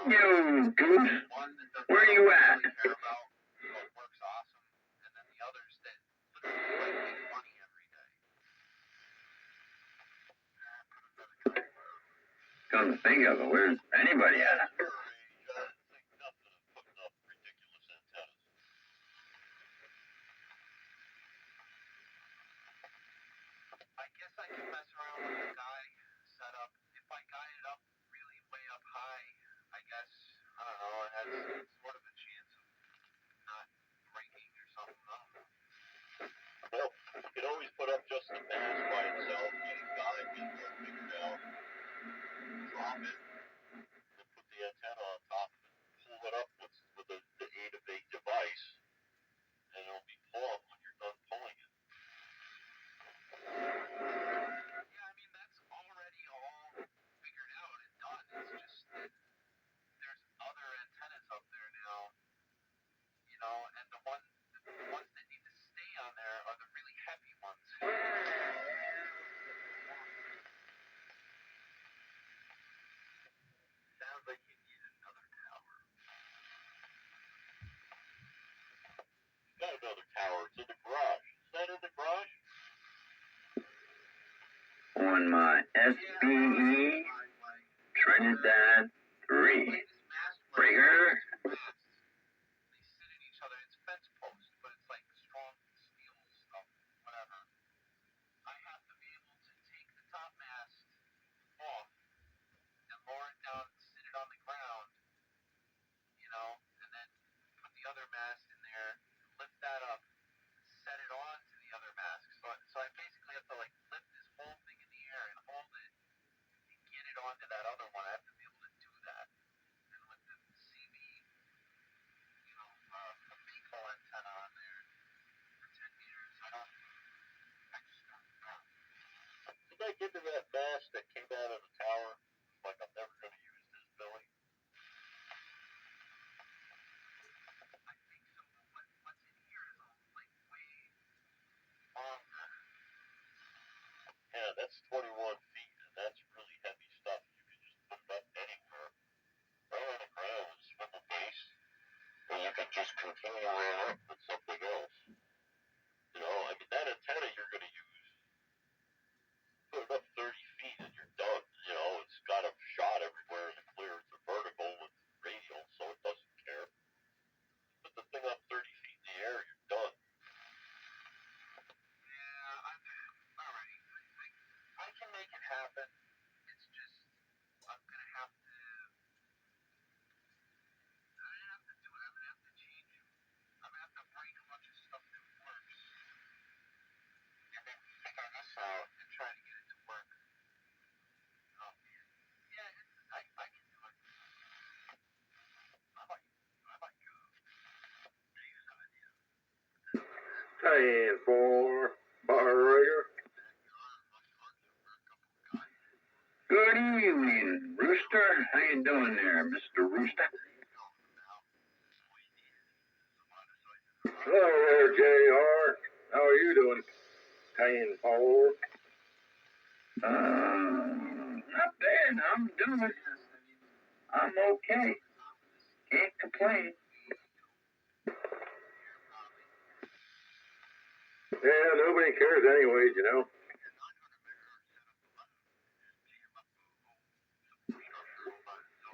Yo, Goose, where you at? Come to think of it, where's anybody at? I guess I can mess around with the guy setup. If I guy it up really way up high, I guess, I don't know, it has sort of a chance of not breaking or something. I don't know. Well, you can always put up just the mast by itself, get a guy, get it figured out, drop it, and put the antenna on top of it, pull it up with the aid of a device, and it'll be plumb when you're done pulling it. Yeah, I mean, that's already all figured out and done. It's just that there's other antennas up there now, you know, and the ones that need to stay on there are the really heavy ones. Sounds like you need another tower. Got another tower. It's in the garage. Is that in the garage? On my SBE Trinidad 3. Breaker. They sit in each other. It's fence posts, but it's like strong steel stuff, whatever. I have to be able to take the top mast off and lower it down and sit it on the ground, you know, and then put the other mast in there, lift that up, set it on to the other mast. So I basically have to like lift this whole thing in the air and hold it and get it onto that other one. I have to be able to do that. And with the CB, you know, a Demco antenna on there for 10 meters, I just don't know. Did I get to that mast that came out of the tower? Like, I'm never going to use this, Billy? I think so, but what's in here is all, like, way longer. Yeah, that's 21 feet, and that's really heavy stuff. You can just put it up anywhere. Right on the ground with swivel base. Or you could just continue right up with something else. You know, I mean, that antenna you're going to use, put it up 30 feet and you're done. You know, it's got a shot everywhere in the clear. It's a vertical with radial, so it doesn't care. Put the thing up 30 feet in the air, you're done. Yeah, alright. I can make it happen. It's just, I'm going to have to do it. I'm going to have to change it. I'm going to have to break a bunch of stuff that works. And then figure this out and try to get it to work. Oh, man. Yeah, I can do it. I like Dave's idea. Hey, for Barrier. Good evening, Rooster. How you doing there, Mr. Rooster? Hello there, JR. How are you doing? Paying for? Not bad. I'm doing. I'm okay. Can't complain. Yeah, nobody cares anyways, you know.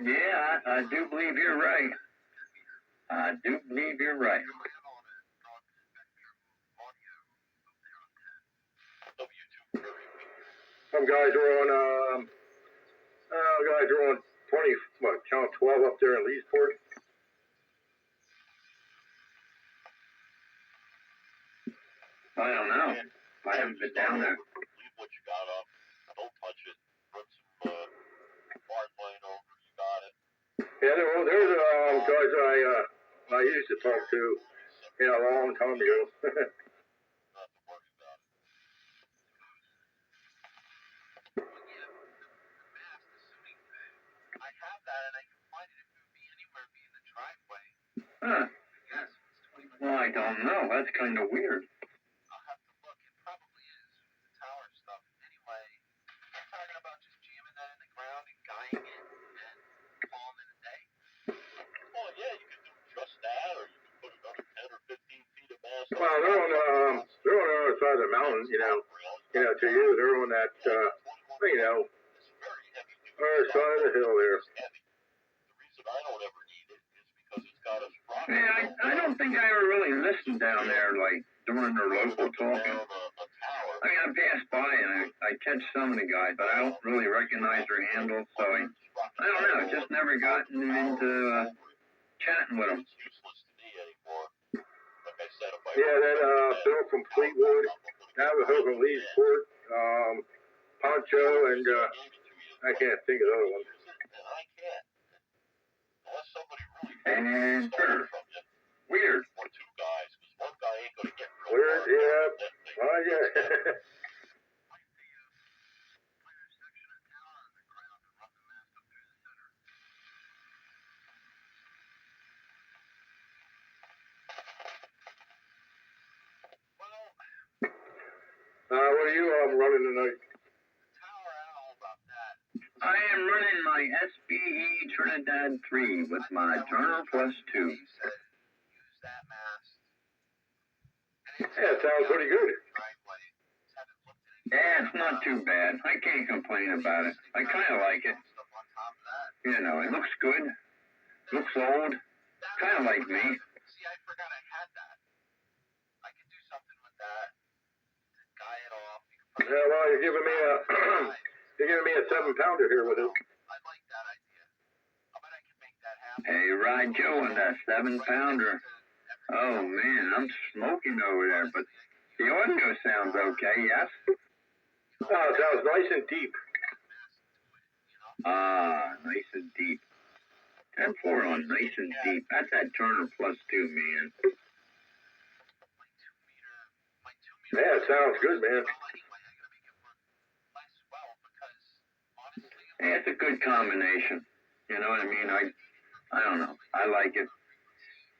Yeah, I do believe you're right. I do believe you're right. Some guys are on, 20, channel 12 up there in Leesport. I don't know. I haven't been down there. Leave what you got up. Don't touch it. Run some hard line over. You got it. Yeah, there's guys I used to talk to, a long time ago. Not to worry about it. But yeah, the mast, assuming I have that and I can find it, if it would be anywhere, be in the driveway. Huh. Yes, it's 21. Well, I don't know. That's kind of weird. I'll have to look. It probably is with the tower stuff. Anyway, I'm talking about just jamming that in the ground and guying it and calling it a day. the mountain, to you, they're on that, other side of the hill there. The reason I don't ever need it is because it's got a sprocket. Yeah, I don't think I ever really listened down there, like, during their local talking. I mean, I pass by and I catch some of the guys, but I don't really recognize their handles, so I don't know, just never gotten into chatting with them. Yeah, then Bill from Fleetwood, Navajo from Leesport, Poncho, and I can't think of the other one. And weird. Weird, yeah. Oh, yeah. What are you running tonight? I am running my SBE Trinidad 3 with my Turner Plus 2. Yeah, it sounds pretty good. Yeah, it's not too bad. I can't complain about it. I kind of like it. You know, it looks good. Looks old. Kind of like me. See, I forgot I had that. I could do something with that. Guy it off. Yeah, well, you're giving me a 7-pounder here with it. I like that idea. I bet I can make that happen. Hey, Ride Joe on that 7-pounder. Oh, man, I'm smoking over there, but the audio sounds okay, yes? Oh, it sounds nice and deep. Ah, nice and deep. 10-4 on nice and deep. That's that Turner Plus 2, man. Yeah, it sounds good, man. Hey, it's a good combination. You know what I mean? I don't know. I like it.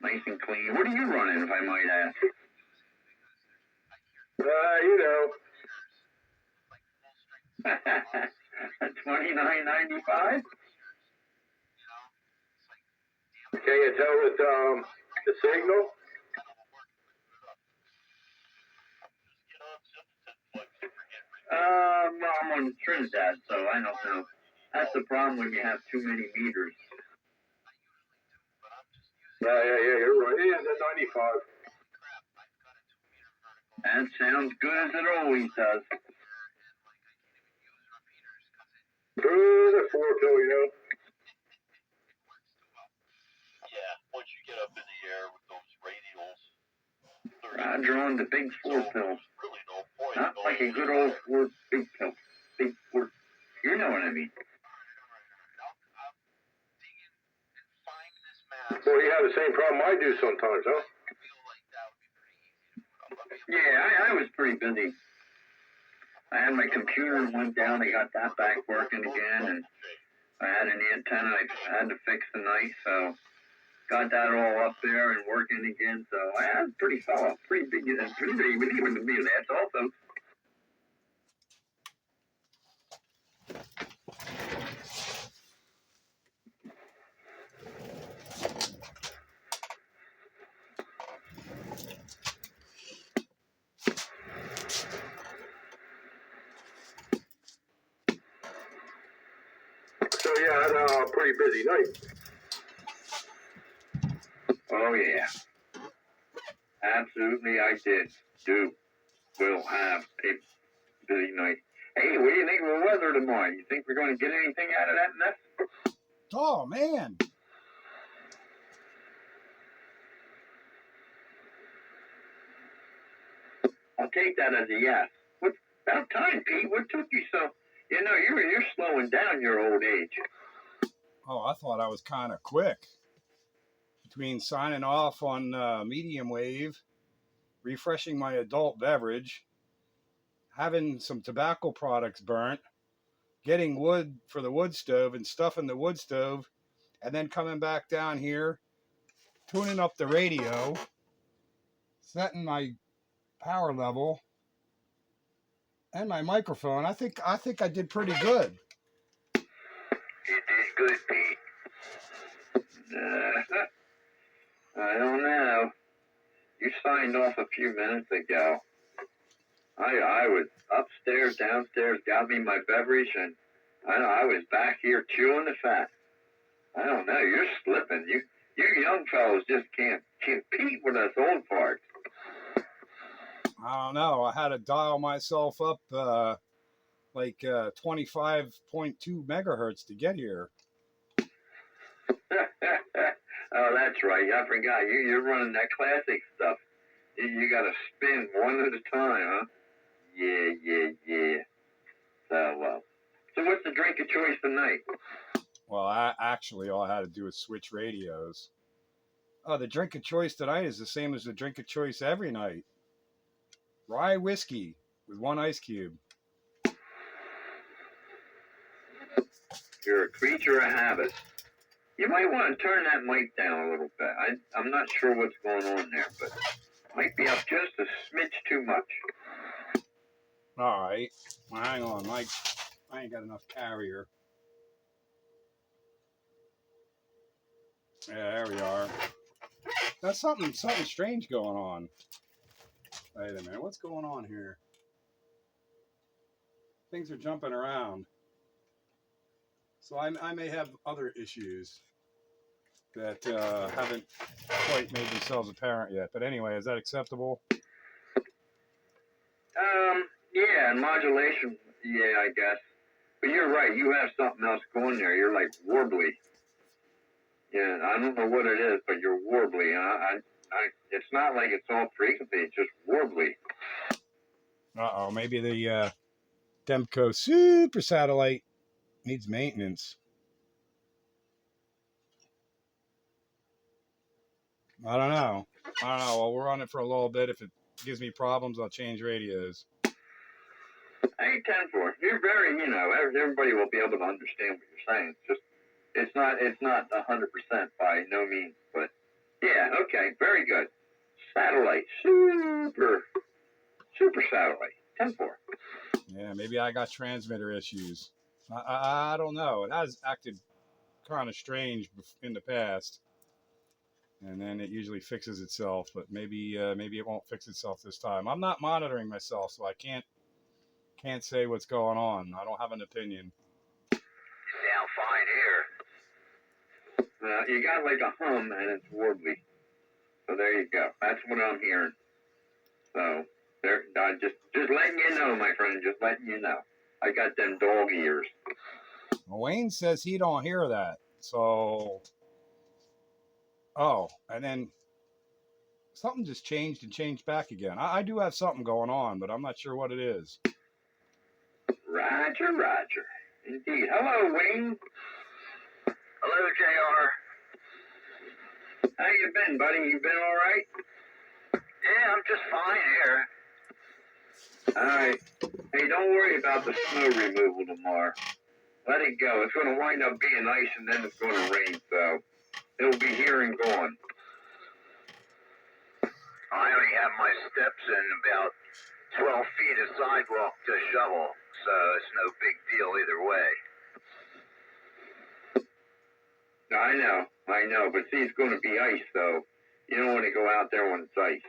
Nice and clean. What are you running, if I might ask? $29.95? Can you tell with the signal? No, I'm on Trinidad, so I don't know. That's the problem when you have too many meters. Yeah, you're right. Yeah, the 95. That sounds good as it always does. Through the 4-pill, Yeah, once you get up in the air with those radials. Roger on the big 4-pill. Really no point. Not like a good old big pill. Big 4. You know what I mean. Well, you have the same problem I do sometimes, huh? Yeah, I was pretty busy. I had my computer went down. I got that back working again, and I had an antenna I had to fix tonight, so got that all up there and working again. So I was pretty solid, pretty big, pretty big, even to me. That's also. So yeah, I had a pretty busy night. Oh yeah, absolutely, I did. We'll have a busy night. Hey, what do you think of the weather tomorrow? You think we're going to get anything out of that mess? Oh man. I'll take that as a yes. What's about time, Pete? What took you so? You know, you're slowing down your old age. Oh, I thought I was kind of quick. Between signing off on medium wave, refreshing my adult beverage, having some tobacco products burnt, getting wood for the wood stove and stuffing the wood stove, and then coming back down here, tuning up the radio, setting my power level and my microphone. I think I did pretty good. You did good, Pete. I don't know. You signed off a few minutes ago. I was upstairs, downstairs, got me my beverage, and I was back here chewing the fat. I don't know. You're slipping. You young fellows just can't compete with us old farts. I don't know. I had to dial myself up like 25.2 megahertz to get here. Oh, that's right. I forgot. You're running that classic stuff. You got to spin one at a time, huh? Yeah. So what's the drink of choice tonight? Well, actually, all I had to do was switch radios. Oh, the drink of choice tonight is the same as the drink of choice every night. Rye whiskey with 1 ice cube. You're a creature of habit. You might want to turn that mic down a little bit. I'm not sure what's going on there, but it might be up just a smidge too much. All right. Well, hang on, Mike. I ain't got enough carrier. Yeah, there we are. That's something strange going on. Wait a minute. What's going on here? Things are jumping around. So I may have other issues that haven't quite made themselves apparent yet. But anyway, is that acceptable? Yeah, modulation. Yeah, I guess. But you're right. You have something else going there. You're like warbly. Yeah, I don't know what it is, but you're warbly. It's not like it's all frequency. It's just warbly. Uh-oh. Maybe the Demco super satellite needs maintenance. I don't know. Well, we're on it for a little bit. If it gives me problems, I'll change radios. Hey, 10-4. You're very, everybody will be able to understand what you're saying. It's not 100% by no means, but yeah, okay, very good. Satellite, super satellite, 10-4. Yeah, maybe I got transmitter issues. I don't know. It has acted kind of strange in the past, and then it usually fixes itself. But maybe it won't fix itself this time. I'm not monitoring myself, so I can't say what's going on. I don't have an opinion. You sound fine here. You got like a hum, and it's warbly. So there you go. That's what I'm hearing. So there, just letting you know, my friend. Just letting you know. I got them dog ears. Well, Wayne says he don't hear that. So, and then something just changed and changed back again. I do have something going on, but I'm not sure what it is. Roger. Indeed. Hello, Wayne. Hello, JR. How you been, buddy? You been all right? Yeah, I'm just fine here. All right. Hey, don't worry about the snow removal tomorrow. Let it go. It's going to wind up being ice, and then it's going to rain, so it'll be here and gone. I only have my steps and about 12 feet of sidewalk to shovel, so it's no big deal either way. I know, but see, it's going to be ice, so you don't want to go out there when it's ice.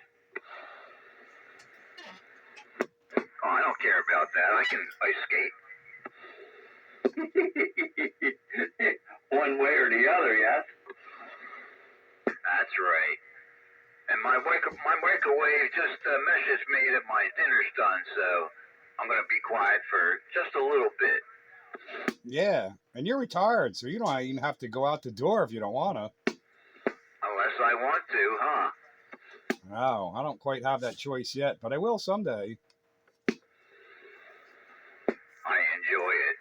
Oh, I don't care about that. I can ice skate. One way or the other, yes? That's right. And my microwave just messages me that my dinner's done, so I'm going to be quiet for just a little bit. Yeah, and you're retired, so you don't even have to go out the door if you don't want to. Unless I want to, huh? No, I don't quite have that choice yet, but I will someday. I enjoy it.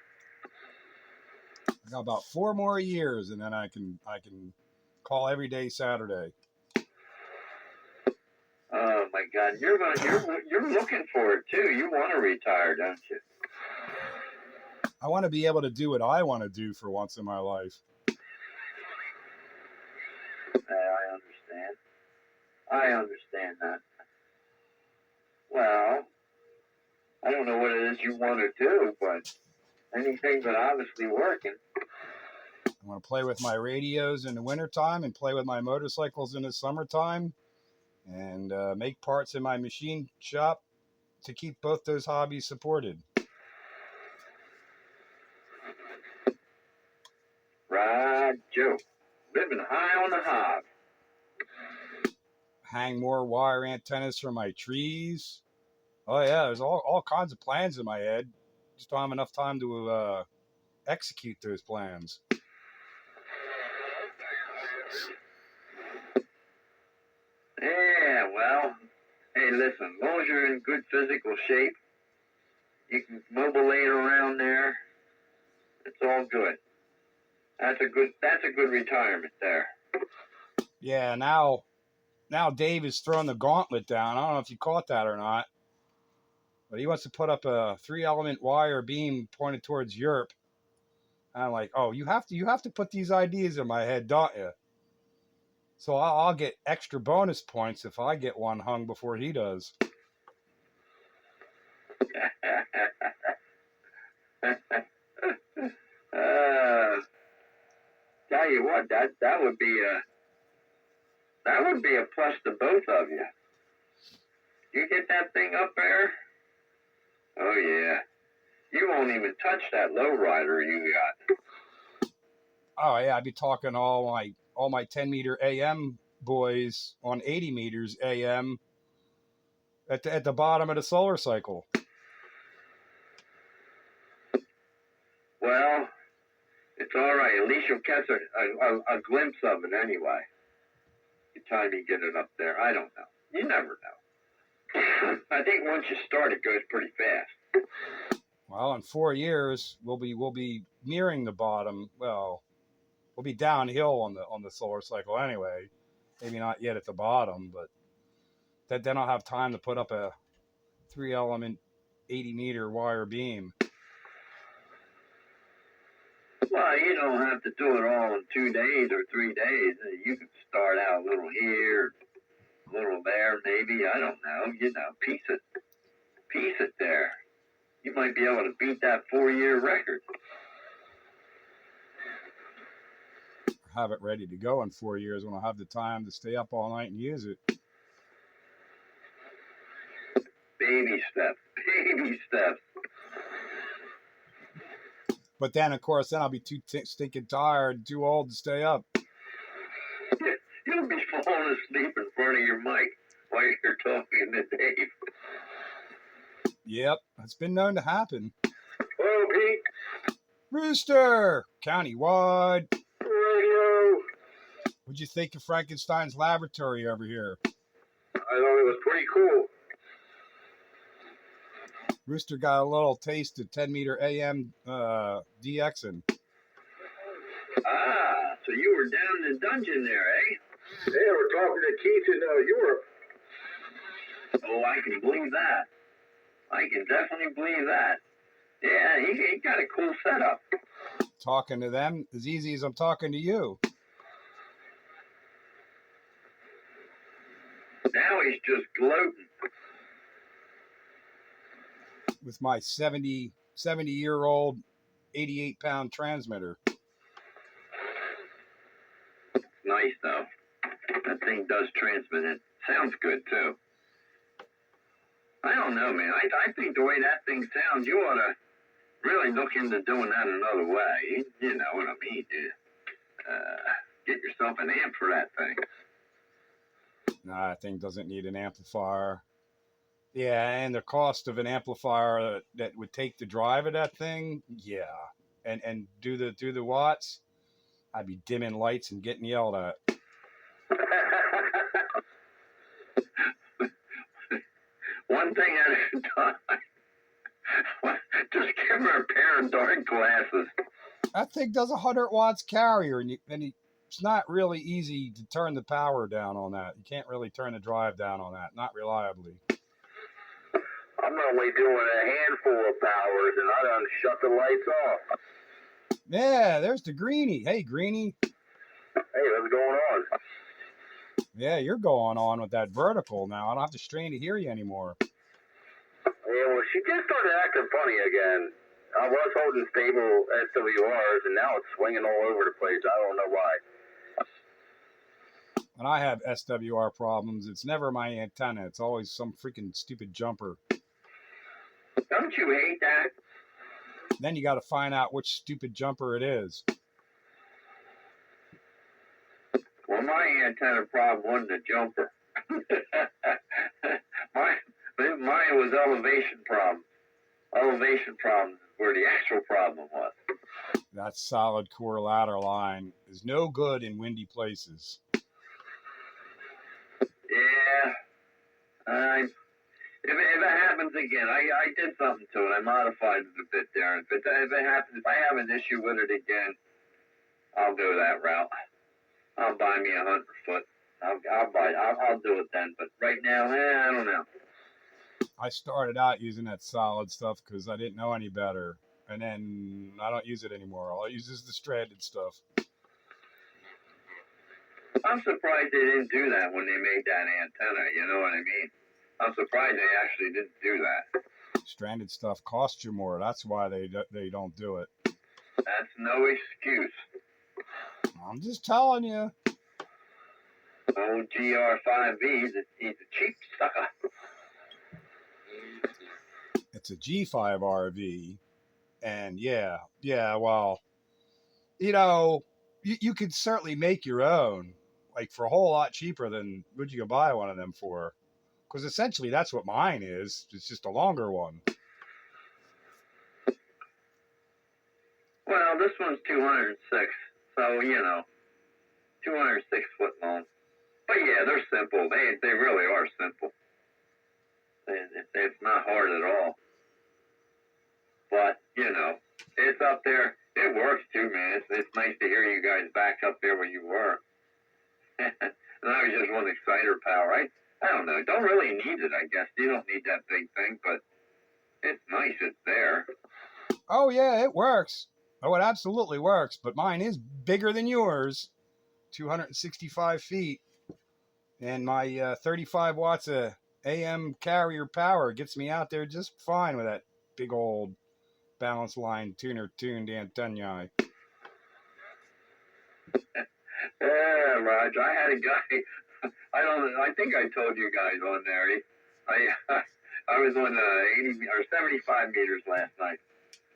I got about 4 more years, and then I can call every day Saturday. Oh my God, you're looking for it too. You want to retire, don't you? I want to be able to do what I want to do for once in my life. I understand that. Well, I don't know what it is you want to do, but anything but obviously working. I want to play with my radios in the wintertime and play with my motorcycles in the summertime and make parts in my machine shop to keep both those hobbies supported. Right, Joe. Living high on the hog. Hang more wire antennas from my trees. Oh yeah, there's all kinds of plans in my head. Just don't have enough time to execute those plans. Yeah, well, hey, listen, as long as you're in good physical shape, you can mobilate around there. It's all good. That's a good retirement there. Yeah, now Dave is throwing the gauntlet down. I don't know if you caught that or not, but he wants to put up a 3-element wire beam pointed towards Europe. And I'm like, oh, you have to put these ideas in my head, don't you? So I'll get extra bonus points if I get one hung before he does. Tell you what, that would be a plus to both of you. You get that thing up there? Oh yeah. You won't even touch that lowrider you got. Oh yeah, I'd be talking all my 10-meter AM boys on 80 meters AM at the bottom of the solar cycle. Well, it's all right. At least you'll catch a glimpse of it anyway. The time you get it up there, I don't know. You never know. I think once you start, it goes pretty fast. Well, in 4 years, we'll be nearing the bottom. Well, we'll be downhill on the solar cycle anyway. Maybe not yet at the bottom, but then I'll have time to put up a 3-element 80-meter wire beam. Well, you don't have to do it all in 2 days or 3 days. You can start out a little here, a little there, maybe. I don't know. Piece it there. You might be able to beat that 4-year record. Have it ready to go in 4 years when I'll have the time to stay up all night and use it. Baby steps. But then, of course, I'll be too stinking tired, too old to stay up. You'll be falling asleep in front of your mic while you're talking to Dave. Yep, that's been known to happen. Hello, Pete. Rooster! Countywide. Radio. What'd you think of Frankenstein's laboratory over here? I thought it was pretty cool. Rooster got a little taste of 10-meter AM DXing. Ah, so you were down in the dungeon there, eh? Yeah, we're talking to Keith in Europe. Oh, I can believe that. I can definitely believe that. Yeah, he got a cool setup. Talking to them as easy as I'm talking to you. Now he's just gloating. With my 70-year-old 88-pound transmitter. Nice, though. That thing does transmit it. Sounds good, too. I don't know, man. I think the way that thing sounds, you ought to really look into doing that another way. You know what I mean, dude. Get yourself an amp for that thing. Nah, that thing doesn't need an amplifier. Yeah, and the cost of an amplifier that would take the drive of that thing, yeah. And do the watts, I'd be dimming lights and getting yelled at. One thing at a time. Just give her a pair of dark glasses. That thing does 100 watts carrier, and it's not really easy to turn the power down on that. You can't really turn the drive down on that, not reliably. I'm only doing a handful of powers, and I done shut the lights off. Yeah, there's the Greenie. Hey, Greenie. Hey, what's going on? Yeah, you're going on with that vertical now. I don't have to strain to hear you anymore. Yeah, well, she just started acting funny again. I was holding stable SWRs, and now it's swinging all over the place. I don't know why. When I have SWR problems, it's never my antenna. It's always some freaking stupid jumper. Don't you hate that? Then you got to find out which stupid jumper it is. Well, my antenna problem wasn't the jumper. mine was elevation problem. Elevation problem is where the actual problem was. That solid core ladder line is no good in windy places. Yeah. If it happens again, I did something to it. I modified it a bit there. If it happens, if I have an issue with it again, I'll go that route. I'll buy me a 100-foot. I'll do it then. But right now, I don't know. I started out using that solid stuff because I didn't know any better. And then I don't use it anymore. All I use is the stranded stuff. I'm surprised they didn't do that when they made that antenna. You know what I mean? I'm surprised they actually didn't do that. Stranded stuff costs you more. That's why they don't do it. That's no excuse. I'm just telling you. Old GR5V, he's a cheap sucker. It's a G5 RV. And yeah, well, you could certainly make your own, like for a whole lot cheaper than what you could buy one of them for. Because essentially that's what mine is. It's just a longer one. Well, this one's 206, so 206 foot long. But yeah, they're simple. They really are simple. It's not hard at all. But it's up there. It works too, man. It's nice to hear you guys back up there where you were. And I was just one exciter power. I don't know. Don't really need it, I guess. You don't need that big thing, but it's nice. It's there. Oh yeah, it works. Oh, it absolutely works. But mine is bigger than yours, 265 feet, and my 35 watts of AM carrier power gets me out there just fine with that big old balance line tuned antennae. Yeah, Roger. I had a guy. I think I told you guys on there. I was on 80 or 75 meters last night,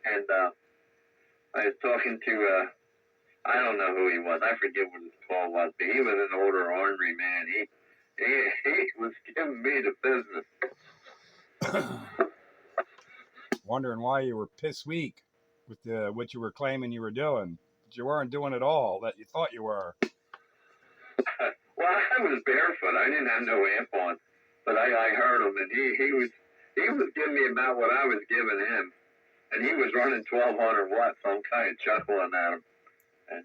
and I was talking to I don't know who he was. I forget what his call was, but he was an older ornery man. He was giving me the business. Wondering why you were piss weak with what you were claiming you were doing, but you weren't doing it all that you thought you were. Well, I was barefoot. I didn't have no amp on, but I heard him, and he was giving me about what I was giving him, and he was running 1,200 watts. So I'm kind of chuckling at him, and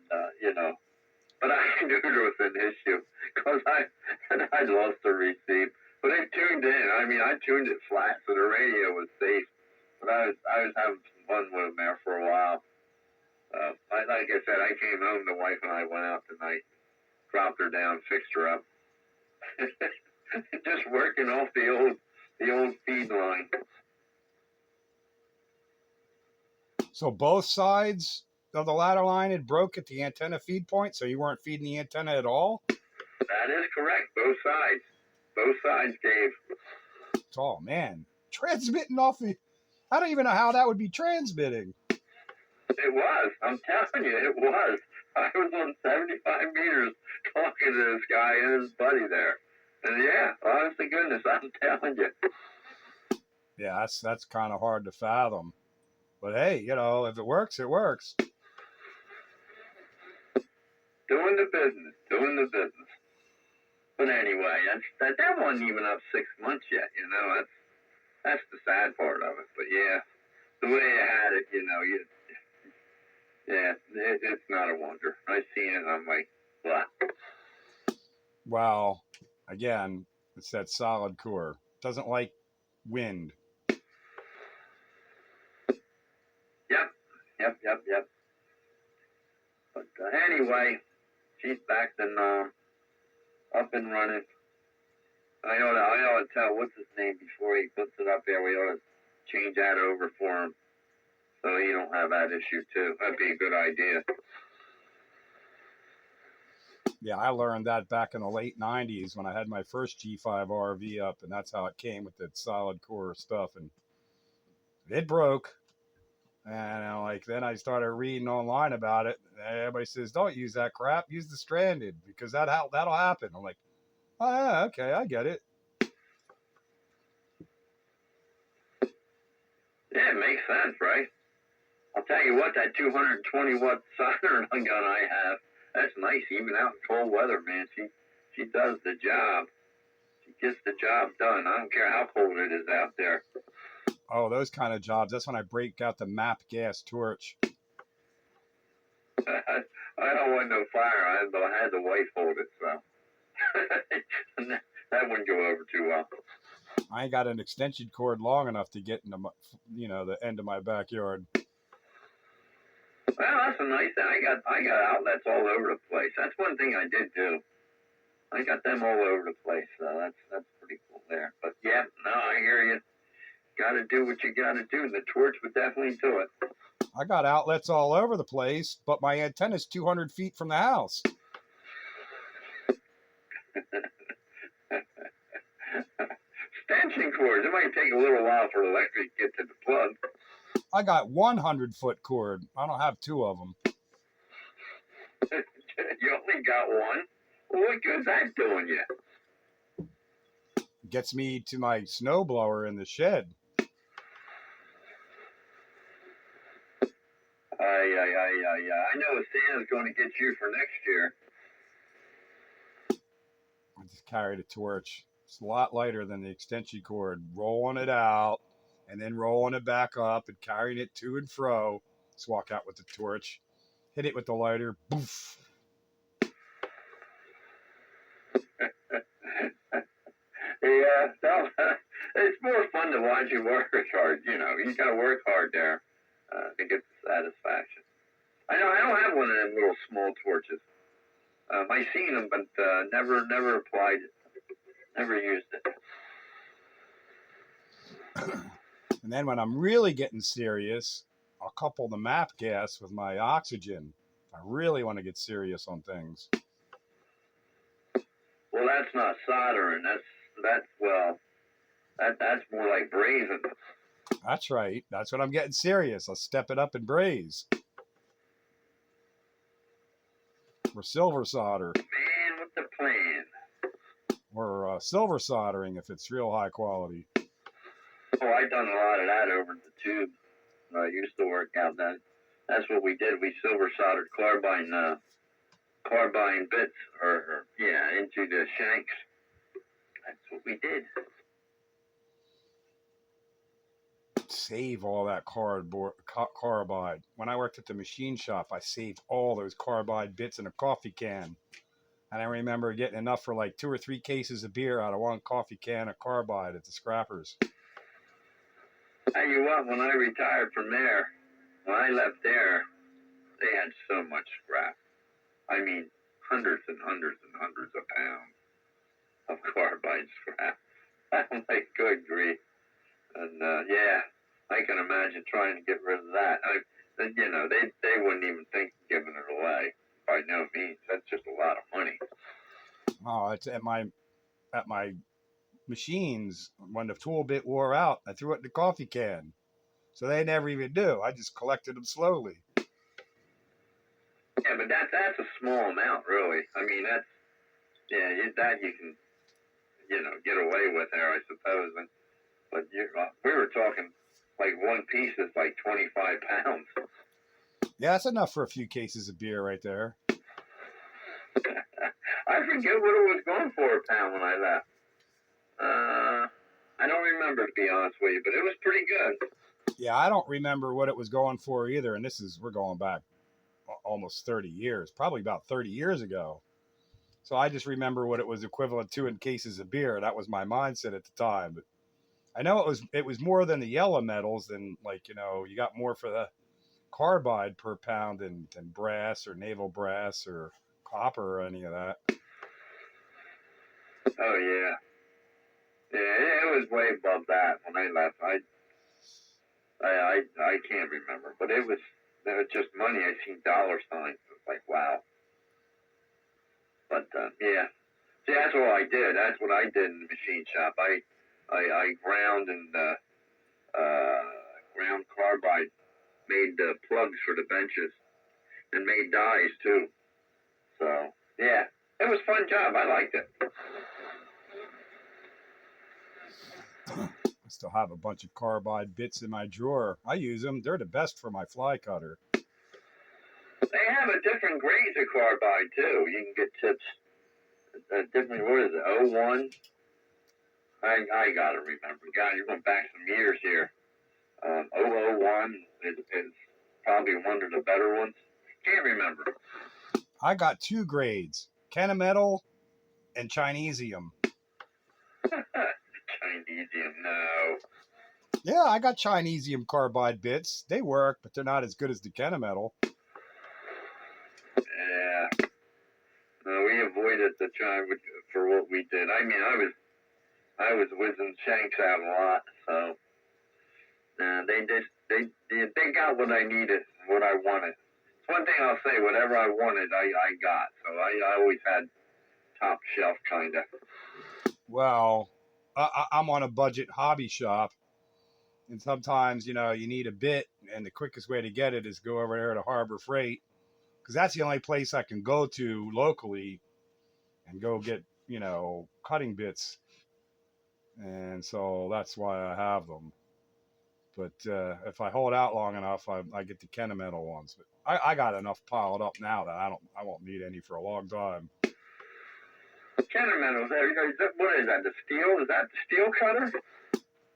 but I knew there was an issue because I lost the receive. But it tuned in. I mean, I tuned it flat, so the radio was safe. But I was having some fun with him there for a while. Like I said, I came home. The wife and I went out tonight, dropped her down, fixed her up. Just working off the old feed line. So both sides of the ladder line had broke at the antenna feed point, so you weren't feeding the antenna at all? That is correct. Both sides. Both sides gave. Oh man, transmitting off the. I don't even know how that would be transmitting. It was. I'm telling you, it was. I was on 75 meters talking to this guy and his buddy there. And yeah, honest to goodness, I'm telling you. Yeah, that's kind of hard to fathom. But hey, if it works, it works. Doing the business. But anyway, that wasn't even up 6 months yet, That's the sad part of it. But yeah, the way you had it, it's not a wonder. I seen it, and I'm like, blah. Well, again, it's that solid core. Doesn't like wind. Yep. But anyway, she's back and up and running. I ought to tell what's his name before he puts it up there. We ought to change that over for him so he don't have that issue too. That'd be a good idea. Yeah, I learned that back in the late 90s when I had my first G5 RV up, and that's how it came with that solid core stuff. And It broke. And then I started reading online about it. And everybody says, don't use that crap. Use the stranded because that'll happen. I'm like, oh, yeah, okay, I get it. Yeah, it makes sense, right? I'll tell you what, that 220 watt soldering gun I have, that's nice. Even out in cold weather, man, she does the job. She gets the job done. I don't care how cold it is out there. Oh, those kind of jobs. That's when I break out the MAP gas torch. I don't want no fire. I had the wife hold it, so that wouldn't go over too well. I ain't got an extension cord long enough to get into the end of my backyard. Well, that's a nice thing. I got outlets all over the place. That's one thing I did do. I got them all over the place, so that's pretty cool there. But yeah, no, I hear you. Got to do what you got to do. The torch would definitely do it. I got outlets all over the place, but my antenna's 200 feet from the house. Extension cords. It might take a little while for the electric to get to the plug. I got 100-foot cord. I don't have two of them. You only got one? Well, what good's that doing you? Gets me to my snowblower in the shed. I know Santa's going to get you for next year. I just carried a torch. It's a lot lighter than the extension cord. Rolling it out and then rolling it back up and carrying it to and fro. Just walk out with the torch, hit it with the lighter, boof. Yeah, it's more fun to watch you work hard. You got to work hard there to get the satisfaction. I don't have one of them little small torches. I've seen them, but never applied it. Never used it. And then when I'm really getting serious, I'll couple the MAP gas with my oxygen. I really want to get serious on things. Well, that's not soldering. That's more like brazing. That's right. That's when I'm getting serious. I'll step it up and braze. Or silver solder. Man with the plan. Or silver soldering if it's real high quality. Oh, I done a lot of that over the tube. I used to work out then. That's what we did. We silver soldered carbine bits, into the shanks. That's what we did. Save all that carbide. When I worked at the machine shop, I saved all those carbide bits in a coffee can. And I remember getting enough for like 2 or 3 cases of beer out of one coffee can of carbide at the scrappers. Tell you what, when I retired from there, when I left there, they had so much scrap. I mean, hundreds and hundreds and hundreds of pounds of carbide scrap. I'm like, good grief. And I can imagine trying to get rid of that. They wouldn't even think of giving it away. By no means. That's just a lot of money. Oh, it's at my machines. When the tool bit wore out, I threw it in the coffee can. So they never even knew. I just collected them slowly. Yeah, but that's a small amount, really. I mean, that you can, get away with there, I suppose. But we were talking like one piece is like 25 pounds. Yeah, that's enough for a few cases of beer right there. I forget what it was going for a pound when I left. I don't remember, to be honest with you, but it was pretty good. Yeah, I don't remember what it was going for either. And we're going back almost 30 years, probably about 30 years ago. So I just remember what it was equivalent to in cases of beer. That was my mindset at the time. But I know it was more than the yellow metals, than you got more for the carbide per pound than brass or naval brass or copper or any of that. Oh yeah. Yeah, it was way above that when I left. I can't remember, but it was just money. I seen dollar signs. It was like, wow. But yeah, see, that's what I did. That's what I did in the machine shop. I ground carbide, made plugs for the benches, and made dies too. So yeah, it was a fun job. I liked it. I still have a bunch of carbide bits in my drawer. I use them. They're the best for my fly cutter. They have a different grades of carbide too. You can get tips. Different, what is it? 01. I gotta remember. God, you're going back some years here. 001 is probably one of the better ones. Can't remember. I got 2 grades: Kennametal and Chinesium. Chinesium, no. Yeah, I got Chinesium carbide bits. They work, but they're not as good as the Kennametal. Yeah. No, we avoided the China for what we did. I mean, I was whizzing shanks out a lot, so they got what I needed, what I wanted. One thing I'll say, whatever I wanted, I got. So I always had top shelf kind of. Well, I'm on a budget hobby shop, and sometimes, you need a bit, and the quickest way to get it is go over there to Harbor Freight, because that's the only place I can go to locally and go get, cutting bits. And so that's why I have them. But if I hold out long enough, I get the Kennametal ones. But I got enough piled up now that I won't need any for a long time. Kennametal, what is that? The steel? Is that the steel cutter?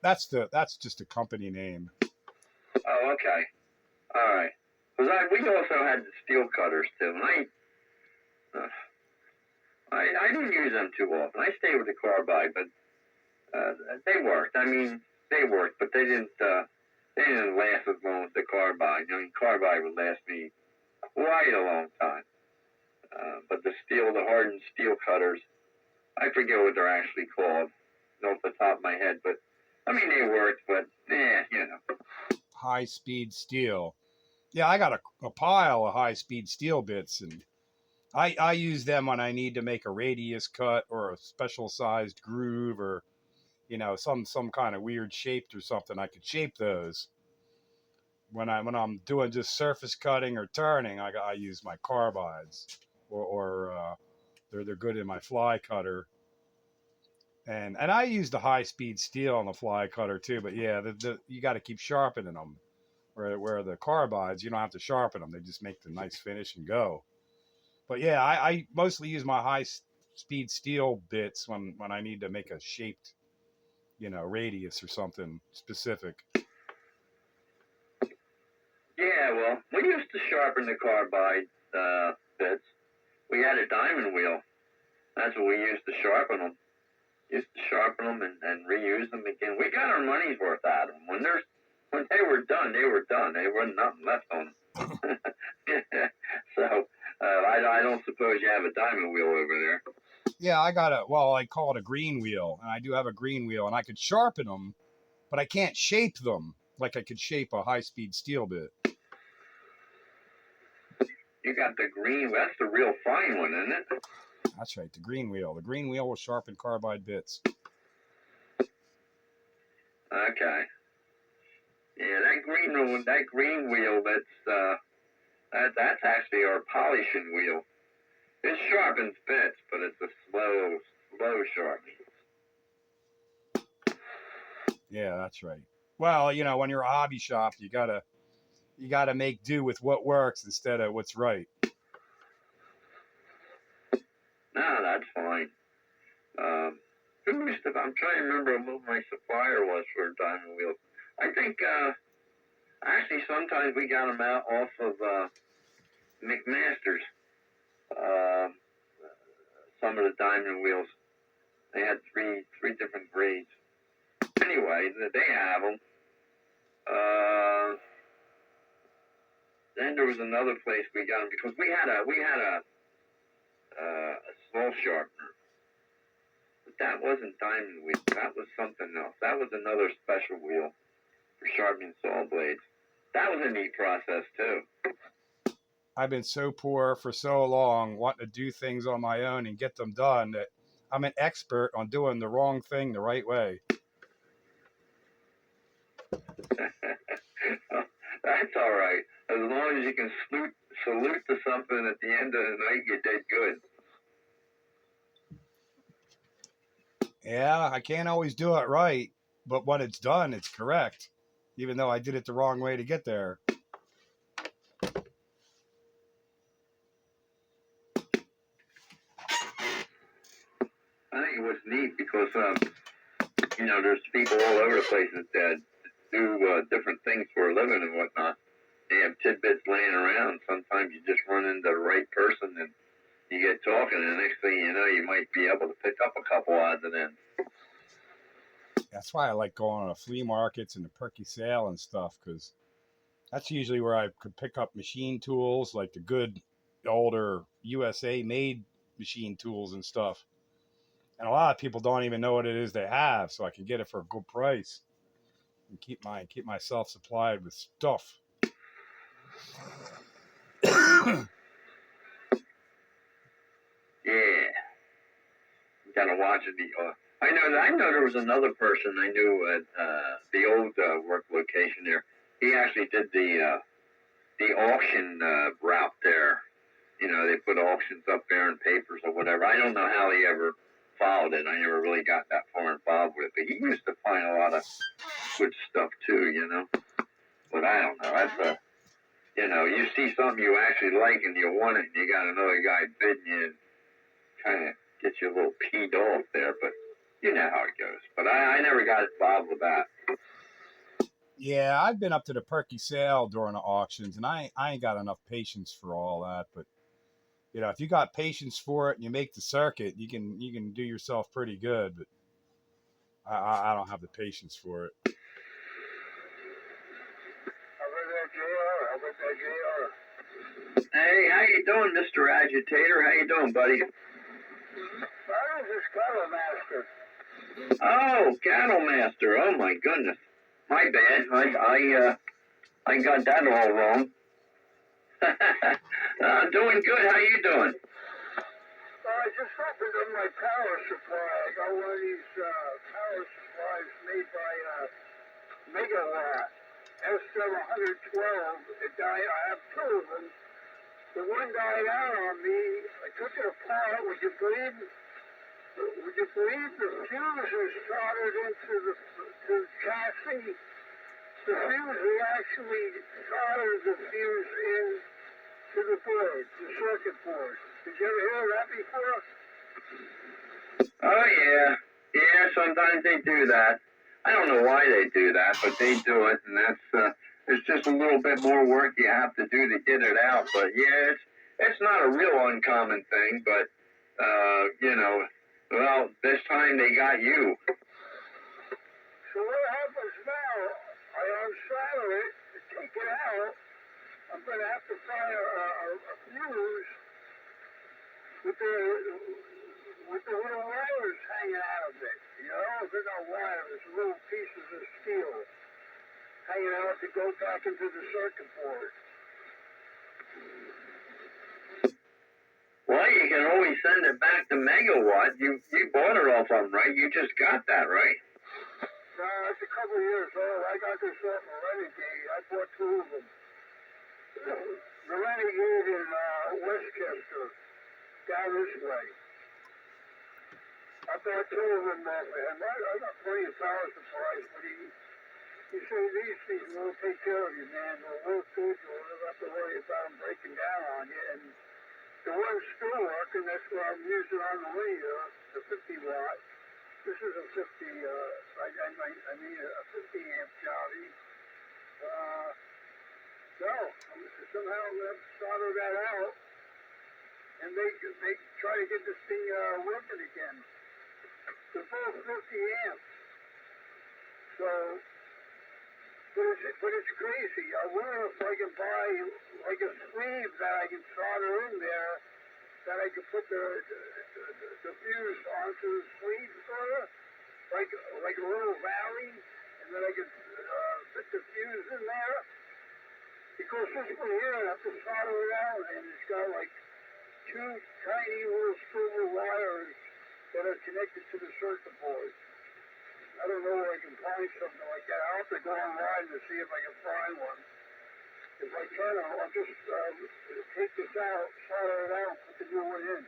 That's just a company name. Oh, okay. All right. Because we also had the steel cutters too, and I didn't use them too often. I stayed with the carbide, but they worked. I mean, they worked, but they didn't last as long as the carbide. I mean, carbide would last me quite a long time. But the hardened steel cutters, I forget what they're actually called, off the top of my head, but I mean, they worked, but High-speed steel. Yeah, I got a pile of high-speed steel bits, and I use them when I need to make a radius cut or a special sized groove, or some kind of weird shape or something. I could shape those. When I'm doing just surface cutting or turning, I use my carbides, or they're good in my fly cutter. And I use the high speed steel on the fly cutter too. But yeah, you got to keep sharpening them. Where the carbides, you don't have to sharpen them; they just make the nice finish and go. But yeah, I mostly use my high speed steel bits when I need to make a shaped, radius or something specific. Yeah, well, we used to sharpen the carbide bits. We had a diamond wheel. That's what we used to sharpen them. Used to sharpen them and reuse them again. We got our money's worth out of them. When they were done, they were done. There wasn't nothing left on them. So I don't suppose you have a diamond wheel over there. Yeah, I call it a green wheel, and I do have a green wheel, and I could sharpen them, but I can't shape them like I could shape a high-speed steel bit. You got the green, that's the real fine one, isn't it? That's right, the green wheel. The green wheel will sharpen carbide bits. Okay. Yeah, that green wheel, that's actually our polishing wheel. It sharpens bits, but it's a slow sharpening. Yeah, that's right. Well, when you're a hobby shop, you gotta make do with what works instead of what's right. No, that's fine. I'm trying to remember who my supplier was for diamond wheels. I think actually sometimes we got them out off of McMaster's. Some of the diamond wheels, they had three different grades. Anyway, they have them. Then there was another place we got them because we had a small sharpener, but that wasn't diamond wheel. That was something else. That was another special wheel for sharpening saw blades. That was a neat process too. I've been so poor for so long, wanting to do things on my own and get them done, that I'm an expert on doing the wrong thing the right way. as you can salute to something at the end of the night, you did good. Yeah, I can't always do it right, but when it's done, it's correct, even though I did it the wrong way to get there. I think it was neat because, you know, there's people all over the place that do different things for a living and whatnot. They have tidbits laying around. Sometimes you just run into the right person and you get talking, and the next thing you know, you might be able to pick up a couple odds and ends. That's why I like going to flea markets and the perky sale and stuff, because that's usually where I could pick up machine tools, like the good older USA made machine tools and stuff. And a lot of people don't even know what it is they have, so I can get it for a good price and keep myself supplied with stuff. Yeah, you gotta watch it. I know there was another person I knew at the old work location there. He actually did the auction route there. You know, they put auctions up there in papers or whatever. I don't know how he ever followed it. I never really got that far involved with it. But he used to find a lot of good stuff too, you know. But I don't know. That's you know, you see something you actually like and you want it, and you got another guy bidding you, and kind of gets you a little peed off there. But you know how it goes. But I never got involved with that. Yeah, I've been up to the perky sale during the auctions, and I ain't got enough patience for all that. But you know, if you got patience for it and you make the circuit, you can do yourself pretty good. But I don't have the patience for it. Hey, how you doing, Mr. Agitator? How you doing, buddy? I was just cattle master. Oh, cattle master. Oh my goodness. My bad. I got that all wrong. Doing good. How you doing? I just opened up my power supply. I got one of these power supplies made by Megawatt. S712. I have two of them. The one died out on me. I took it apart. Would you believe the fuse was soldered into the chassis? The fuse, we actually soldered the fuse into the board, the circuit board. Did you ever hear that before? Oh yeah. Yeah, sometimes they do that. I don't know why they do that, but they do it, and that's it's just a little bit more work you have to do to get it out. But yeah, it's not a real uncommon thing, but you know, well, this time they got you. So what happens now? I unsolder it, take it out. I'm going to have to find a fuse with the little wires hanging out of it. You know, they're not wires, it's little pieces of steel hanging out to go back into the circuit board. Well, you can always send it back to Megawatt. You bought it off them, right? You just got that, right? No, it's a couple of years old. I got this off of Renegade. I bought two of them. The Renegade in Westchester, down this way. I bought two of them off of him. I got plenty of power supplies, but he said these things will take care of you, man. They'll work good. You'll never have to worry about them breaking down on you. And the one's still working. That's what I'm using on the linear, the 50 watt. This is a 50, I mean a 50 amp Johnny. So, somehow I'm going to solder that out and they try to get this thing working again. They're both 50 amps. So, but it's crazy. I wonder if I can buy like a sleeve that I can solder in there, that I can put the fuse onto the sleeve sort of, like a little valley, and then I can put the fuse in there. Because this one here, I have to solder it out, and it's got like two tiny little silver wires that are connected to the circuit board. I don't know where I can find something like that. I'll have to go online to see if I can find one. If I I'll just take this out, solder it out, put the new one in.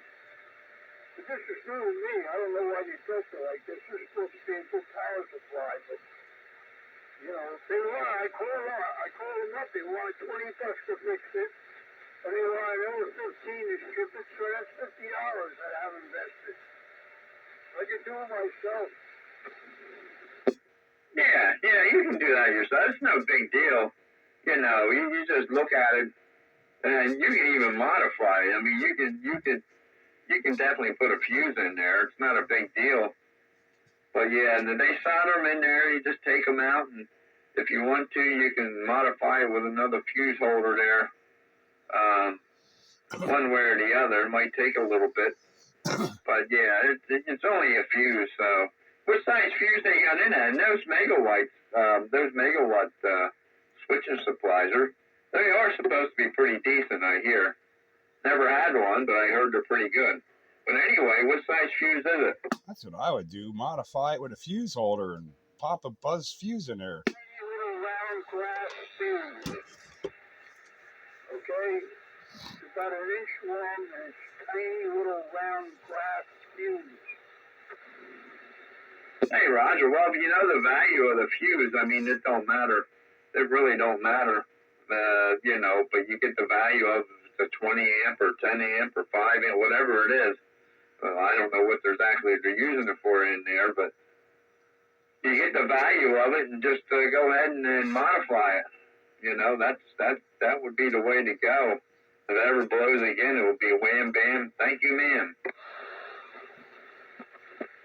But this is new to me. I don't know why they built it like this. This is supposed to be a good power supply, but you know, they want. I called them up. They wanted $20 to fix it, and they wanted another 15 to ship it. So that's $50 that I have invested. I can do it myself. Yeah, you can do that yourself. It's no big deal. You know, you just look at it, and you can even modify it. I mean, you can definitely put a fuse in there. It's not a big deal. But yeah, they solder them in there. You just take them out, and if you want to, you can modify it with another fuse holder there. One way or the other. It might take a little bit, but yeah, it's only a fuse. So, what size fuse they got in it? And those megawatt switching supplies they are supposed to be pretty decent. I hear. Never had one, but I heard they're pretty good. But anyway, what size fuse is it? That's what I would do. Modify it with a fuse holder and pop a buzz fuse in there. Little round glass fuse. Okay? It's about 1 inch long and it's tiny little round glass fuse. Hey, Roger. Well, you know the value of the fuse. I mean, it don't matter. It really don't matter. You know, but you get the value of the 20 amp or 10 amp or 5 amp, whatever it is. I don't know what they're using it for in there, but you get the value of it and just go ahead and modify it. You know, that would be the way to go. If it ever blows again, it will be wham bam. Thank you, ma'am.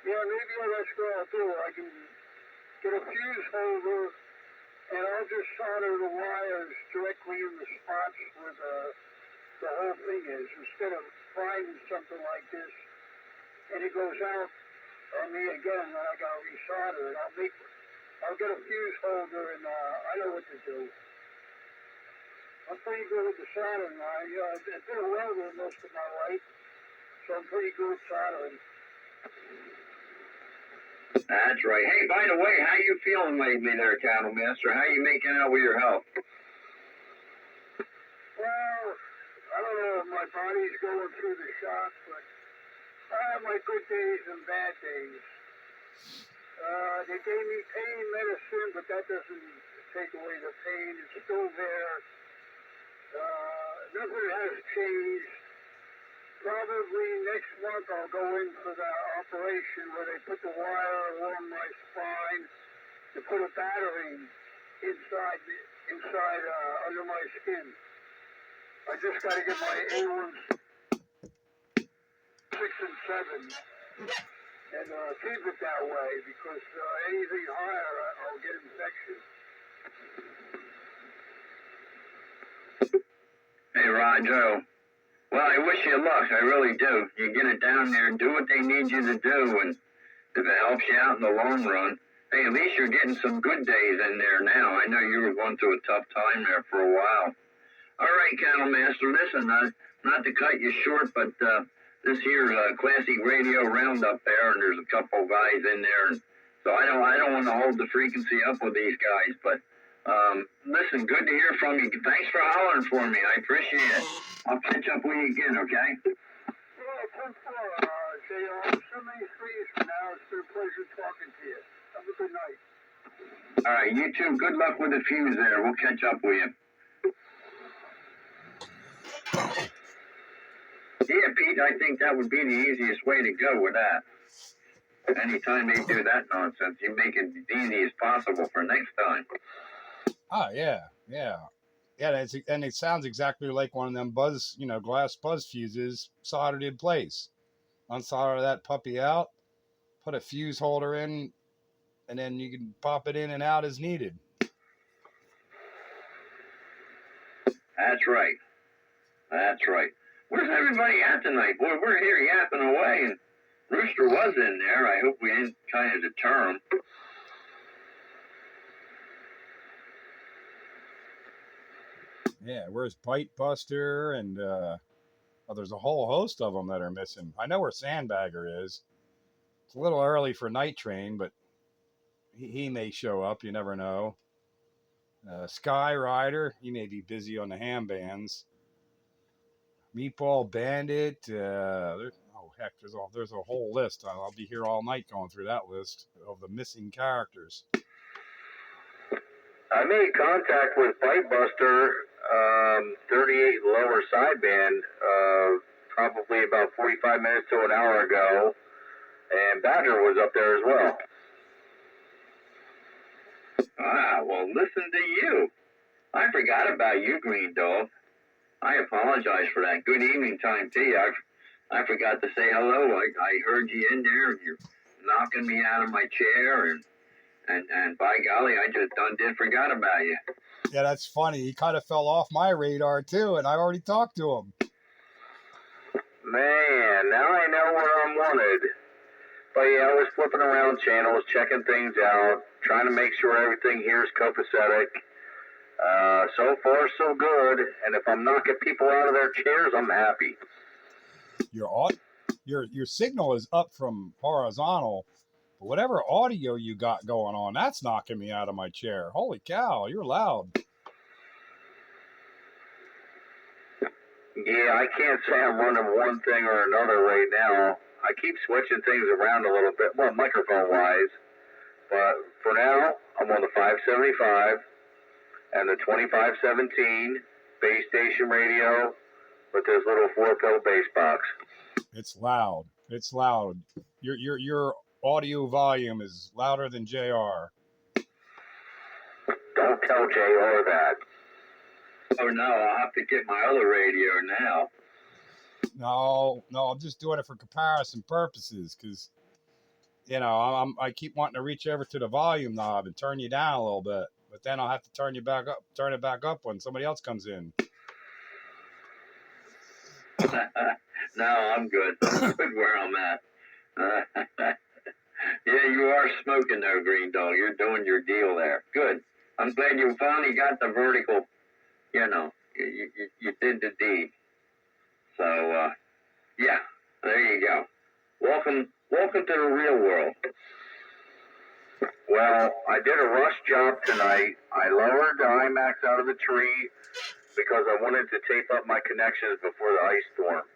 Yeah, maybe that's what I'll do. I can get a fuse holder and I'll just solder the wires directly in the spots where the whole thing is, instead of finding something like this and it goes out on me again and I gotta resolder it. I'll get a fuse holder and I know what to do. I'm pretty good with the soldering. I've been a welder most of my life, so I'm pretty good at soldering. That's right. Hey, by the way, how you feeling lately there, Cattle Master? How you making out with your health? Well, I don't know if my body's going through the shock, but I have my good days and bad days. They gave me pain medicine, but that doesn't take away the pain. It's still there. Nothing has changed. Probably next month I'll go in for the operation where they put the wire along my spine to put a battery inside under my skin. I just got to get my A1s 6 and 7 and keep it that way because anything higher I'll get infection. Hey, Roger. Well, I wish you luck. I really do. You get it down there and do what they need you to do, and if it helps you out in the long run, hey, at least you're getting some good days in there now. I know you were going through a tough time there for a while. All right, Cattle Master, listen, not to cut you short, but this here's a classic radio roundup there, and there's a couple guys in there, and so I don't want to hold the frequency up with these guys, but listen, good to hear from you. Thanks for hollering for me. I appreciate it. I'll catch up with you again, okay? Yeah, 10-4, JR. So many threes for now. It's been a pleasure talking to you. Have a good night. All right, you too. Good luck with the fuse there. We'll catch up with you. Yeah, Pete, I think that would be the easiest way to go with that. Anytime they do that nonsense, you make it as easy as possible for next time. Oh, yeah. And it sounds exactly like one of them glass buzz fuses soldered in place. Unsolder that puppy out, put a fuse holder in, and then you can pop it in and out as needed. That's right. Where's everybody at tonight? Boy, we're here yapping away, and Rooster was in there. I hope we didn't kind of deter him. Yeah, where's Bite Buster? And there's a whole host of them that are missing. I know where Sandbagger is. It's a little early for Night Train, but he may show up. You never know. Sky Rider, he may be busy on the ham bands. Meatball Bandit. Oh heck, there's a whole list. I'll be here all night going through that list of the missing characters. I made contact with Bitebuster, 38 lower sideband, probably about 45 minutes to an hour ago, and Badger was up there as well. Ah, well, listen to you. I forgot about you, Green Dog. I apologize for that. Good evening time to you. I forgot to say hello. I heard you in there, and you're knocking me out of my chair, and by golly, I just done did forgot about you. Yeah, that's funny. He kind of fell off my radar too, and I already talked to him. Man, now I know where I'm wanted. But yeah, I was flipping around channels, checking things out, trying to make sure everything here is copacetic. So far, so good. And if I'm knocking people out of their chairs, I'm happy. Your signal is up from horizontal. But whatever audio you got going on, that's knocking me out of my chair. Holy cow, you're loud. Yeah, I can't say I'm running one thing or another right now. I keep switching things around a little bit, well, microphone-wise. But for now, I'm on the 575 and the 2517 base station radio with this little 4-pill bass box. It's loud. It's loud. Your audio volume is louder than JR. Don't tell JR that. Oh, no, I'll have to get my other radio now. No, I'm just doing it for comparison purposes because, I keep wanting to reach over to the volume knob and turn you down a little bit, but then I'll have to turn it back up when somebody else comes in. No, I'm good. I'm good where I'm at. Yeah, you are smoking there, Green Dog. You're doing your deal there. Good. I'm glad you finally got the vertical, you did the deed. So, yeah, there you go. Welcome to the real world. Well, I did a rush job tonight. I lowered the IMAX out of the tree because I wanted to tape up my connections before the ice storm.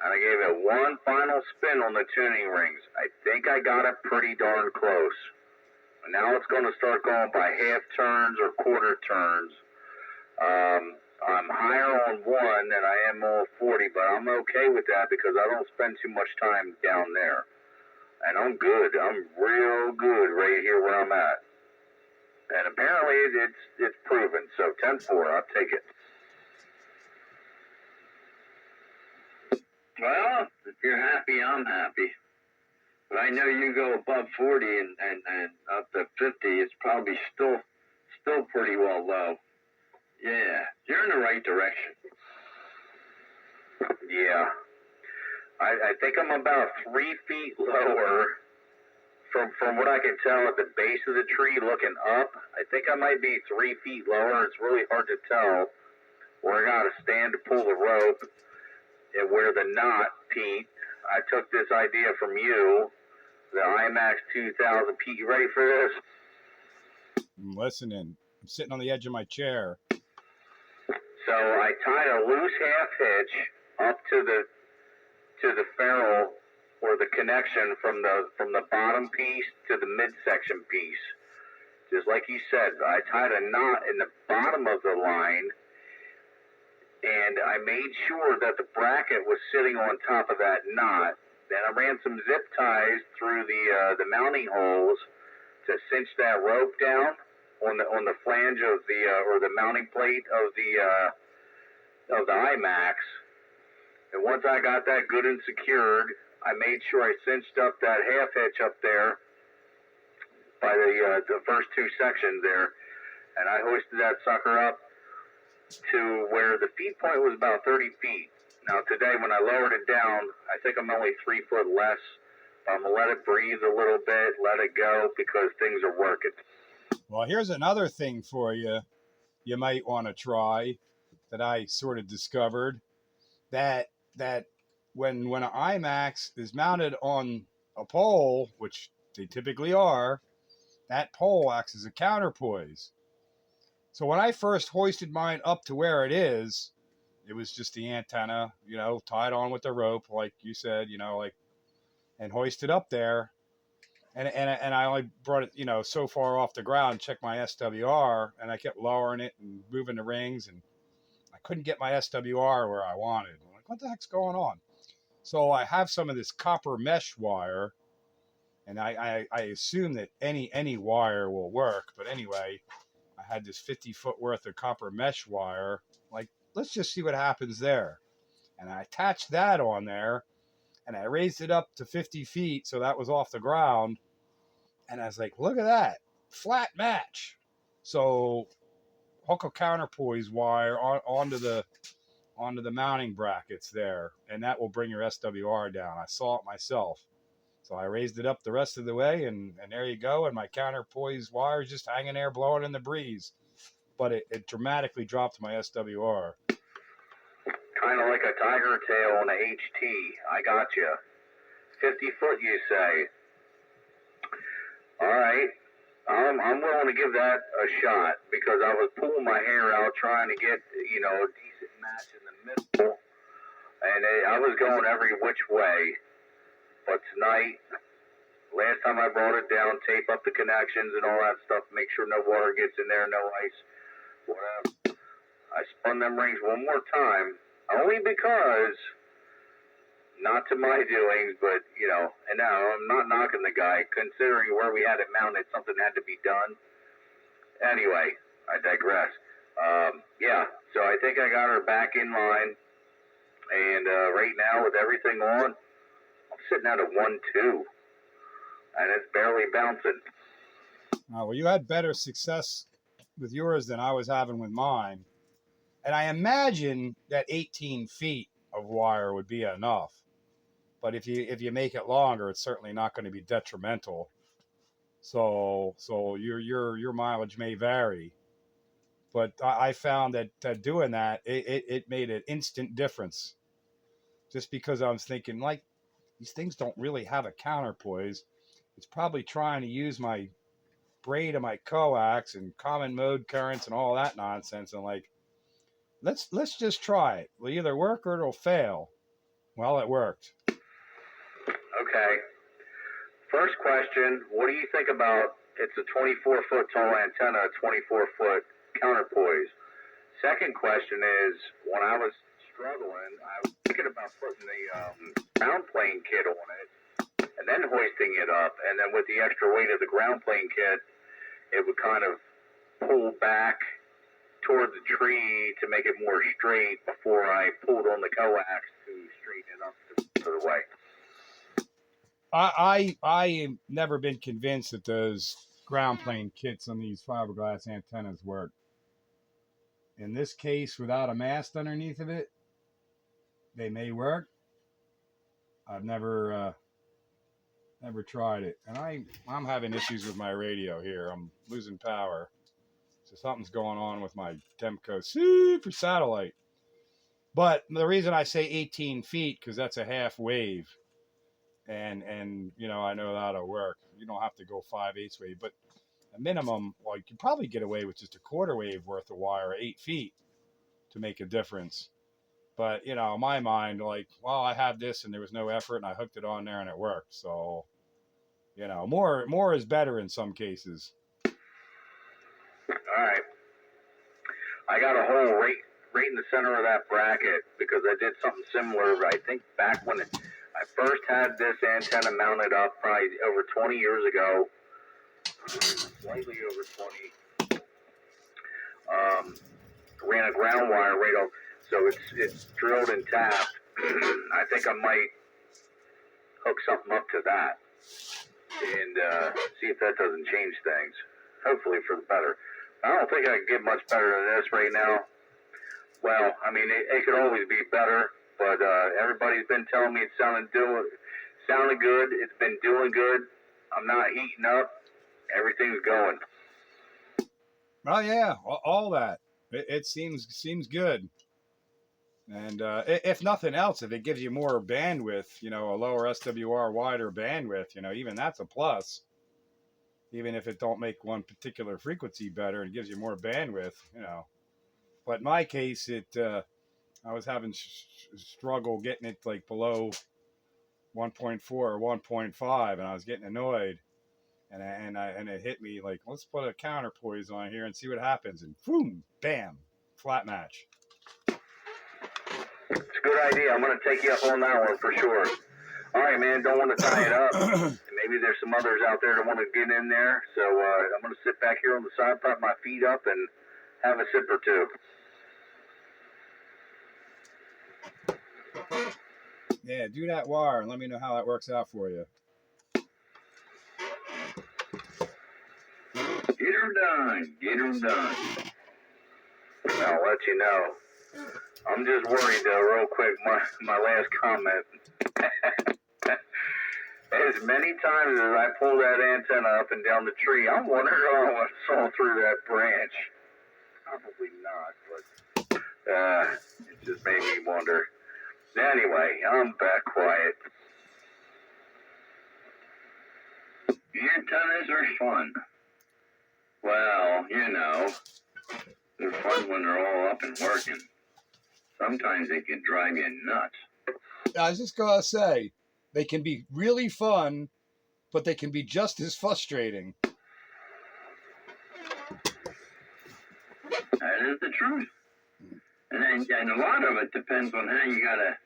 And I gave it one final spin on the tuning rings. I think I got it pretty darn close. And now it's going to start going by half turns or quarter turns. I'm higher on one than I am on 40, but I'm okay with that because I don't spend too much time down there. And I'm good. I'm real good right here where I'm at. And apparently it's proven. So 10-4, I'll take it. Well, if you're happy, I'm happy. But I know you go above 40 and up to 50, it's probably still pretty well low. Yeah, you're in the right direction. Yeah. I think I'm about 3 feet lower from what I can tell at the base of the tree looking up. I think I might be 3 feet lower. It's really hard to tell where I got to stand to pull the rope and where the knot, Pete. I took this idea from you, the IMAX 2000. Pete, you ready for this? I'm listening. I'm sitting on the edge of my chair. So I tied a loose half hitch up to the ferrule or the connection from the bottom piece to the midsection piece. Just like you said, I tied a knot in the bottom of the line, and I made sure that the bracket was sitting on top of that knot. Then I ran some zip ties through the mounting holes to cinch that rope down on the flange of the mounting plate of the IMAX. And once I got that good and secured, I made sure I cinched up that half hitch up there by the first two sections there, and I hoisted that sucker up to where the feed point was about 30 feet. Now today, when I lowered it down, I think I'm only 3 foot less. I'm gonna let it breathe a little bit, let it go, because things are working. Well, here's another thing for you. You might want to try that I sort of discovered that when an IMAX is mounted on a pole, which they typically are, that pole acts as a counterpoise. So when I first hoisted mine up to where it is, it was just the antenna, you know, tied on with the rope, like you said, you know, like, and hoisted up there. And I only brought it, you know, so far off the ground, checked my SWR, and I kept lowering it and moving the rings, and I couldn't get my SWR where I wanted. I'm like, what the heck's going on? So I have some of this copper mesh wire, and I assume that any wire will work. But anyway, I had this 50-foot worth of copper mesh wire. Like, let's just see what happens there. And I attached that on there, and I raised it up to 50 feet, so that was off the ground. And I was like, look at that, flat match. So hook a counterpoise wire onto the mounting brackets there, and that will bring your SWR down. I saw it myself. So I raised it up the rest of the way, and there you go. And my counterpoise wire is just hanging there, blowing in the breeze. But it dramatically dropped my SWR. Kind of like a tiger tail on a HT. I got you. 50 foot, you say? All right. I'm willing to give that a shot because I was pulling my hair out trying to get, you know, a decent match in the middle, and I was going every which way. But tonight, last time I brought it down, tape up the connections and all that stuff, make sure no water gets in there, no ice, whatever. I spun them rings one more time, only because, not to my doings, but, you know, and now I'm not knocking the guy. Considering where we had it mounted, something had to be done. Anyway, I digress. Yeah, so I think I got her back in line. And right now, with everything on, I'm sitting at a 1-2. And it's barely bouncing. Well, you had better success with yours than I was having with mine. And I imagine that 18 feet of wire would be enough. But if you make it longer, it's certainly not going to be detrimental. So your mileage may vary. But I found that doing that, it made an instant difference. Just because I was thinking, like, these things don't really have a counterpoise. It's probably trying to use my braid of my coax and common mode currents and all that nonsense. And like, let's just try it. It'll either work or it'll fail. Well, it worked. Okay. First question, what do you think about, it's a 24-foot tall antenna, 24-foot counterpoise. Second question is, when I was struggling, I was thinking about putting the ground plane kit on it and then hoisting it up. And then with the extra weight of the ground plane kit, it would kind of pull back toward the tree to make it more straight before I pulled on the coax to straighten it up to the way. I never been convinced that those ground plane kits on these fiberglass antennas work. In this case, without a mast underneath of it, they may work. I've never tried it, and I'm having issues with my radio here. I'm losing power, so something's going on with my Demco super satellite. But the reason I say 18 feet because that's a half wave. And you know, I know that'll work. You don't have to go 5/8 wave, but a minimum, well, you can probably get away with just a quarter wave worth of wire, 8 feet, to make a difference. But you know, in my mind, like, well, I had this and there was no effort, and I hooked it on there and it worked. So, you know, more is better in some cases. All right, I got a hole right in the center of that bracket because I did something similar. I think back when I first had this antenna mounted up probably over 20 years ago, slightly over 20. Ran a ground wire right off, so it's drilled and tapped. I think I might hook something up to that and see if that doesn't change things. Hopefully for the better. I don't think I can get much better than this right now. Well, I mean, it could always be better. But everybody's been telling me it sounded good. It's been doing good. I'm not heating up. Everything's going. Oh yeah, all that. It seems good. And if nothing else, if it gives you more bandwidth, you know, a lower SWR, wider bandwidth, you know, even that's a plus. even if it don't make one particular frequency better and gives you more bandwidth, you know. But in my case, I was having struggle getting it like below 1.4 or 1.5, and I was getting annoyed. And it hit me like, let's put a counterpoise on here and see what happens. And boom, bam, flat match. It's a good idea. I'm going to take you up on that one for sure. All right, man. Don't want to tie it up. Maybe there's some others out there that want to get in there. So I'm going to sit back here on the side, prop my feet up, and have a sip or two. Yeah, do that wire and let me know how that works out for you. Get her done. Get her done. I'll let you know. I'm just worried, though, real quick, my last comment. As many times as I pull that antenna up and down the tree, I'm wondering what saw through that branch. Probably not, but it just made me wonder. Anyway, I'm back quiet. Antennas are fun. Well, you know, they're fun when they're all up and working. Sometimes they can drive you nuts. I was just going to say, they can be really fun, but they can be just as frustrating. That is the truth. And a lot of it depends on how you gotta,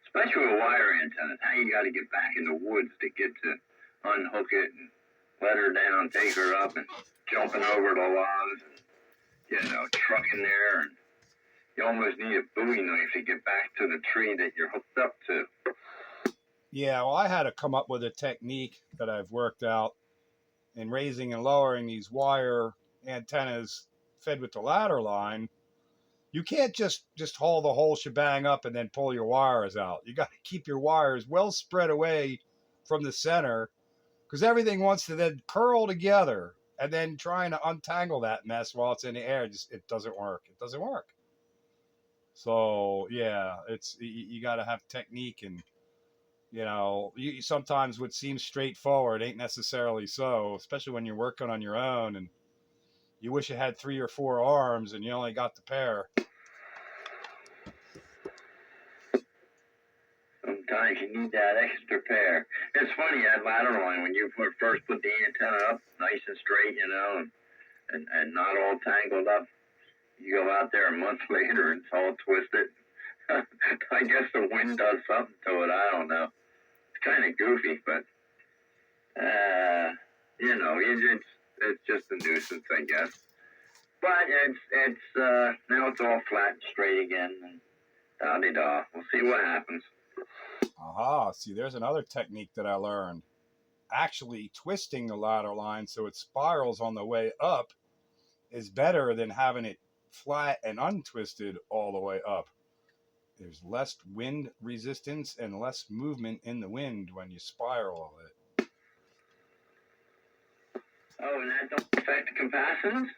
especially with wire antennas, how you gotta get back in the woods to get to unhook it and let her down, take her up, and jumping over the logs, and, you know, trucking there, and you almost need a Bowie knife to get back to the tree that you're hooked up to. Yeah, well, I had to come up with a technique that I've worked out in raising and lowering these wire antennas fed with the ladder line. You can't just haul the whole shebang up and then pull your wires out. You got to keep your wires well spread away from the center, because everything wants to then curl together, and then trying to untangle that mess while it's in the air, it doesn't work. It doesn't work. So yeah, you got to have technique, and you know, you sometimes what seems straightforward ain't necessarily so, especially when you're working on your own and you wish you had 3 or 4 arms and you only got the pair. Sometimes you need that extra pair. It's funny, that ladder line, when you first put the antenna up nice and straight, you know, and not all tangled up, you go out there a month later and it's all twisted. I guess the wind does something to it. I don't know. It's kind of goofy, but, you know, it's just a nuisance, I guess. But now it's all flat and straight again. And da-de-da. We'll see what happens. Aha, see, there's another technique that I learned. Actually twisting the ladder line so it spirals on the way up is better than having it flat and untwisted all the way up. There's less wind resistance and less movement in the wind when you spiral it. Oh, and that don't affect the capacitance?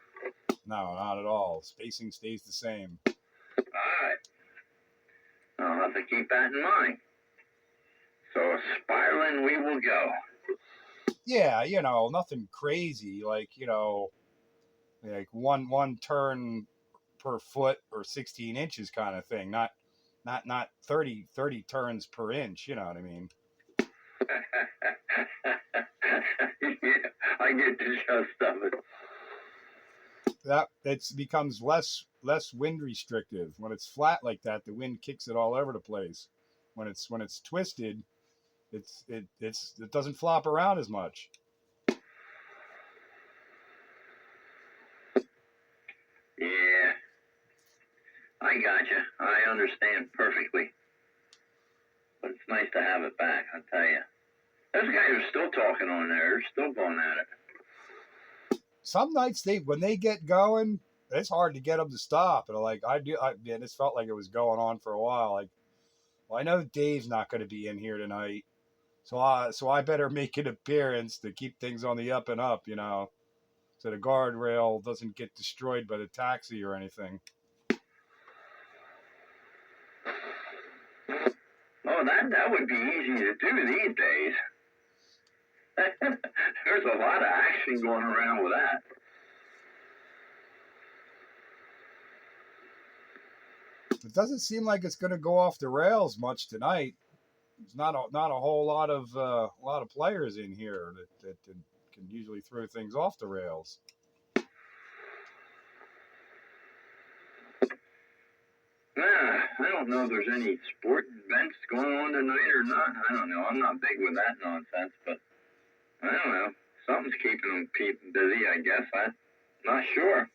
No, not at all. Spacing stays the same. All right. I'll have to keep that in mind. So spiraling we will go. Yeah, you know, nothing crazy, like, you know, like one turn per foot or 16 inches kind of thing, not 30 turns per inch, you know what I mean? Yeah, I get the gist of it. That it becomes less wind restrictive. When it's flat like that, the wind kicks it all over the place. When it's twisted, it doesn't flop around as much. Yeah, I gotcha. I understand perfectly. But it's nice to have it back, I'll tell you. Those guys are still talking on there. They're still going at it. Some nights when they get going, it's hard to get them to stop. And like I just felt like it was going on for a while. Like, well, I know Dave's not going to be in here tonight, so I better make an appearance to keep things on the up and up, you know, so the guardrail doesn't get destroyed by the taxi or anything. Oh, that would be easy to do these days. There's a lot of action going around with that. It doesn't seem like it's going to go off the rails much tonight. There's not a whole lot of players in here that can usually throw things off the rails. I don't know if there's any sport events going on tonight or not. I don't know. I'm not big with that nonsense, but I don't know. Something's keeping them busy, I guess. I'm not sure.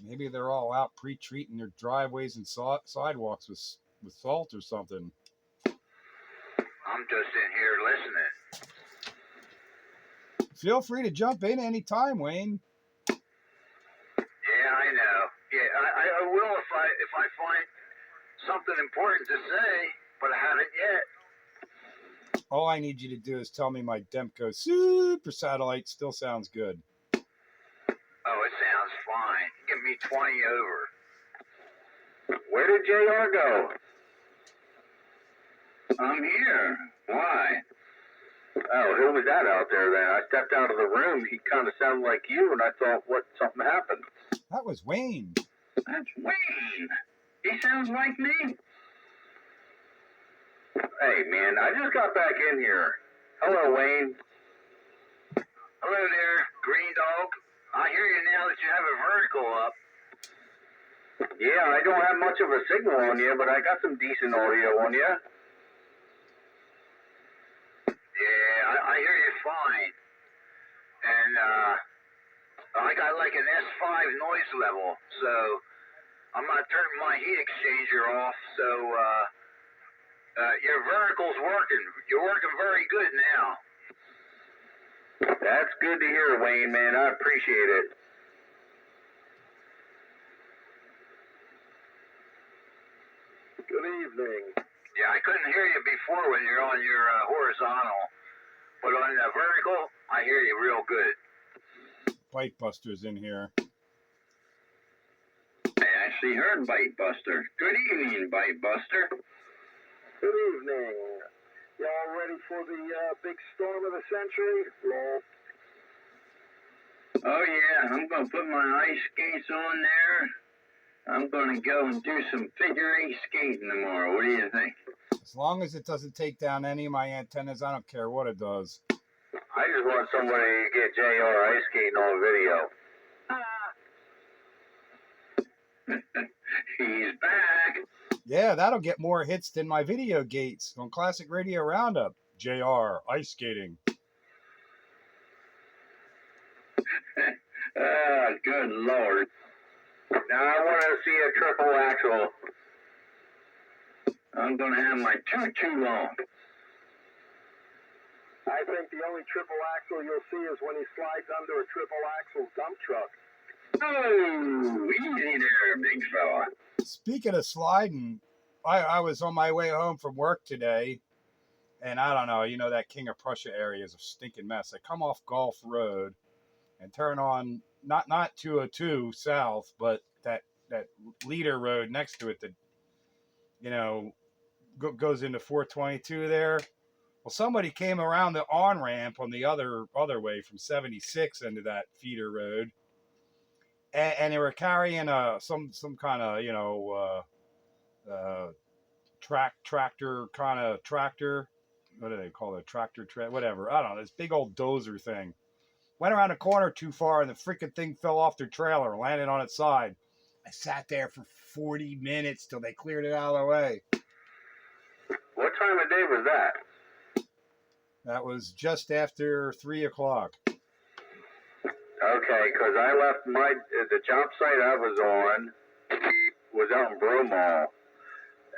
Maybe they're all out pre-treating their driveways and sidewalks with salt or something. I'm just in here listening. Feel free to jump in any time, Wayne. Yeah, I know. Yeah, I will if I find something important to say, but I haven't yet. All I need you to do is tell me my Demco super satellite still sounds good. Oh, it sounds fine. Give me 20 over. Where did JR go? I'm here. Why? Oh, who was that out there then? I stepped out of the room. He kind of sounded like you, and I thought, something happened. That was Wayne. That's Wayne. He sounds like me. Hey, man, I just got back in here. Hello, Wayne. Hello there, Green Dog. I hear you now that you have a vertical up. Yeah, I don't have much of a signal on you, but I got some decent audio on you. Yeah, I hear you fine. And I got like an S5 noise level, so I'm not turning my heat exchanger off, so your vertical's working. You're working very good now. That's good to hear, Wayne, man. I appreciate it. Good evening. Yeah, I couldn't hear you before when you're on your horizontal, but on the vertical, I hear you real good. Bite Buster's in here. I actually heard Bite Buster. Good evening, Bite Buster. Good evening. Y'all ready for the big storm of the century? Roll. Oh, yeah. I'm going to put my ice skates on there. I'm going to go and do some figure-8 skating tomorrow. What do you think? As long as it doesn't take down any of my antennas, I don't care what it does. I just want somebody to get JR ice skating on video. He's back. Yeah, that'll get more hits than my video gates on Classic Radio Roundup. JR, ice skating. Good Lord. Now I want to see a triple axle. I'm going to have my too long. I think the only triple axle you'll see is when he slides under a triple axle dump truck. Oh, easy there, big fella. Speaking of sliding, I was on my way home from work today, and I don't know, you know, that King of Prussia area is a stinking mess. I come off Gulf Road and turn on not 202 south, but that leader road next to it that, you know, goes into 422 there. Well, somebody came around the on-ramp on the other way from 76 into that feeder road, and they were carrying some kind of, you know, tractor kind of tractor. What do they call it? Tractor whatever. I don't know. This big old dozer thing. Went around the corner too far, and the freaking thing fell off their trailer and landed on its side. I sat there for 40 minutes till they cleared it out of the way. What time of day was that? That was just after 3 o'clock. Okay, because I left the job site I was on was out in Bromall,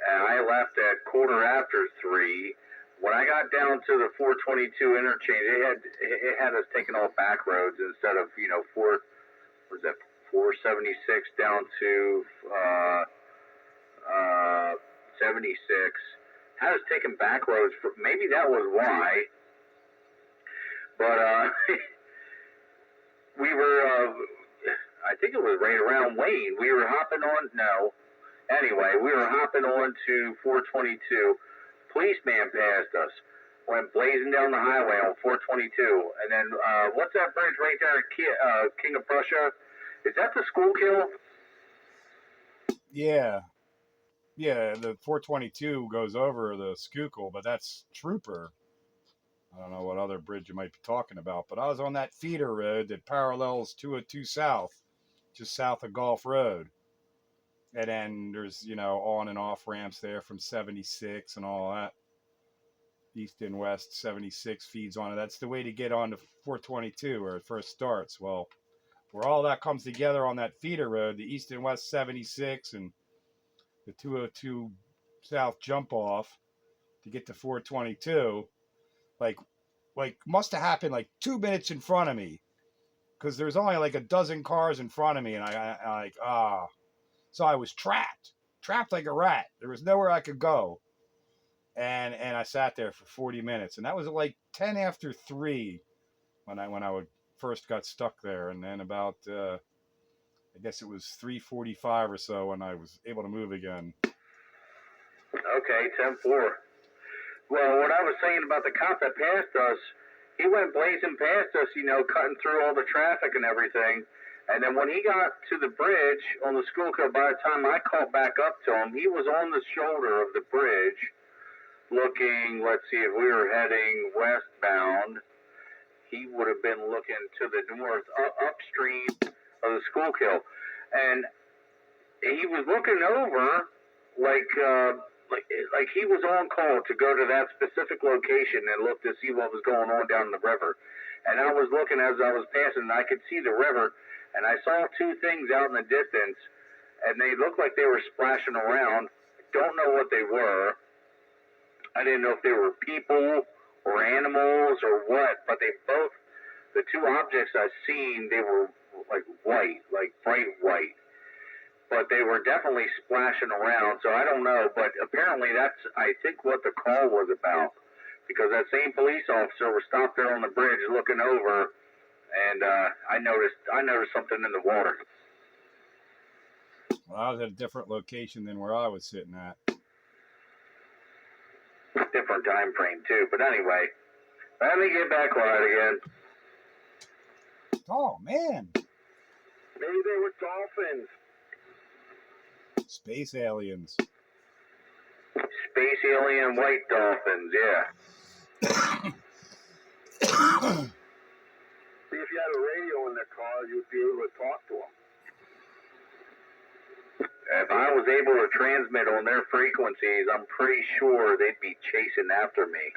and I left at 3:15. When I got down to the 422 interchange, it had us taking all back roads instead of, you know, 476 down to 76. Had us taking back roads for, maybe that was why. But we were, I think it was right around Wayne. We were hopping on, we were hopping on to 422. Policeman passed us. went blazing down the highway on 422. And then, what's that bridge right there at King of Prussia? Is that the Schuylkill? Yeah. Yeah, the 422 goes over the Schuylkill, but that's Trooper. I don't know what other bridge you might be talking about, but I was on that feeder road that parallels 202 South, just south of Gulf Road. And then there's, on and off ramps there from 76 and all that. East and west, 76 feeds on it. That's the way to get on to 422 where it first starts. Well, where all that comes together on that feeder road, the east and west 76 and the 202 South jump off to get to 422, like must have happened like 2 minutes in front of me, because there's only like a dozen cars in front of me, and I so I was trapped like a rat. There was nowhere I could go, and I sat there for 40 minutes, and that was at like 10 after 3 when I would first got stuck there, and then about I guess it was 3:45 or so when I was able to move again. Okay, 10-4. Well, what I was saying about the cop that passed us, he went blazing past us, cutting through all the traffic and everything. And then when he got to the bridge on the Schuylkill, by the time I caught back up to him, he was on the shoulder of the bridge looking, let's see, if we were heading westbound, he would have been looking to the north, upstream of the Schuylkill. And he was looking over like he was on call to go to that specific location and look to see what was going on down the river. And I was looking as I was passing, and I could see the river, and I saw two things out in the distance, and they looked like they were splashing around. Don't know what they were. I didn't know if they were people or animals or what, but the two objects I seen, they were like white, like bright white. But they were definitely splashing around, so I don't know. But apparently that's, I think, what the call was about. Because that same police officer was stopped there on the bridge looking over, and I noticed something in the water. Well, I was at a different location than where I was sitting at. Different time frame, too. But anyway, let me get back on it again. Oh, man. Maybe they were dolphins. Space aliens. Space alien white dolphins, yeah. See, if you had a radio in the car, you'd be able to talk to them. If I was able to transmit on their frequencies, I'm pretty sure they'd be chasing after me.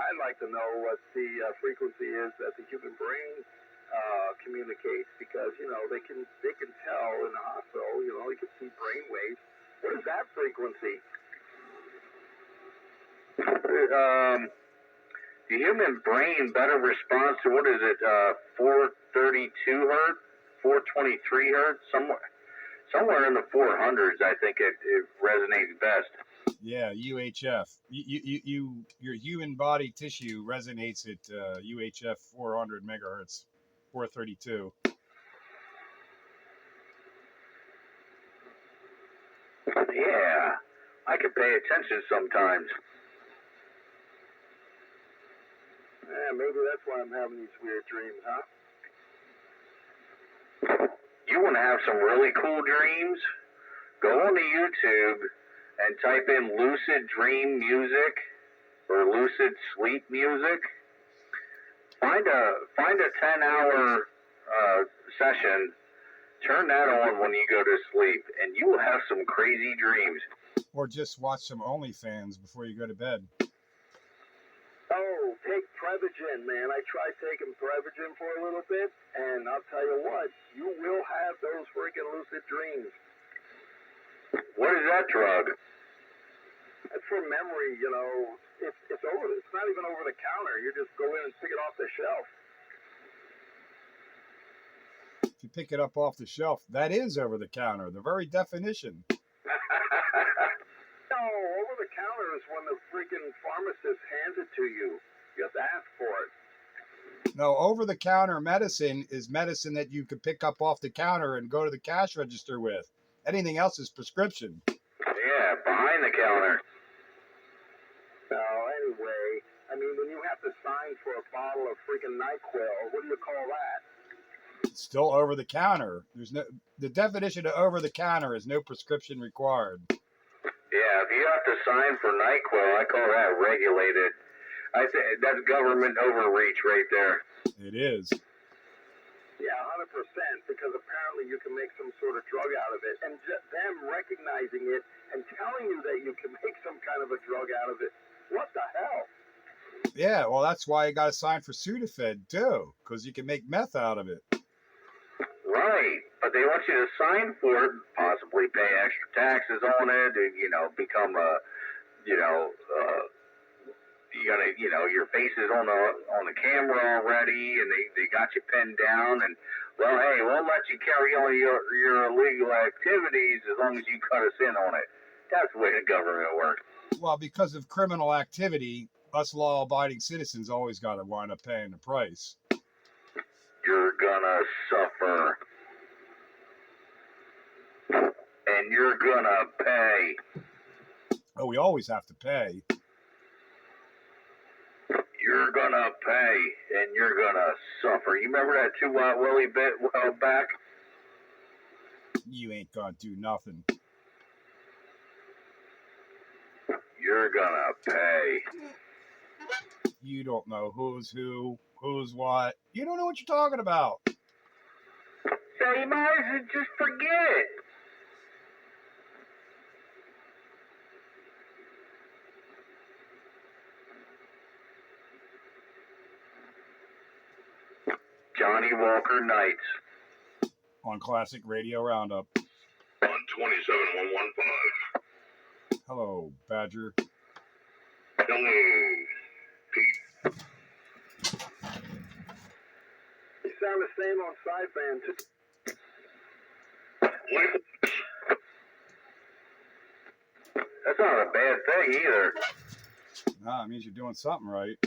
I'd like to know what the frequency is that the human brain communicates, because they can tell in the hospital. You can see brain waves. What is that frequency? The human brain better responds to, 432 hertz, 423 hertz, somewhere in the 400s. I think it resonates best. Yeah, UHF. Your human body tissue resonates at UHF 400 megahertz, 432. Yeah, I can pay attention sometimes. Yeah, maybe that's why I'm having these weird dreams, huh? You want to have some really cool dreams? Go on to YouTube and type in lucid dream music or lucid sleep music. Find a 10-hour session. Turn that on when you go to sleep, and you will have some crazy dreams. Or just watch some OnlyFans before you go to bed. Oh, take Prevagen, man. I tried taking Prevagen for a little bit, and I'll tell you what, you will have those freaking lucid dreams. What is that drug? It's for memory, It's over. It's not even over the counter. You just go in and pick it off the shelf. If you pick it up off the shelf, that is over the counter. The very definition. No, over the counter is when the freaking pharmacist hands it to you. You have to ask for it. No, over-the-counter medicine is medicine that you could pick up off the counter and go to the cash register with. Anything else is prescription. Yeah, behind the counter. So anyway, I mean, when you have to sign for a bottle of freaking NyQuil, what do you call that? It's still over-the-counter. The definition of over-the-counter is no prescription required. Yeah, if you have to sign for NyQuil, I call that regulated. I think that's government overreach right there. It is. Yeah, 100%, because apparently you can make some sort of drug out of it. And them recognizing it and telling you that you can make some kind of a drug out of it. What the hell? Yeah, well, that's why you got to sign for Sudafed, too, because you can make meth out of it. Right, but they want you to sign for it, possibly pay extra taxes on it, and, become a, you gotta, your face is on the camera already, and they got you pinned down, and, well, hey, we'll let you carry on your illegal activities as long as you cut us in on it. That's the way the government works. Well, because of criminal activity, us law-abiding citizens always got to wind up paying the price. You're gonna suffer. And you're gonna pay. Oh, we always have to pay. You're gonna pay, and you're gonna suffer. You remember that 2 Watt Willie bit a while back? You ain't gonna do nothing. You're gonna pay. You don't know who's who, who's what. You don't know what you're talking about. So you might as well just forget it. Johnny Walker Nights. On Classic Radio Roundup. On 27115. Hello, Badger. Hello, Pete. You sound the same on sideband, too. What? That's not a bad thing either. Nah, it means you're doing something right.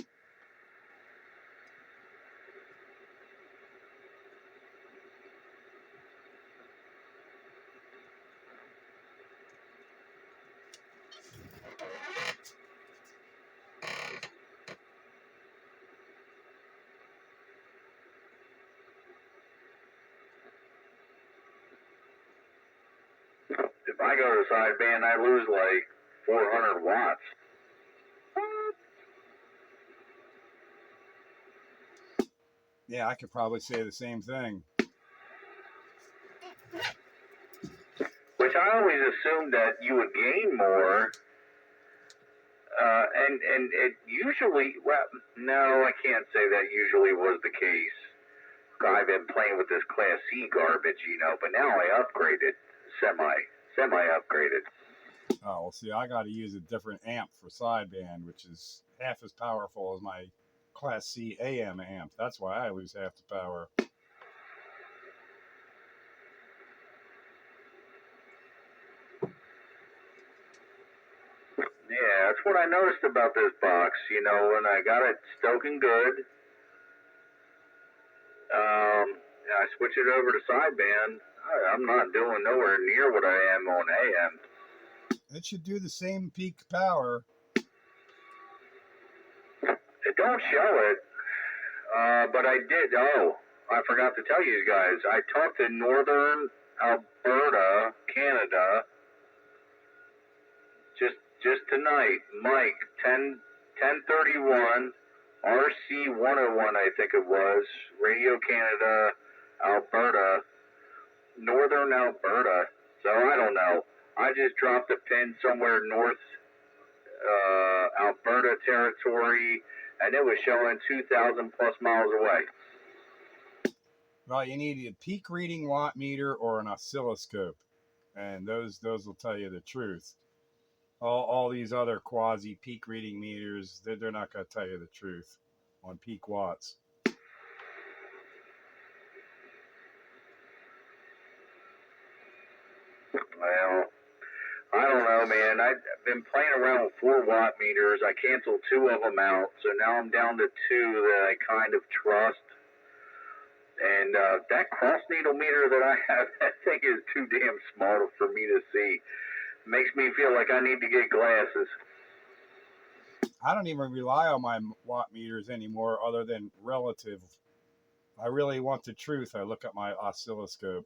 If I go to sideband, I lose like 400 watts. Yeah, I could probably say the same thing. Which I always assumed that you would gain more. And it usually, well, no, I can't say that usually was the case. I've been playing with this Class C garbage, but now I upgraded, semi-upgraded. Oh, well, see, I got to use a different amp for sideband, which is half as powerful as my Class C AM amp. That's why I lose half the power. Yeah, that's what I noticed about this box. When I got it stoking good, I switch it over to sideband. I'm not doing nowhere near what I am on AM. It should do the same peak power. It don't show it, but I did. Oh, I forgot to tell you guys. I talked to Northern Alberta, Canada, just tonight. Mike, 1031, RC 101, I think it was, Radio Canada, Alberta, Northern Alberta. So I don't know. I just dropped a pin somewhere north Alberta territory, and it was showing 2,000 plus miles away. Well, you need a peak reading watt meter or an oscilloscope, and those will tell you the truth. All these other quasi peak reading meters, they're not going to tell you the truth on peak watts. Well, I don't know, man. I've been playing around with 4-watt meters. I canceled 2 of them out, so now I'm down to 2 that I kind of trust. And that cross needle meter that I have, that thing is too damn small for me to see. Makes me feel like I need to get glasses. I don't even rely on my watt meters anymore other than relative. I really want the truth. I look at my oscilloscope.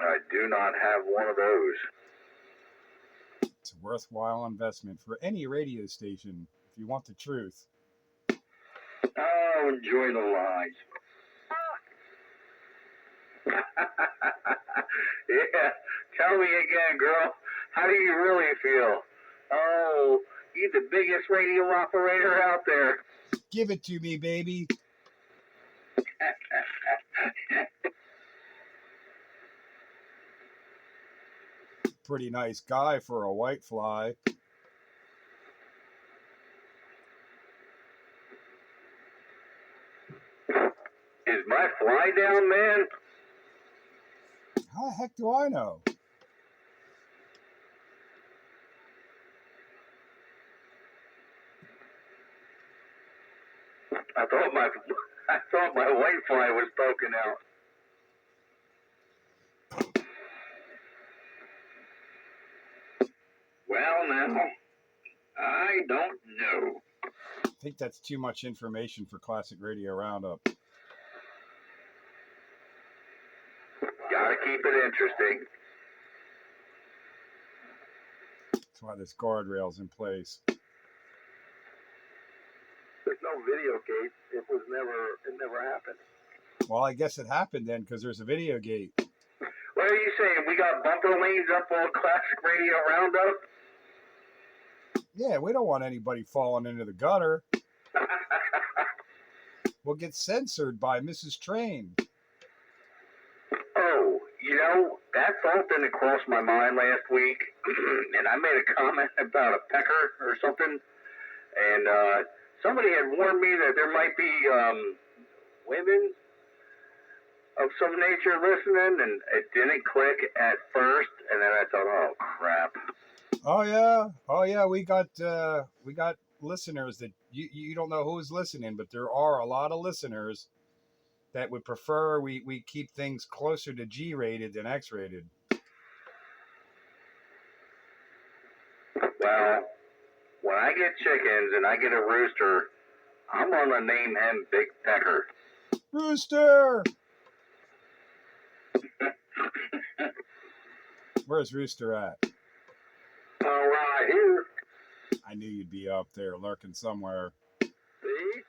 I do not have one of those. It's a worthwhile investment for any radio station if you want the truth. Oh, enjoy the lies. Yeah, tell me again, girl. How do you really feel? Oh, you're the biggest radio operator out there. Give it to me, baby. Pretty nice guy for a white fly. Is my fly down, man? How the heck do I know? I thought my white fly was poking out. Well, now, I don't know. I think that's too much information for Classic Radio Roundup. Gotta keep it interesting. That's why this guardrail's in place. There's no video gate. It never happened. Well, I guess it happened then because there's a video gate. What are you saying? We got bumper lanes up on Classic Radio Roundup? Yeah, we don't want anybody falling into the gutter. We'll get censored by Mrs. Train. Oh, you know, that thought didn't cross my mind last week, and I made a comment about a pecker or something, and somebody had warned me that there might be women of some nature listening, and it didn't click at first, and then I thought, oh crap. Oh yeah, we got listeners that you don't know who's listening, but there are a lot of listeners that would prefer we keep things closer to G-rated than X-rated. Well, when I get chickens and I get a rooster, I'm gonna name him Big Pecker. Rooster! Where's Rooster at? Right here. I knew you'd be up there lurking somewhere. See?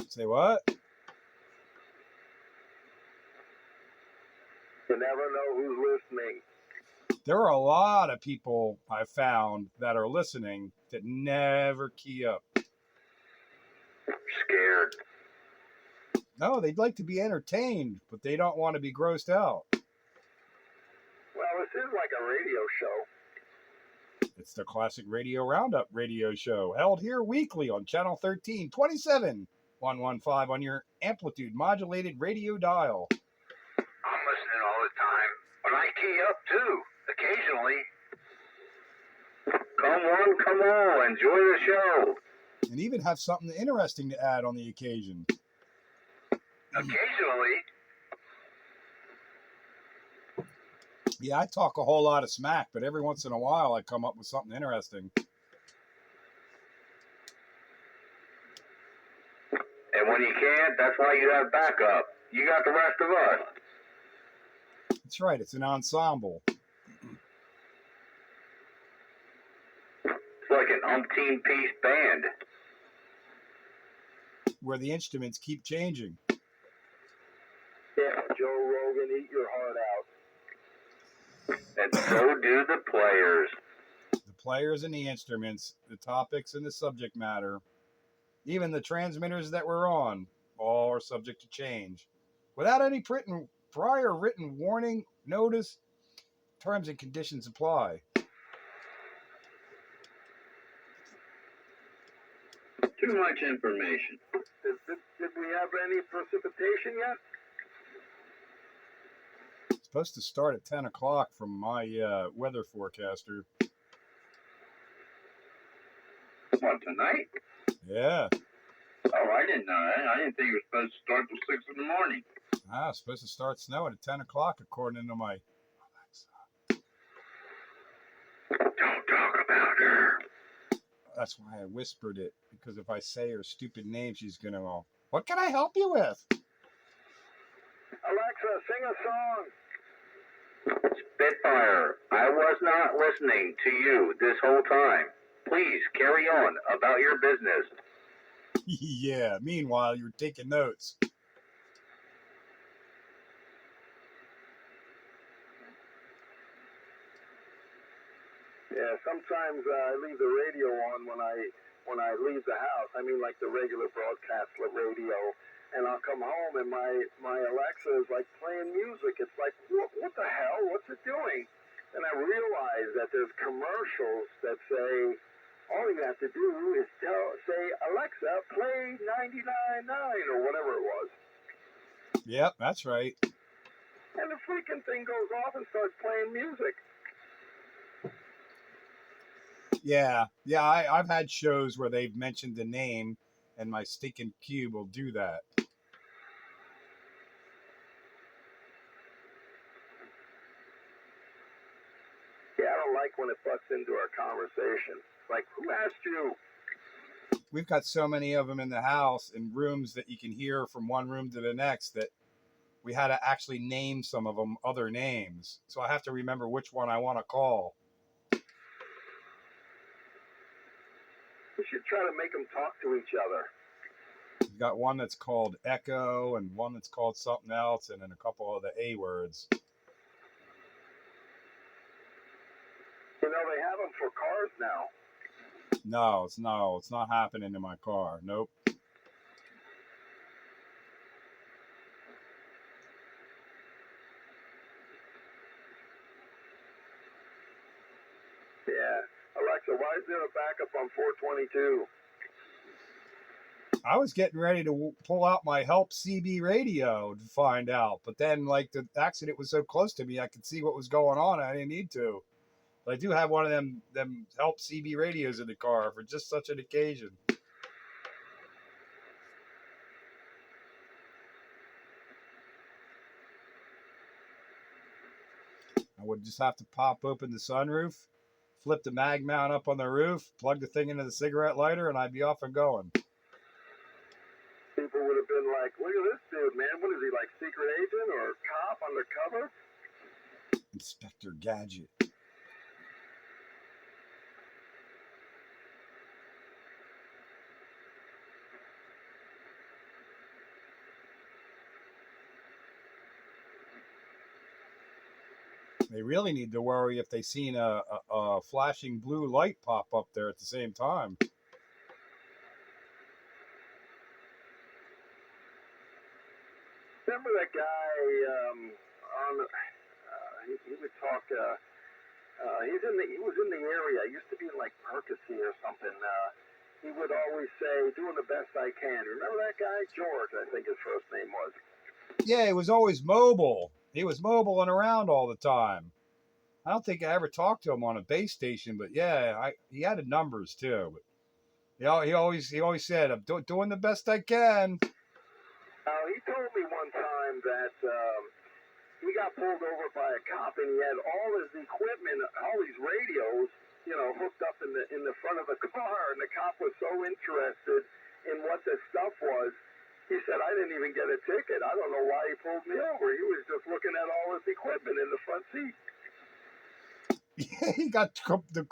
Say what? You never know who's listening. There are a lot of people I found that are listening that never key up. Scared. No, they'd like to be entertained, but they don't want to be grossed out. Well, this is like a radio show. It's the Classic Radio Roundup radio show, held here weekly on Channel 13, 27115 on your amplitude modulated radio dial. I'm listening all the time, but I key up too, occasionally. Come on, enjoy the show. And even have something interesting to add on the occasion. Occasionally. Yeah, I talk a whole lot of smack, but every once in a while I come up with something interesting. And when you can't, that's why you have backup. You got the rest of us. That's right, it's an ensemble. It's like an umpteen-piece band. Where the instruments keep changing. Yeah, Joe Rogan, eat your heart out. And so do the players. The players and the instruments, the topics and the subject matter, even the transmitters that we're on, all are subject to change. Without any prior written warning, notice, terms and conditions apply. Too much information. Did we have any precipitation yet? It's supposed to start at 10 o'clock from my weather forecaster. What, tonight? Yeah. Oh, I didn't know that. I didn't think it was supposed to start till 6 in the morning. It's supposed to start snowing at 10 o'clock according to my Alexa. Don't talk about her. That's why I whispered it, because if I say her stupid name, she's going to go, what can I help you with? Alexa, sing a song. Spitfire, I was not listening to you this whole time. Please carry on about your business. Yeah, meanwhile, you're taking notes. Yeah, sometimes I leave the radio on when I leave the house. I mean, like the regular broadcast radio, and I'll come home and my Alexa is like playing music. It's like, what the hell? What's it doing? And I realize that there's commercials that say all you have to do is say Alexa, play 99.9 or whatever it was. Yep, that's right. And the freaking thing goes off and starts playing music. Yeah, I've had shows where they've mentioned the name, and my stinking cube will do that. Yeah, I don't like when it butts into our conversation. Like, who asked you? We've got so many of them in the house, in rooms that you can hear from one room to the next, that we had to actually name some of them other names. So I have to remember which one I want to call. We should try to make them talk to each other. We've got one that's called Echo, and one that's called something else, and then a couple of the A words. You know, they have them for cars now. No, it's not happening in my car. Nope. Yeah. Alexa, why is there a backup on 422? I was getting ready to pull out my Help CB radio to find out, but then like the accident was so close to me, I could see what was going on. I didn't need to. But I do have one of them Help CB radios in the car for just such an occasion. I would just have to pop open the sunroof, flip the mag mount up on the roof, plug the thing into the cigarette lighter, and I'd be off and going. People would have been like, look at this dude, man. What is he, like secret agent or cop undercover? Inspector Gadget. They really need to worry if they seen a flashing blue light pop up there at the same time. Remember that guy he would talk, he was in the area. He used to be in like Percy or something. He would always say, doing the best I can. Remember that guy? George, I think his first name was. Yeah, he was always mobile. He was mobile and around all the time. I don't think I ever talked to him on a base station, but yeah, he had numbers too. But he always said, "I'm doing the best I can." He told me one time that he got pulled over by a cop, and he had all his equipment, all these radios, hooked up in the front of the car, and the cop was so interested in what the stuff was. He said, I didn't even get a ticket. I don't know why he pulled me over. He was just looking at all his equipment in the front seat. He got the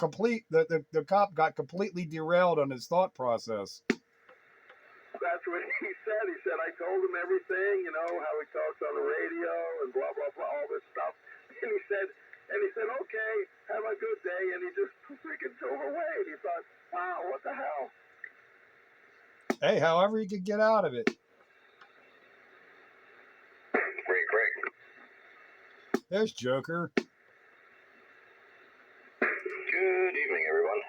cop got completely derailed on his thought process. That's what he said. He said, I told him everything, how he talks on the radio and blah, blah, blah, all this stuff. And he said, okay, have a good day. And he just freaking drove away. He thought, wow, what the hell? Hey, however you could get out of it. Great. There's Joker. Good evening, everyone.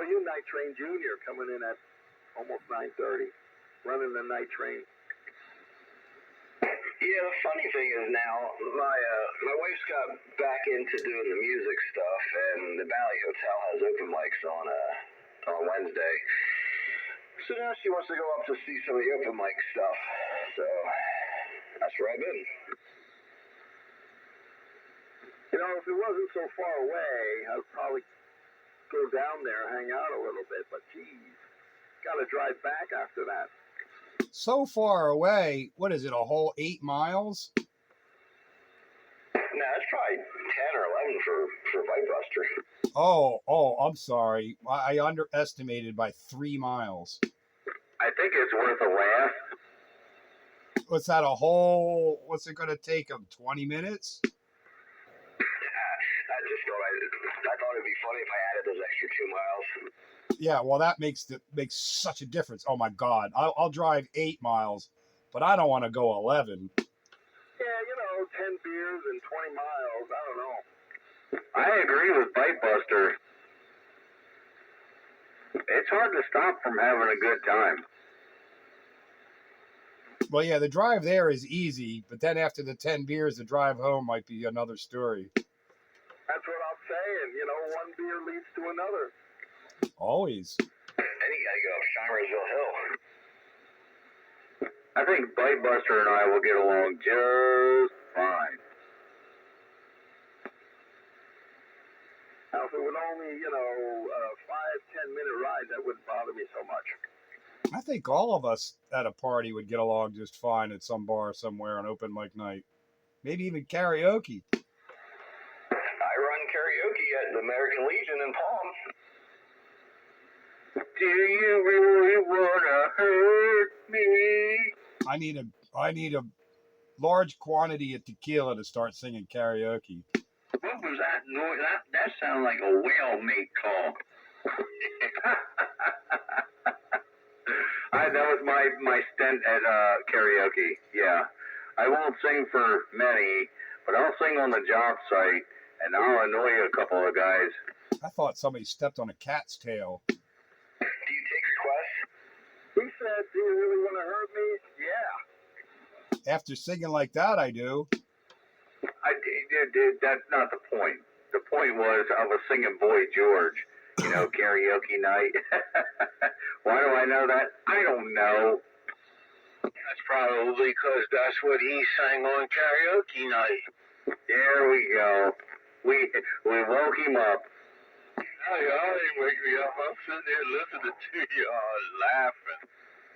you, Night Train Junior, coming in at almost 9:30, running the night train. Yeah, the funny thing is now, my wife's got back into doing the music stuff, and the Valley Hotel has open mics on Wednesday. So now she wants to go up to see some of the open mic stuff. So that's where I've been. You know, if it wasn't so far away, I'd probably go down there, hang out a little bit. But geez, got to drive back after that. So far away, what is it, a whole 8 miles? No, it's probably 10 or 11 for Bite Buster. Oh, I'm sorry. I underestimated by 3 miles. I think it's worth a laugh. What's that, a whole, what's it going to take them, 20 minutes? I thought it'd be funny if I added those extra 2 miles. Yeah, well, that makes such a difference. Oh, my God. I'll drive 8 miles, but I don't want to go 11. Yeah, you know, 10 beers and 20 miles, I don't know. I agree with Bite Buster. It's hard to stop from having a good time. Well, yeah, the drive there is easy, but then after the 10 beers, the drive home might be another story. That's what I'm saying. You know, one beer leads to another. Always. Then you gotta go up Shimersville Hill. I think Bite Buster and I will get along just fine. Now, if it was only, you know, a 5-10 minute ride, that wouldn't bother me so much. I think all of us at a party would get along just fine at some bar somewhere on open mic night. Maybe even karaoke. I run karaoke at the American Legion in Palm. Do you really wanna hurt me? I need a large quantity of tequila to start singing karaoke. What was that noise? That sounded like a whale mate call. That was my stint at karaoke. Yeah, I won't sing for many, but I'll sing on the job site, and I'll annoy a couple of guys. I thought somebody stepped on a cat's tail. Do you take requests? He said, do you really want to hurt me? Yeah. After singing like that, I do. That's not the point. The point was I was singing Boy George, you know, karaoke night. Why do I know that? I don't know. That's probably because that's what he sang on karaoke night. There we go. We woke him up. Hey, y'all didn't wake me up. I'm sitting there listening to y'all laughing.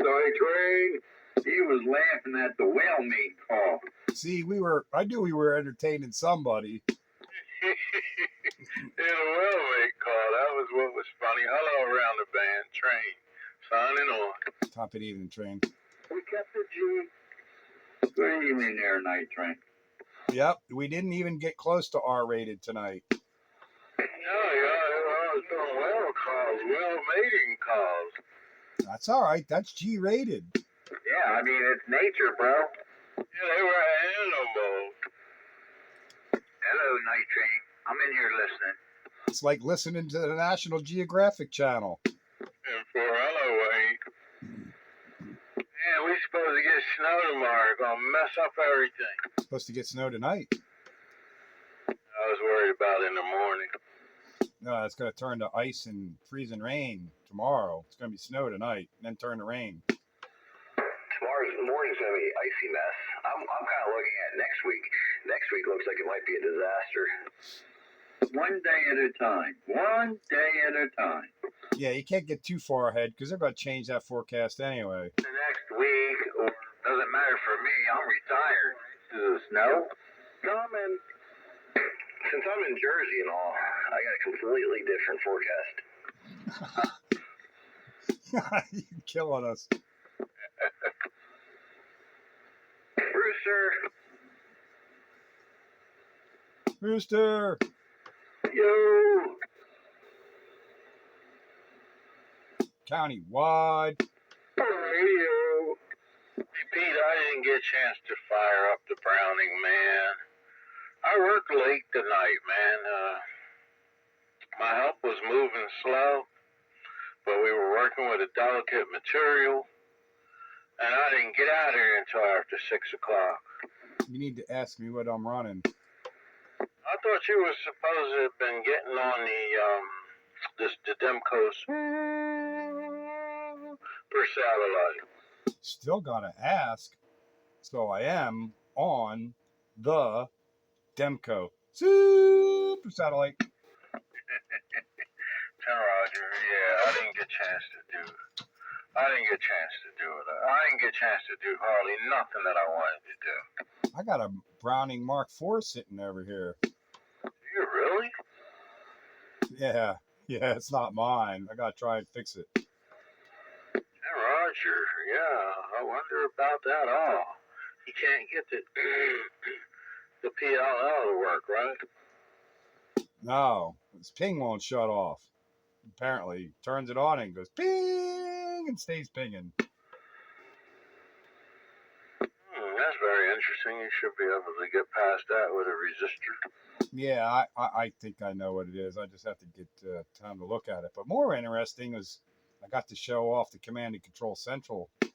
Sorry, Train. He was laughing at the whale mate call. See, I knew we were entertaining somebody. Yeah, the well-made call. That was what was funny. Hello around the band. Train. Signing on. Top it even, Train. We kept it G. Good evening there, Night Train. Yep, we didn't even get close to R-rated tonight. No, I was doing well calls, well-mating calls. That's all right. That's G-rated. Yeah, I mean, it's nature, bro. Yeah, they were animals. Hello, Night Train. I'm in here listening. It's like listening to the National Geographic Channel. And for hello, Wayne. Yeah, we supposed to get snow tomorrow. Gonna mess up everything. Supposed to get snow tonight. I was worried about in the morning. No, it's going to turn to ice and freezing rain tomorrow. It's going to be snow tonight, and then turn to rain. Tomorrow's morning's gonna be an icy mess. I'm kind of looking at next week. Next week looks like it might be a disaster. One day at a time. One day at a time. Yeah, you can't get too far ahead because they're going to change that forecast anyway. The next week, or doesn't matter for me. I'm retired. Does it snow? Coming. Since I'm in Jersey and all, I got a completely different forecast. You're killing us. Brewster. Rooster! Yo. Countywide. Radio. Pete, I didn't get a chance to fire up the Browning, man. I worked late tonight, man. My help was moving slow. but we were working with a delicate material, and I didn't get out of here until after 6 o'clock. You need to ask me what I'm running. I thought you were supposed to have been getting on the Demco's per satellite. Still gotta ask. So I am on the Demco Super Satellite. Roger, yeah, I didn't get a chance to do it. I didn't get a chance to do hardly nothing that I wanted to do. I got a Browning Mark IV sitting over here. You really? Yeah, it's not mine. I gotta try and fix it. Roger, yeah, I wonder about that all. You can't get the PLL to work, right? No, this ping won't shut off. Apparently, turns it on and goes ping and stays pinging. That's very interesting. You should be able to get past that with a resistor. Yeah, I think I know what it is. I just have to get time to look at it. But more interesting was I got to show off the Command and Control Central. Yeah,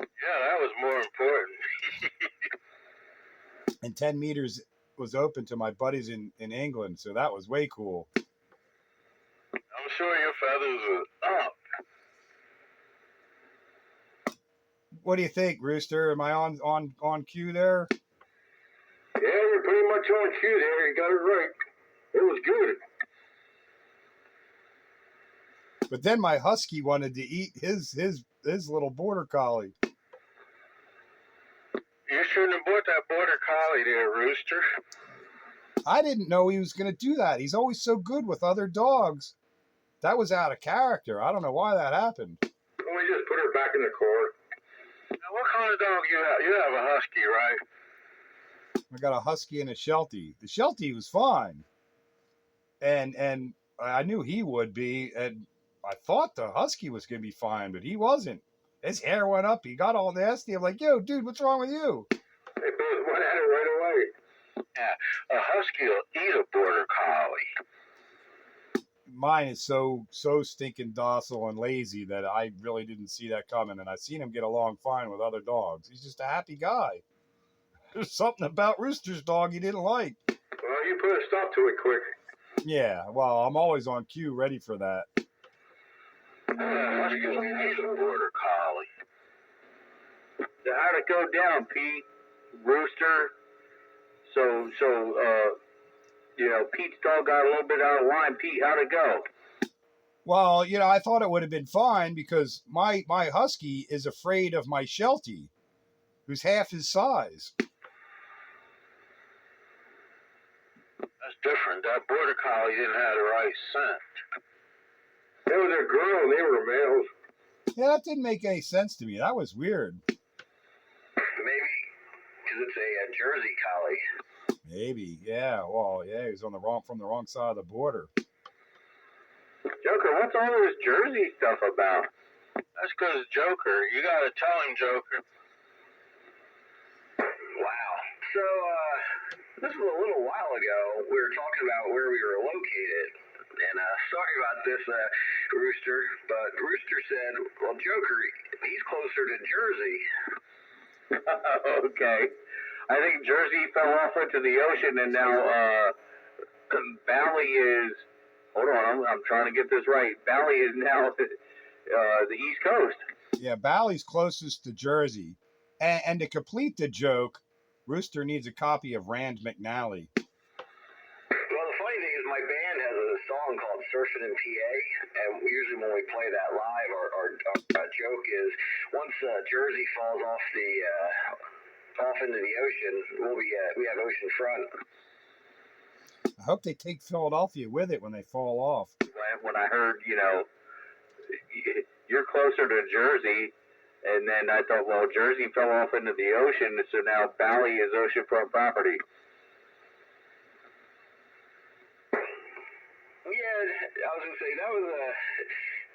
that was more important. And 10 meters was open to my buddies in England, so that was way cool. I'm sure your feathers are up. What do you think, Rooster? Am I on cue there? Yeah, you're pretty much on cue there. You got it right. It was good. But then my husky wanted to eat his little border collie. You shouldn't have bought that border collie there, Rooster. I didn't know he was going to do that. He's always so good with other dogs. That was out of character. I don't know why that happened. Let me just put her back in the car. Now, what kind of dog you have? You have a husky, right? I got a husky and a Sheltie. The Sheltie was fine. And I knew he would be, and I thought the husky was going to be fine, but he wasn't. His hair went up. He got all nasty. I'm like, yo, dude, what's wrong with you? They both went at it right away. Yeah, a husky will eat a border collie. Mine is so stinking docile and lazy that I really didn't see that coming, and I seen him get along fine with other dogs. He's just a happy guy. There's something about Rooster's dog he didn't like. Well, you put a stop to it quick. Yeah, well, I'm always on cue, ready for that. Husky will eat a border collie. So how'd it go down, Pete? Rooster? So, Pete's dog got a little bit out of line. Pete, how'd it go? Well, I thought it would have been fine because my husky is afraid of my Sheltie, who's half his size. That's different. That border collie didn't have the right scent. It was a girl and they were males. Yeah, that didn't make any sense to me. That was weird. Maybe because it's a Jersey collie. Maybe, yeah. Well, yeah, he was from the wrong side of the border. Joker, what's all this Jersey stuff about? That's because Joker. You gotta tell him, Joker. Wow. So, this was a little while ago. We were talking about where we were located. And sorry about this, Rooster. But Rooster said, well, Joker, he's closer to Jersey. Okay. I think Jersey fell off into the ocean, and now Bali is. Hold on, I'm trying to get this right. Bali is now the East Coast. Yeah, Bali's closest to Jersey. And to complete the joke, Rooster needs a copy of Rand McNally. Well, the funny thing is my band has a song called Surfing in PA, and usually when we play that live, our joke is once Jersey falls off into the ocean, we have ocean front. I hope they take Philadelphia with it when they fall off. When I heard, you're closer to Jersey, and then I thought, well, Jersey fell off into the ocean, so now Bali is oceanfront property. Yeah, I was gonna say that was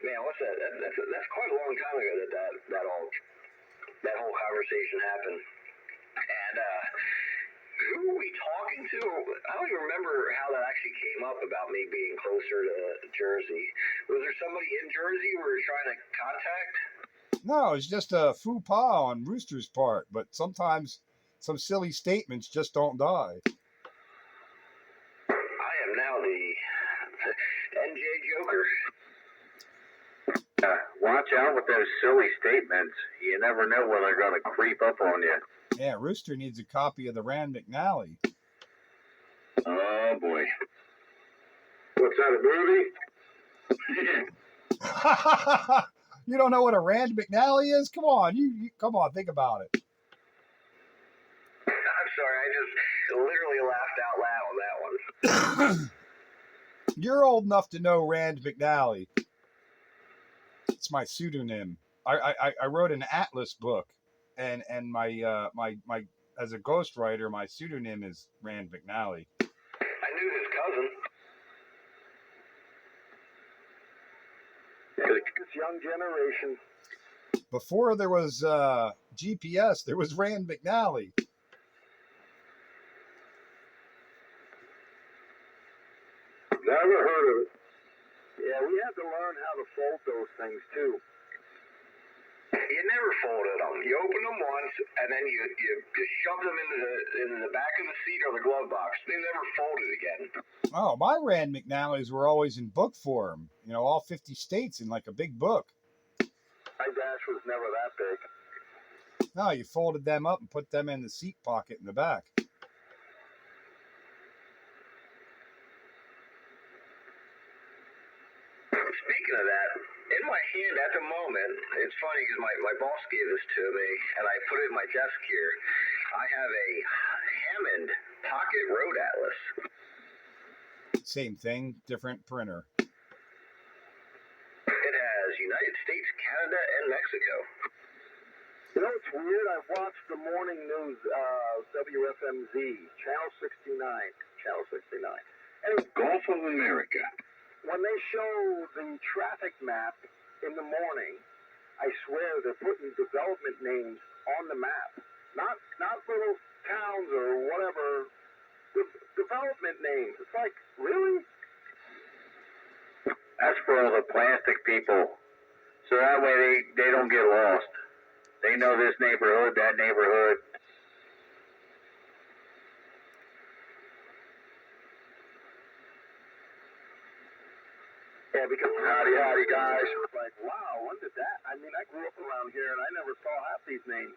man. What's that? That's quite a long time ago that whole conversation happened. And who were we talking to? I don't even remember how that actually came up about me being closer to Jersey. Was there somebody in Jersey we were trying to contact? No, it's just a faux pas on Rooster's part, but sometimes some silly statements just don't die. I am now the NJ Joker. Watch out with those silly statements. You never know when they're going to creep up on you. Yeah, Rooster needs a copy of the Rand McNally. Oh boy. What's that, a movie? You don't know what a Rand McNally is? Come on, you come on, think about it. I'm sorry, I just literally laughed out loud on that one. You're old enough to know Rand McNally. It's my pseudonym. I wrote an Atlas book, and my my as a ghostwriter, my pseudonym is Rand McNally. I knew his cousin. This young generation. Before there was GPS, there was Rand McNally. Never heard of it. Yeah, we had to learn how to fold those things too. You never folded them. You opened them once, and then you shoved them into the back of the seat or the glove box. They never folded again. Oh, my Rand McNallys were always in book form. You know, all 50 states in like a big book. My dash was never that big. No, you folded them up and put them in the seat pocket in the back. Speaking of that, in my hand at the moment, it's funny because my boss gave this to me, and I put it in my desk here. I have a Hammond Pocket Road Atlas. Same thing, different printer. It has United States, Canada, and Mexico. You know, it's weird. I watched the morning news, WFMZ, Channel 69. Channel 69. Anyway, Gulf of America. when they show the traffic map in the morning, I swear they're putting development names on the map. Not little towns or whatever. Development names. It's like, really? That's for all the plastic people. So that way they don't get lost. They know this neighborhood, that neighborhood. Yeah, because howdy guys. It's like, wow, when did that? I mean, I grew up around here and I never saw half these names.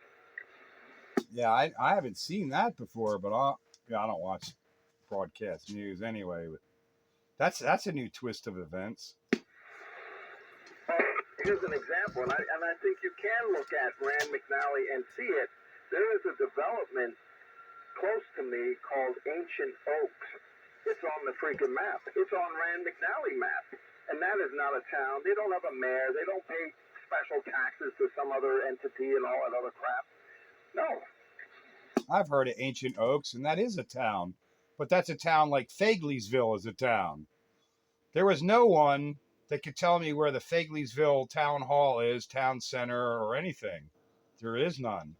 Yeah, I haven't seen that before, but I don't watch broadcast news anyway. But that's a new twist of events. Well, here's an example, and I think you can look at Rand McNally and see it. There is a development close to me called Ancient Oaks. It's on the freaking map. It's on Rand McNally map. And that is not a town. They don't have a mayor. They don't pay special taxes to some other entity and all that other crap. No. I've heard of Ancient Oaks, and that is a town. But that's a town like Fagleysville is a town. There was no one that could tell me where the Fagleysville town hall is, town center, or anything. There is none.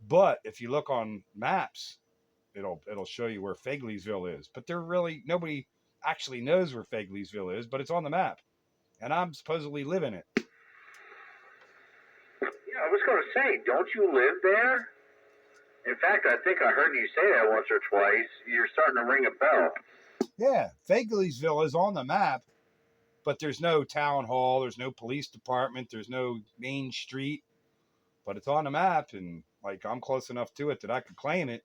But if you look on maps, it'll show you where Fagleysville is. But nobody actually knows where Fagleysville is, but it's on the map. And I'm supposedly live in it. Yeah, I was going to say, don't you live there? In fact, I think I heard you say that once or twice. You're starting to ring a bell. Yeah, Fagleysville is on the map, but there's no town hall, there's no police department, there's no main street. But it's on the map, and like I'm close enough to it that I could claim it.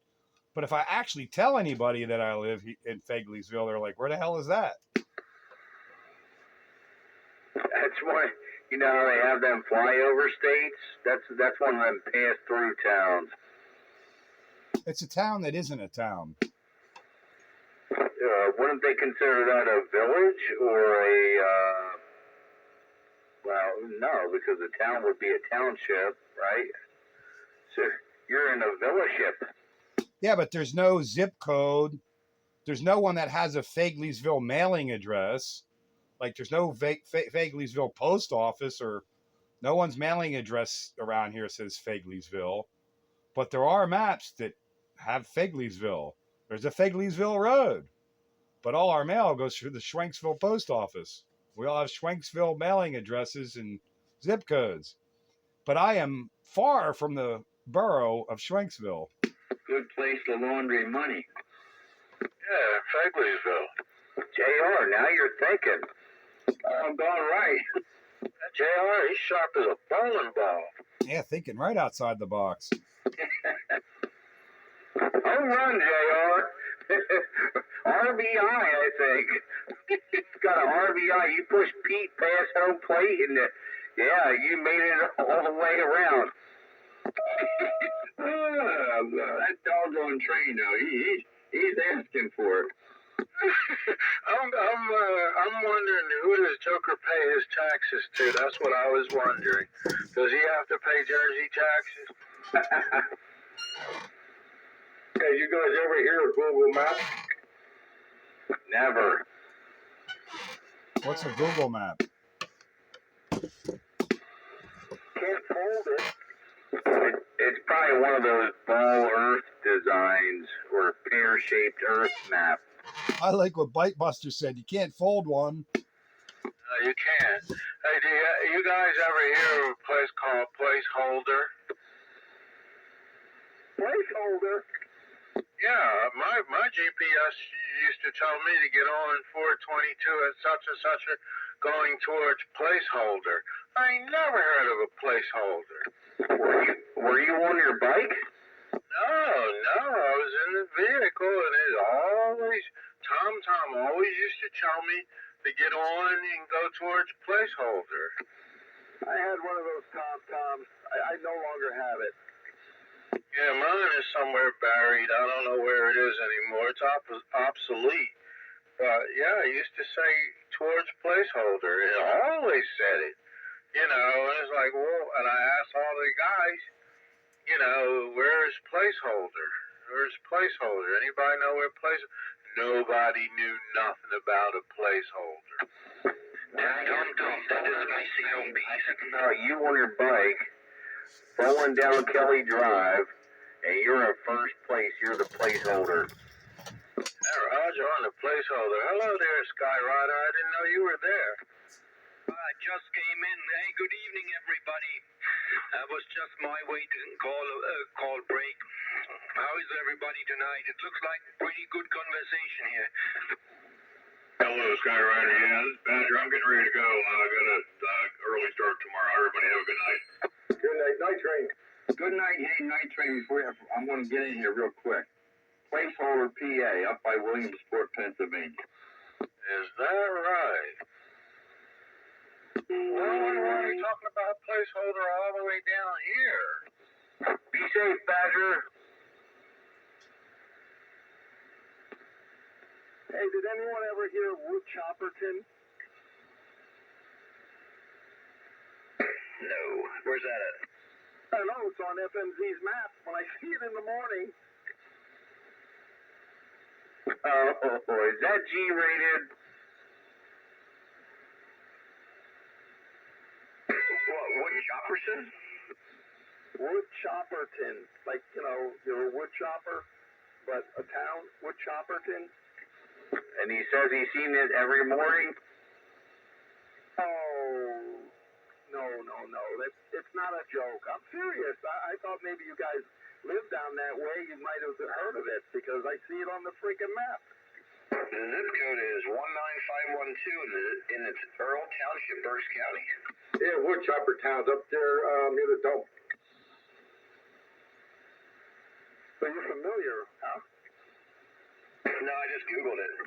But if I actually tell anybody that I live in Fagleysville, they're like, where the hell is that? That's why, you know how they have them flyover states? That's one of them pass-through towns. It's a town that isn't a town. Wouldn't they consider that a village or a, well, no, because a town would be a township, right? So you're in a villageship. Yeah, but there's no zip code. There's no one that has a Fagleysville mailing address. Like there's no Fagleysville post office, or no one's mailing address around here says Fagleysville. But there are maps that have Fagleysville. There's a Fagleysville Road. But all our mail goes through the Schwenksville post office. We all have Schwenksville mailing addresses and zip codes. But I am far from the borough of Schwenksville. Good place to laundry money. Yeah, Fagleyville. JR, now you're thinking. I'm going right. That JR, he's sharp as a bowling ball. Yeah, thinking right outside the box. Home run, JR. RBI, I think. It's got an RBI. You pushed Pete past home plate, and yeah, you made it all the way around. That doggone train, though, he's asking for it. I'm wondering who does Joker pay his taxes to? That's what I was wondering. Does he have to pay Jersey taxes? Hey, you guys ever hear of Google Maps? Never. What's a Google map? Can't fold it. It's probably one of those ball earth designs or pear-shaped earth map. I like what Bite Buster said. You can't fold one. You can't. Hey, do you guys ever hear of a place called Placeholder? Placeholder. Yeah, my GPS used to tell me to get on 422 at such and such a going towards Placeholder. I never heard of a Placeholder. Were you on your bike? No, I was in the vehicle, and it always, Tom always used to tell me to get on and go towards Placeholder. I had one of those Toms. I no longer have it. Yeah, mine is somewhere buried. I don't know where it is anymore. It's obsolete. But yeah, I used to say towards Placeholder. It always said it. You know, and it's like, well, and I asked all the guys, you know, where's Placeholder? Where's Placeholder? Anybody know where Placeholder? Nobody knew nothing about a placeholder. That is icing on piece. You on your bike, rolling down Kelly Drive, and you're in first place. You're the placeholder. Hey, Roger, on the placeholder. Hello there, Skyrider. I didn't know you were there. I just came in. Hey, good evening, everybody. That was just my way to call break. How is everybody tonight? It looks like pretty good conversation here. Hello, Skyrider. Yeah, this is Badger. I'm getting ready to go. I got a early start tomorrow. Everybody have a good night. Good night, Night Train. Good night, hey, Night Train. I'm going to get in here real quick. Placeholder, PA, up by Williamsport, Pennsylvania. Is that right? Well, why are you talking about placeholder all the way down here? Be safe, Badger. Hey, did anyone ever hear of Wood Chopperton? No. Where's that at? I don't know, it's on FMZ's map. When I see it in the morning. Oh, is that G-rated? What, Wood Chopperson? Wood Chopperton. Like, you know, you're a wood chopper, but a town, Wood Chopperton. And he says he's seen it every morning? Oh, no. It's not a joke. I'm serious. I thought maybe you guys live down that way. You might have heard of it because I see it on the freaking map. The zip code is 19512 in its Earl Township, Berks County. Yeah, Wood Chopper Town's up there near the dump. So you're familiar, huh? No, I just Googled it.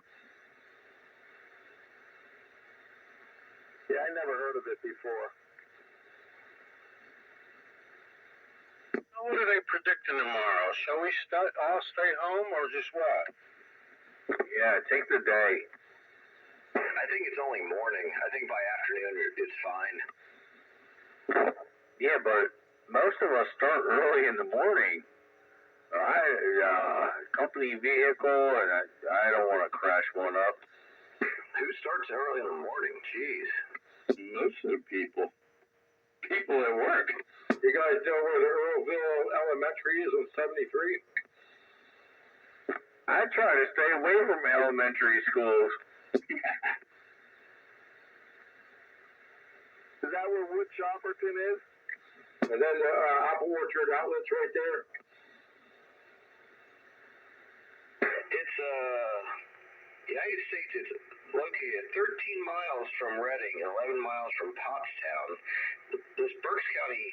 Yeah, I never heard of it before. What are they predicting tomorrow? Shall we all stay home or just what? Yeah, take the day. I think it's only morning. I think by afternoon it's fine. Yeah, but most of us start early in the morning. Company vehicle, and I don't want to crash one up. Who starts early in the morning? Jeez. Most of the people at work. You guys know where the Earlville Elementary is on 73? I try to stay away from elementary schools. Is that where Wood Shopperton is? And then the apple orchard outlet's right there. It's the United States is located 13 miles from Reading and 11 miles from Pottstown. This Berks County,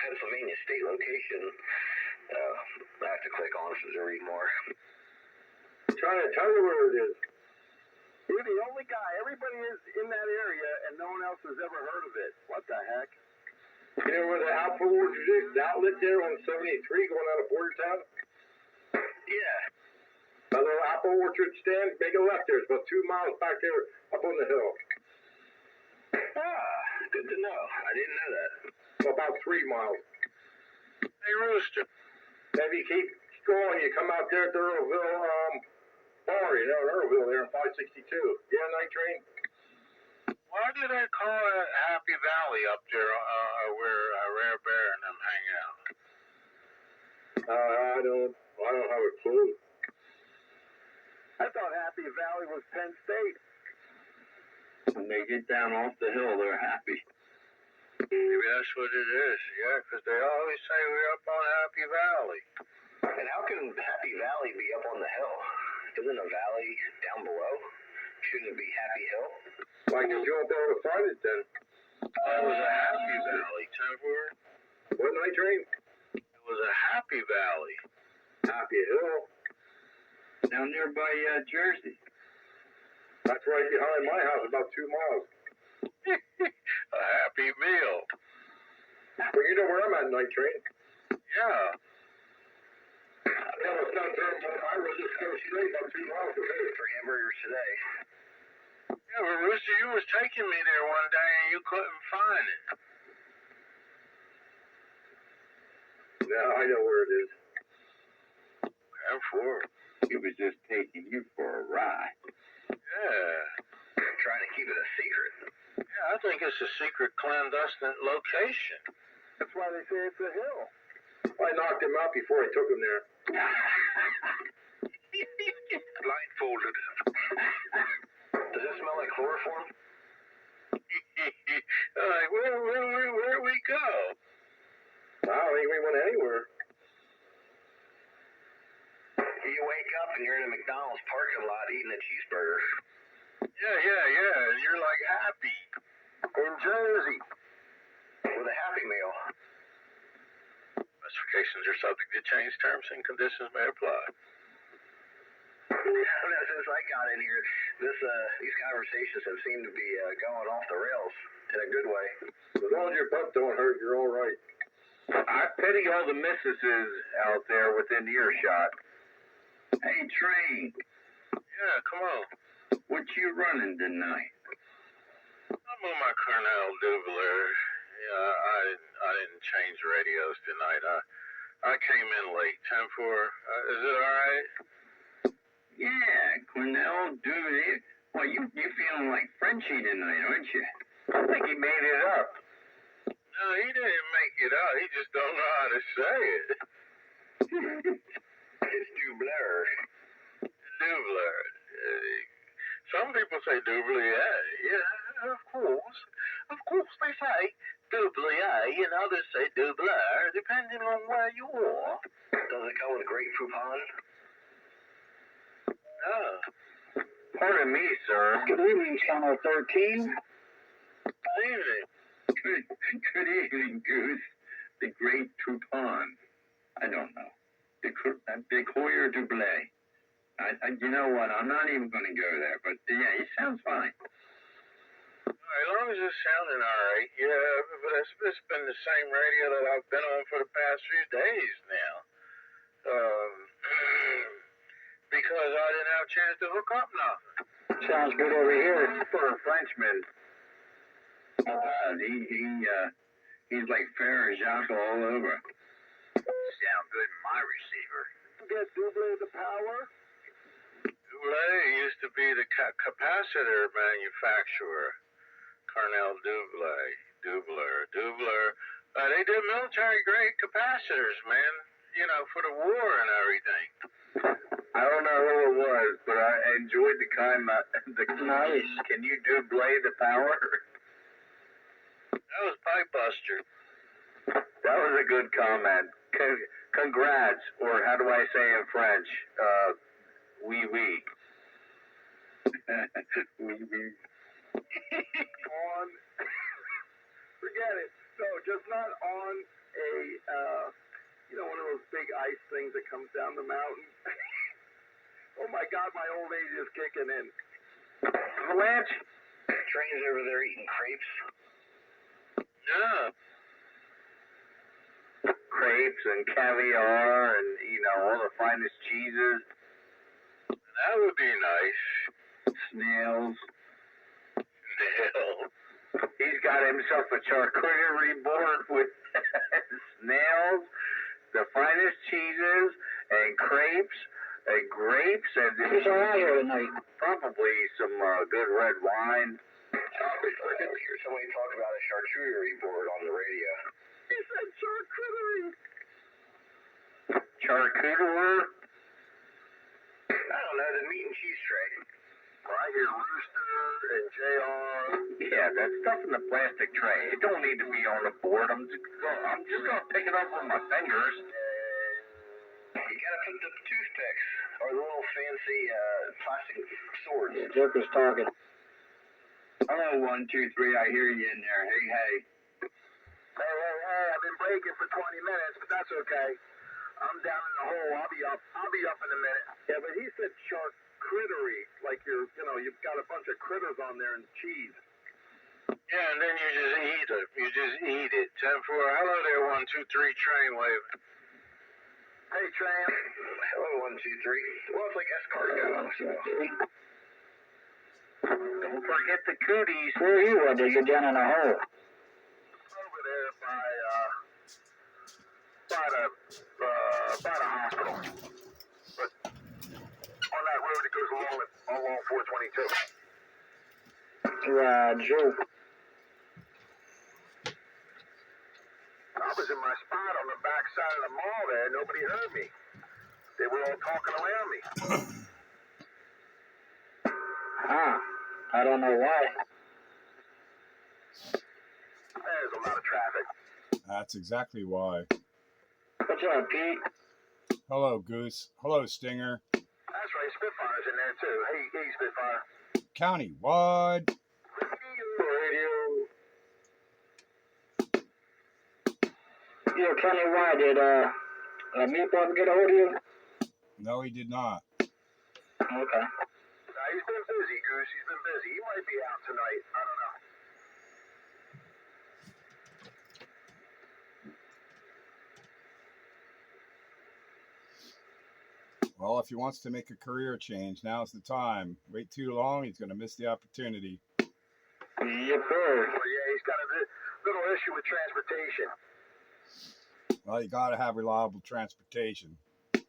Pennsylvania state location, I have to click on to read more. Trying to tell you where it is. You're the only guy. Everybody is in that area, and no one else has ever heard of it. What the heck? You know where the apple orchard is? The outlet there on 73 going out of Bordertown? Yeah. A little apple orchard stand, make a left there. It's about 2 miles back there up on the hill. Ah, good to know. I didn't know that. About 3 miles. Hey, Rooster. If you keep going, you come out there at the Earlville bar, you know, in Earlville there on 562. Yeah, night train. Why do they call it Happy Valley up there where Rare Bear and them hang out? I don't have a clue. I thought Happy Valley was Penn State. When they get down off the hill, they're happy. Maybe that's what it is, yeah, because they always say we're up on Happy Valley. And how can Happy Valley be up on the hill? Isn't a valley down below? Shouldn't it be Happy Hill? Why did you won't be able to find it then? It was a Happy Valley, Temper. What night train? It was a Happy Valley. Happy Hill. Down there by Jersey. That's right behind my house, about 2 miles. A Happy Meal. Well, you know where I'm at, night train. Yeah. Yeah, it's down there. I would just go straight about 2 miles away. For hamburgers today. Yeah, but Rooster, you was taking me there one day and you couldn't find it. Yeah, I know where it is. Therefore. He was just taking you for a ride. Yeah. Trying to keep it a secret. Yeah, I think it's a secret clandestine location. That's why they say it's a hill. I knocked him out before I took him there. Blindfolded. Does it smell like chloroform? Like, where we go? I don't think we went anywhere. You wake up and you're in a McDonald's parking lot eating a cheeseburger. Yeah. And you're like happy. In Jersey. With a Happy Meal. Specifications are subject to change. Terms and conditions may apply. Since I got in here, these conversations have seemed to be going off the rails in a good way. As long as your butt don't hurt, you're all right. I pity all the missuses out there within earshot. Hey, Train, Yeah, come on. what you running tonight? I'm on my Cornell Dubler. Yeah, I didn't change radios tonight. I came in late. 10-4. Is it all right? Yeah, Cornell, dude. Well, you feeling like Frenchie tonight, aren't you? I think he made it up. No, he didn't make it up. He just don't know how to say it. It's Dubler. Dubler. Some people say Dublier. Yeah, of course. Of course they say Dublier, and others say Dubler, depending on where you are. Does it come with a great coupon? Oh. Pardon me, sir. Good evening, Channel 13. Good evening. Good evening, Goose. The great Toupon. I don't know. The Courier Dublé. You know what? I'm not even going to go there, but yeah, he sounds fine. As long as it's sounding all right. Yeah, but it's been the same radio that I've been on for the past few days now. Because I didn't have a chance to hook up nothing. Sounds good over here. For a Frenchman. He's like Ferrer Jacques all over. Sound good in my receiver. Get Dublé the power. Dublé used to be the capacitor manufacturer. Cornell Dubler. They did military-grade capacitors, man. You know, for the war and everything. I don't know who it was, but I enjoyed the kind. Nice. Can you Dublé the power? No, Hi, Buster. That was a good comment. Congrats, or how do I say in French? Oui, oui. On, forget it. So just not on a, one of those big ice things that comes down the mountain. Oh my God, my old age is kicking in. Avalanche? Trains over there eating crepes. Yeah. Crepes and caviar and, all the finest cheeses. That would be nice. Snails. Hell. He's got himself a charcuterie board with snails, the finest cheeses, and crepes, and grapes, and Who's around here tonight? probably some good red wine. I hear somebody talk about a charcuterie board on the radio. He said charcuterie. Charcuterie? I don't know, the meat and cheese tray. Well, I hear Rooster and JR. Yeah, that stuff in the plastic tray. It don't need to be on the board. I'm just gonna pick it up with my fingers. You gotta put the toothpicks or the little fancy plastic swords. Joker's talking. Hello, 1, 2, 3. I hear you in there. Hey, hey. Hey, I've been breaking for 20 minutes, but that's okay. I'm down in the hole. I'll be up in a minute. Yeah, but he said charcuterie, like you've got a bunch of critters on there and cheese. Yeah, and then you just eat it. You just eat it. 10-4. Hello there, 1, 2, 3. Train wave. Hey, Tram. Hello, 1, 2, 3. Well, it's like escargot, so. Don't forget the cooties. Where are you at? You're down in a hole. Over there by a hospital. But on that road that goes along 422. Joe. I was in my spot on the back side of the mall there. Nobody heard me. They were all talking around me. Huh. I don't know why. There's a lot of traffic. That's exactly why. What's up, Pete? Hello, Goose. Hello, Stinger. That's right. Spitfire's in there, too. Hey, Spitfire. Countywide. Radio. Yo, Kenny, why did Meatball get a hold of you? No, he did not. Okay. He's been busy, Goose. He's been busy. He might be out tonight. I don't know. Well, if he wants to make a career change, now's the time. Wait too long, he's going to miss the opportunity. Yep, sir. Well, yeah, he's got a little issue with transportation. Well, you got to have reliable transportation. Yep.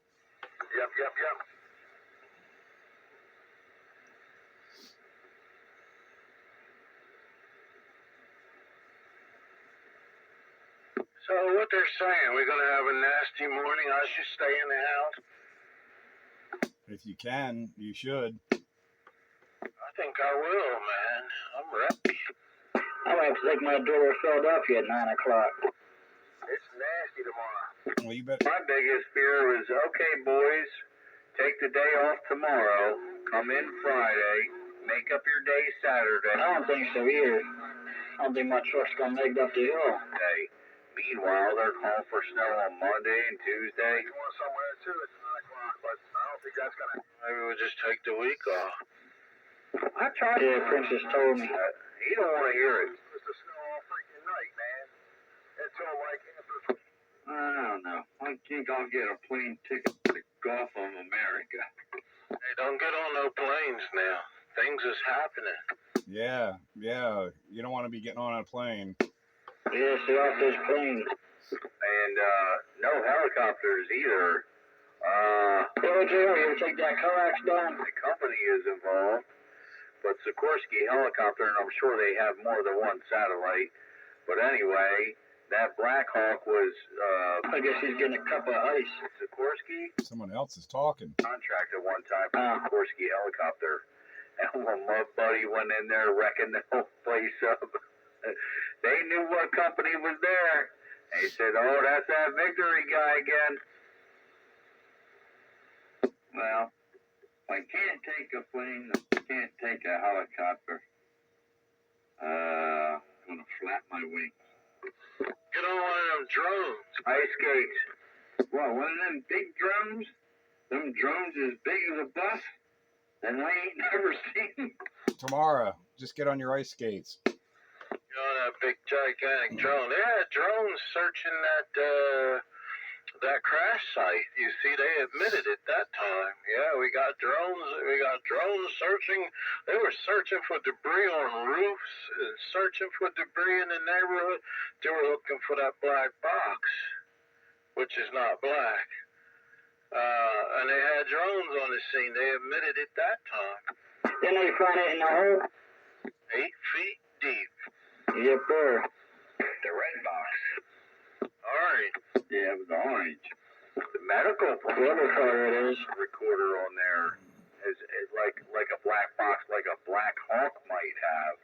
So what they're saying, we're going to have a nasty morning. I should stay in the house. If you can, you should. I think I will, man. I'm ready. I'm going to have to take my daughter to Philadelphia at 9 o'clock. It's nasty tomorrow. Well, you bet. My biggest fear was, okay, boys, take the day off tomorrow, come in Friday, make up your day Saturday. I don't think so either. I don't think my truck's going to make it up the hill. Meanwhile, they're calling for snow on Monday and Tuesday. Going somewhere, too, at 9 o'clock, but I don't think that's going to... Maybe we'll just take the week off. I tried Yeah, Princess told me. He don't want to hear it. It's supposed to snow all freaking night, man. Until, like, after... I don't know. I think I'll get a plane ticket to Gulf of America. Hey, don't get on no planes now. Things is happening. Yeah. You don't want to be getting on a plane. Yeah, stay off those planes. And no helicopters either. Hey, JR, you ever take that coax down? The company is involved, but Sikorsky Helicopter, and I'm sure they have more than one satellite. But anyway, that Black Hawk was I guess he's getting a cup of ice. Sikorsky Someone else is talking. contracted one time for Sikorsky Helicopter. And when my buddy went in there wrecking the whole place up, They knew what company was there. They said, "Oh, that's that Victory guy again." Well, I can't take a plane. I can't take a helicopter. I'm gonna flap my wings. Get on one of them drones. Ice skates. Well, one of them big drones. Them drones as big as a bus, and I ain't never seen them. Tomorrow, just get on your ice skates. Get on that big gigantic drone. They had drones searching that crash site. You see, they admitted it that time. Yeah, we got drones searching. They were searching for debris on roofs and searching for debris in the neighborhood. They were looking for that black box, which is not black. And they had drones on the scene. They admitted it that time. Then they find it in the hole. 8 feet deep. Yep, sir. The red box. Orange. Yeah, it was orange. The medical recorder on there is like a black box, like a Black Hawk might have.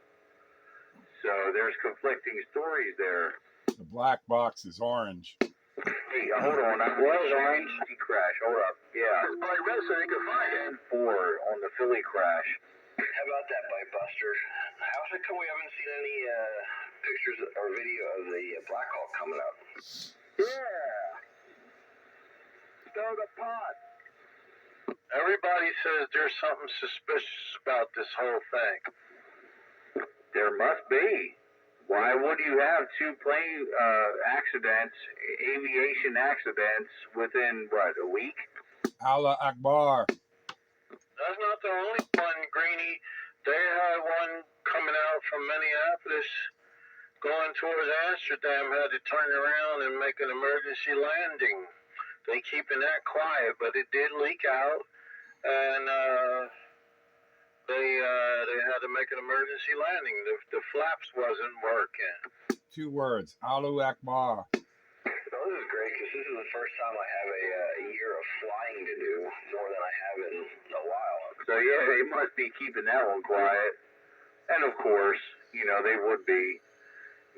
So there's conflicting stories there. The black box is orange. Hey, hold on. That was orange. Crash. Hold up. Yeah. Probably red so they could find it. And 4 on the Philly crash. How about that, Bite Buster? How's it come we haven't seen any pictures or video of the Black Hawk coming up? Yeah. Stir the pot. Everybody says there's something suspicious about this whole thing. There must be. Why would you have 2 plane accidents, aviation accidents, within, what, a week? Allah Akbar. That's not the only one, Greenie. They had one coming out from Minneapolis going towards Amsterdam, had to turn around and make an emergency landing. They keeping that quiet, but it did leak out, and they had to make an emergency landing. The flaps wasn't working. 2 words. Allah Akbar. Well, this is great because this is the first time I have a year of flying to do, more than I have in a while. So, yeah, they must be keeping that one quiet. And, of course, they would be.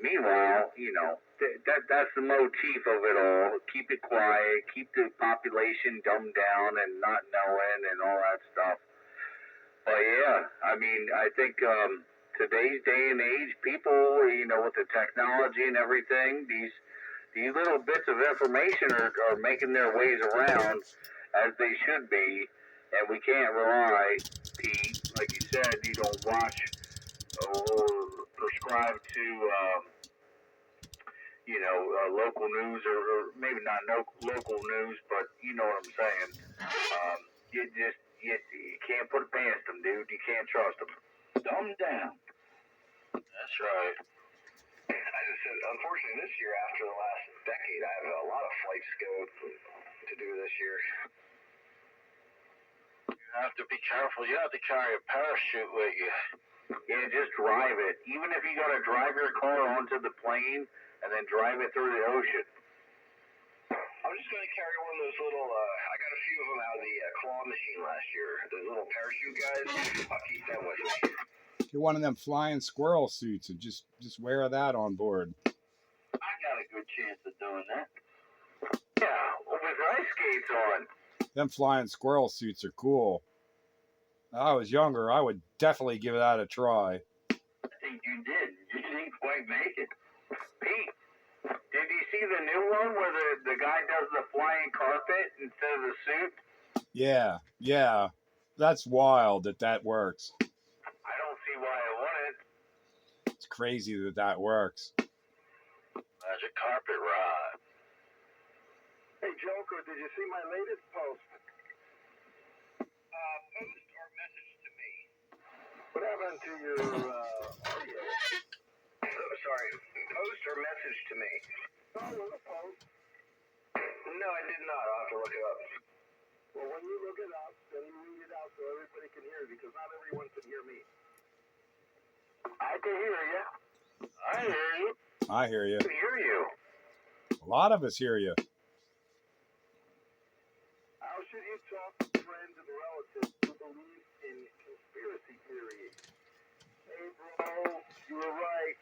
Meanwhile, that's the motif of it all. Keep it quiet, keep the population dumbed down and not knowing and all that stuff. But, yeah, I mean, I think today's day and age, people, with the technology and everything, these little bits of information are making their ways around as they should be, and we can't rely, Pete, like you said, you don't watch or prescribe to, local news or maybe not local news, but you know what I'm saying. You can't put it past them, dude. You can't trust them. Dumb down. That's right. I just said, unfortunately, this year, after the last decade, I have a lot of flights to do this year. You have to be careful. You have to carry a parachute with you. Yeah, just drive it. Even if you got to drive your car onto the plane and then drive it through the ocean. I'm just going to carry one of those little, I got a few of them out of the claw machine last year. Those little parachute guys, I'll keep them with me. Get one of them flying squirrel suits and just wear that on board. I got a good chance of doing that. Yeah, with ice skates on. Them flying squirrel suits are cool. When I was younger, I would definitely give that a try. I think you did. You didn't quite make it. Pete, did you see the new one where the guy does the flying carpet instead of the suit? Yeah. That's wild that works. I don't see why it wouldn't. It's crazy that works. Magic carpet ride. Hey, Joker, did you see my latest post? Post or message to me. What happened to your audio? Sorry, post or message to me? Oh, it was a post. No, I did not. I'll have to look it up. Well, when you look it up, then you read it out so everybody can hear it, because not everyone can hear me. I can hear you. I hear you. I hear you. I can hear you. A lot of us hear you. How should you talk to friends and relatives who believe in conspiracy theories? Hey, bro, you were right.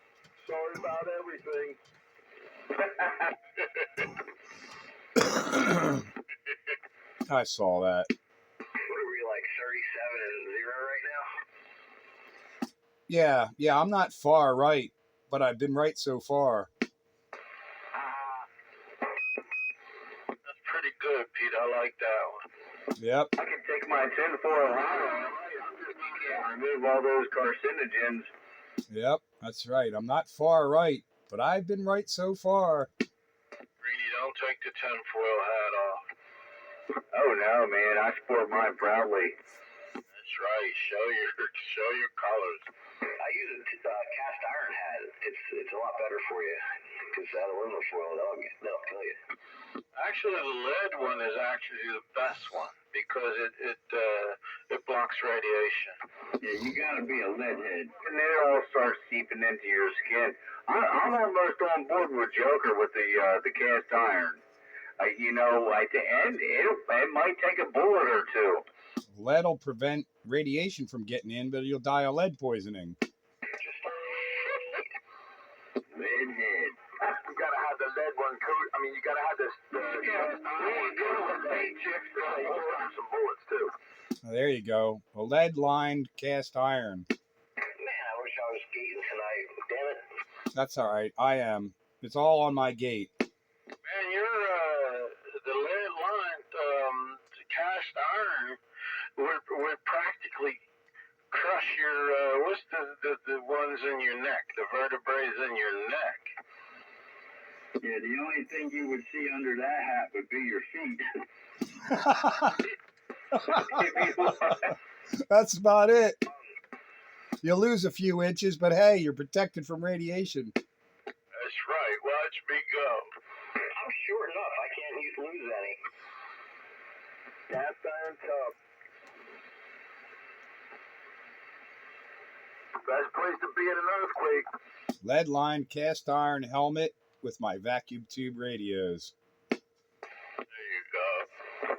Sorry about everything. I saw that. What are we, like 37-0 right now? Yeah, I'm not far right, but I've been right so far. That's pretty good, Pete. I like that one. Yep. I can take my tinfoil hat off and remove all those carcinogens. Yep, that's right. I'm not far right, but I've been right so far. Greeny, don't take the tinfoil hat off. Oh no, man, I sport mine proudly. That's right. Show your colors. I use a cast iron hat. It's a lot better for you because that aluminum foil that'll kill you. Actually, the lead one is actually the best one because it blocks radiation. Yeah, you gotta be a lead head. And then it all starts seeping into your skin. I'm almost on board with Joker with the cast iron. You know, at the end, it might take a bullet or two. Lead will prevent radiation from getting in, but you'll die of lead poisoning. Lead head. You gotta have the lead one coat. I mean, you gotta have this. Some bullets too. There you go. A lead-lined cast iron. Man, I wish I was skating tonight. Damn it. That's all right. I am. It's all on my gate. Man, you're the lead line cast iron would practically crush your what's the ones in your neck, the vertebrae in your neck. Yeah, the only thing you would see under that hat would be your feet. That's about it. You'll lose a few inches, but hey, you're protected from radiation. That's right. Watch me go. I'm short enough. I can't lose any. Cast iron tub. Best place to be in an earthquake. Lead-lined cast iron helmet with my vacuum tube radios. There you go.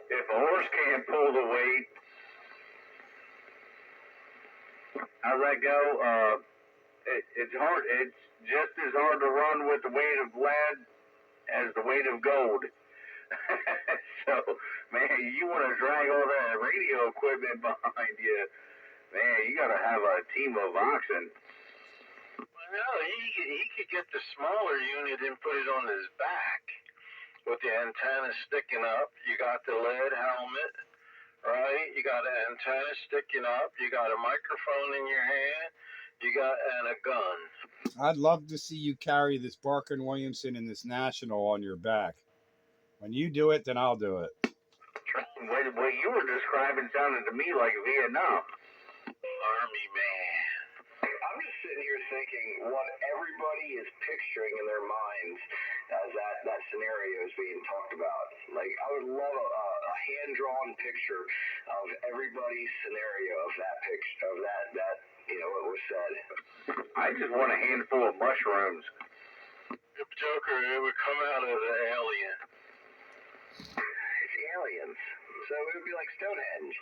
If a horse can't pull the weight, I let go. It's hard. It's just as hard to run with the weight of lead as the weight of gold. So, man, you want to drag all that radio equipment behind you, man, you got to have a team of oxen. Well, no, he could get the smaller unit and put it on his back with the antenna sticking up. You got the lead helmet, right? You got an antenna sticking up. You got a microphone in your hand. You got and a gun. I'd love to see you carry this Barker & Williamson and this National on your back. When you do it, then I'll do it. What you were describing sounded to me like Vietnam. Army man. I'm just sitting here thinking what everybody is picturing in their minds as that scenario is being talked about. Like, I would love a hand-drawn picture of everybody's scenario of that picture, of that what was said. I just want a handful of mushrooms. If Joker, it would come out of the alien. It's aliens. So it would be like Stonehenge.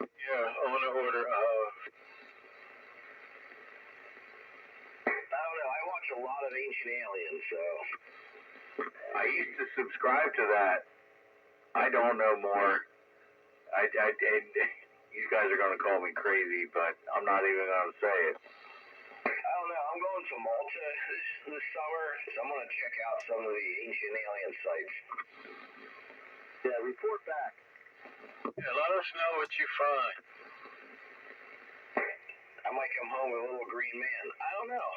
Yeah, on the order of. I don't know. I watch a lot of Ancient Aliens, so. I used to subscribe to that. I don't know more. You guys are going to call me crazy, but I'm not even going to say it. I don't know. I'm going to Malta this summer, so I'm going to check out some of the Ancient Alien sites. Yeah, report back. Yeah, let us know what you find. I might come home with a little green man. I don't know.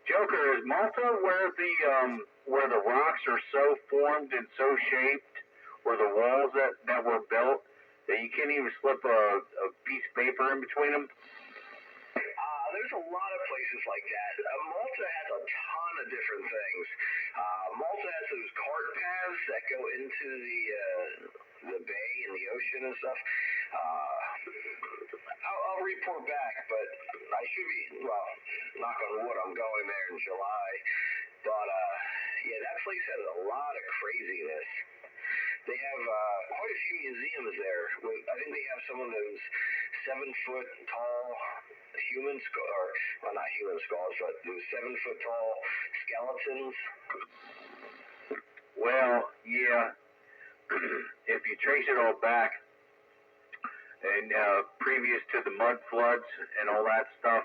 Joker, is Malta where the rocks are so formed and so shaped, where the walls that were built, that you can't even slip a piece of paper in between them? There's a lot of places like that. Malta has a ton of different things. Malta has those cart paths that go into the bay and the ocean and stuff. I'll report back, but I should be, well, knock on wood, I'm going there in July. But, yeah, that place has a lot of craziness. They have quite a few museums there. I think they have some of those 7-foot tall human skull, or well, not human skulls, but 7-foot tall skeletons. Well, yeah. If you trace it all back, and previous to the mud floods and all that stuff,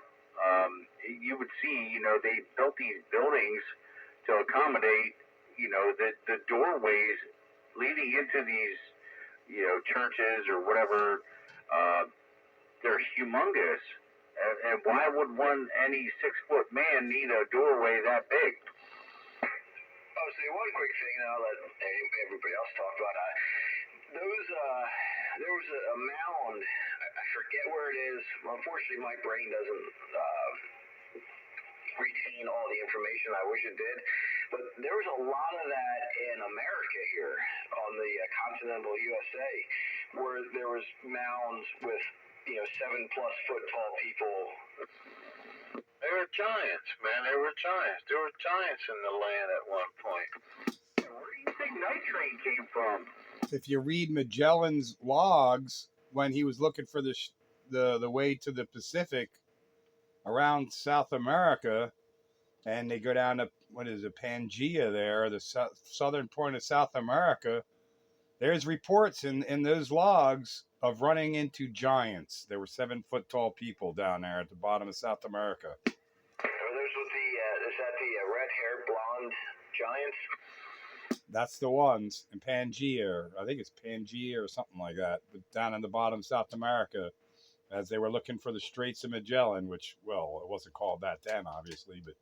you would see, they built these buildings to accommodate, the doorways leading into these, churches or whatever. They're humongous. And why would any 6-foot man need a doorway that big? Oh, so one quick thing, and I'll let everybody else talk about it. There was a mound. I forget where it is. Unfortunately, my brain doesn't retain all the information I wish it did. But there was a lot of that in America here on the continental USA, where there was mounds with 7+ foot tall people. They were giants, man. They were giants. There were giants in the land at one point. Where do you think Night Train came from? If you read Magellan's logs, when he was looking for the way to the Pacific around South America, and they go down to, Pangaea there, the southern point of South America, there's reports in those logs of running into giants. There were 7-foot tall people down there at the bottom of South America. Are those with is that the red-haired blonde giants? That's the ones in Pangaea. I think it's Pangaea or something like that. But down in the bottom of South America, as they were looking for the Straits of Magellan, which, well, it wasn't called that then, obviously, but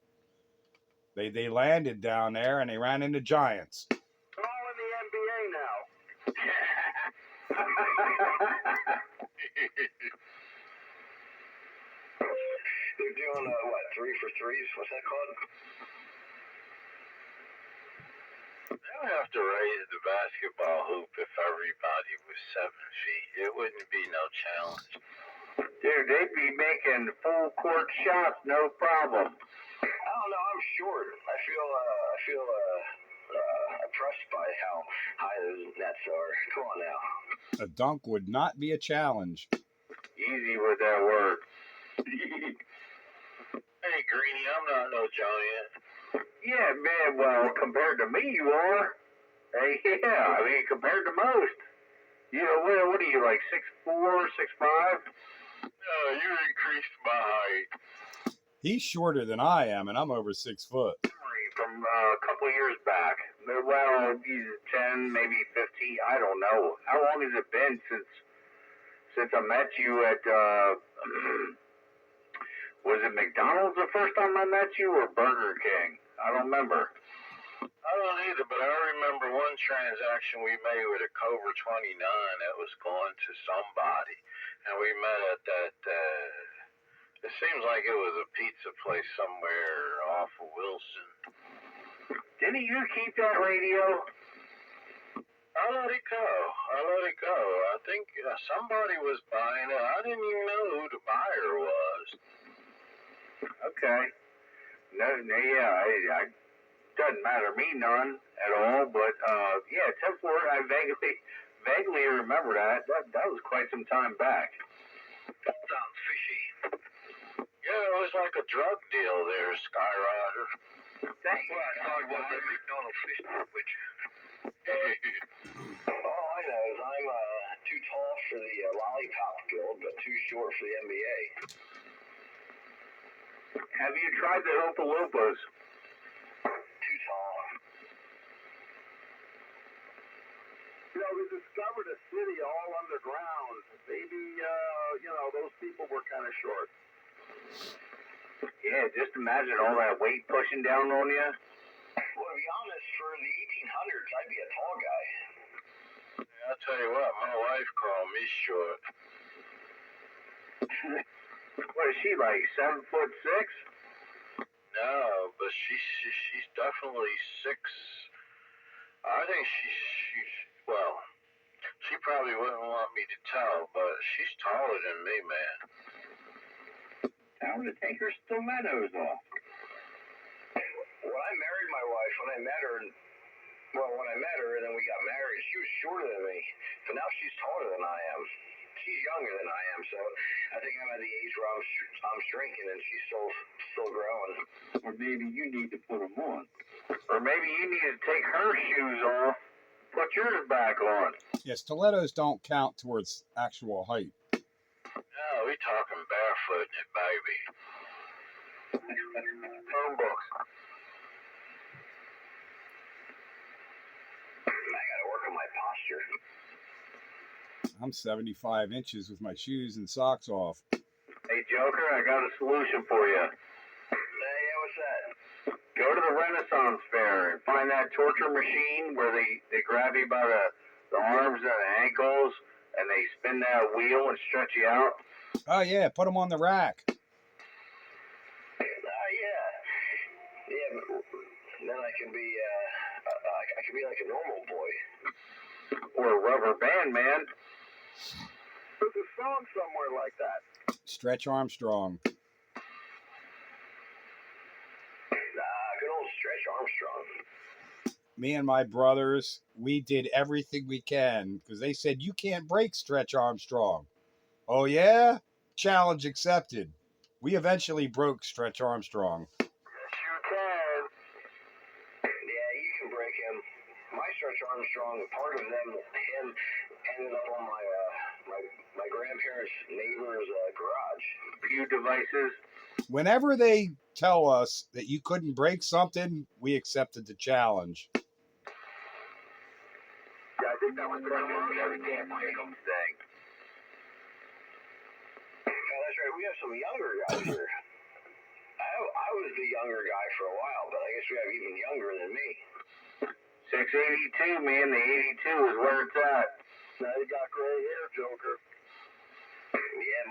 they landed down there and they ran into giants. They're all in the NBA now. They're doing 3 for 3s? What's that called? They would have to raise the basketball hoop if everybody was 7 feet. It wouldn't be no challenge. Dude, they'd be making full court shots, no problem. I don't know. I'm short. I feel impressed by how high those nets are. Come on now. A dunk would not be a challenge. Easy with that word. Hey, Greenie, I'm not no giant. Yeah, man, well, compared to me, you are. Hey, yeah, I mean, compared to most. What are you, like 6'4", 6'5"? No, you increased my height. He's shorter than I am, and I'm over 6 foot. From a couple years back. Well, he's 10, maybe 15, I don't know. How long has it been since I met you at, was it McDonald's the first time I met you, or Burger King? I don't remember. I don't either, but I remember one transaction we made with a Cobra 29 that was going to somebody, and we met at that, it seems like it was a pizza place somewhere off of Wilson. Didn't you keep that radio? I let it go. I think somebody was buying it. I didn't even know who the buyer was. Okay. No, yeah, doesn't matter to me none at all, but, yeah, 10-4, I vaguely remember that. That was quite some time back. That sounds fishy. Yeah, it was like a drug deal there, Skyrider. That's what I thought was that McDonald's fish sandwich. All I know is I'm too tall for the lollipop guild, but too short for the NBA. Have you tried the Oompa Loompas? Too tall. We discovered a city all underground. Maybe, those people were kind of short. Yeah, just imagine all that weight pushing down on you. Well, to be honest, for the 1800s, I'd be a tall guy. Yeah, I'll tell you what, my wife called me short. What is she, like 7'6"? No, but she's definitely 6. I think she probably wouldn't want me to tell, but she's taller than me, man. Time to take her stilettos off. When I married my wife, when I met her and then we got married, she was shorter than me. But now she's taller than I am. she's younger than I am, so I think I'm at the age where I'm shrinking and she's still growing. Or maybe you need to put them on. Or maybe you need to take her shoes off, put yours back on. Yeah, stilettos don't count towards actual height. No, we're talking barefoot, baby. Phone books. I gotta work on my posture. I'm 75 inches with my shoes and socks off. Hey, Joker, I got a solution for you. Yeah, what's that? Go to the Renaissance Fair and find that torture machine where they grab you by the arms and the ankles and they spin that wheel and stretch you out. Oh, yeah, put them on the rack. Yeah, but then I can be like a normal boy. Or a rubber band, man. There's a song somewhere like that. Stretch Armstrong. Good old Stretch Armstrong. Me and my brothers, we did everything we can because they said, you can't break Stretch Armstrong. Oh, yeah? Challenge accepted. We eventually broke Stretch Armstrong. Yes, you can. Yeah, you can break him. My Stretch Armstrong, part of him ended up on my grandparents' neighbor's garage. Pew devices. Whenever they tell us that you couldn't break something, we accepted the challenge. Yeah, I think that was the You can't break them thing. Yeah, that's right. We have some younger guys here. I was the younger guy for a while, but I guess we have even younger than me. 682, man. The 82 is where it's at. Now you got gray hair, Joker. Yeah,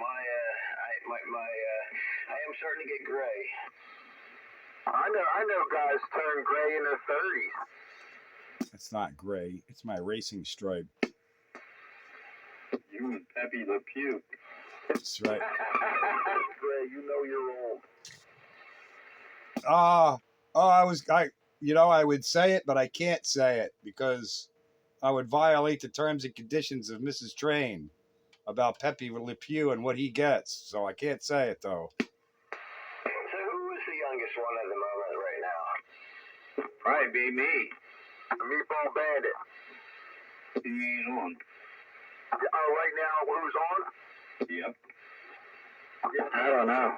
I am starting to get gray. I know guys turn gray in their 30s. It's not gray. It's my racing stripe. You and Pepe Le Pew. That's right. Gray, you know you're old. I would say it, but I can't say it because I would violate the terms and conditions of Mrs. Train about Pepe Le Pew and what he gets. So I can't say it, though. So who is the youngest one at the moment right now? Probably be me. Meatball Bandit. He ain't on. Right now, who's on? Yep. Yeah, I don't know.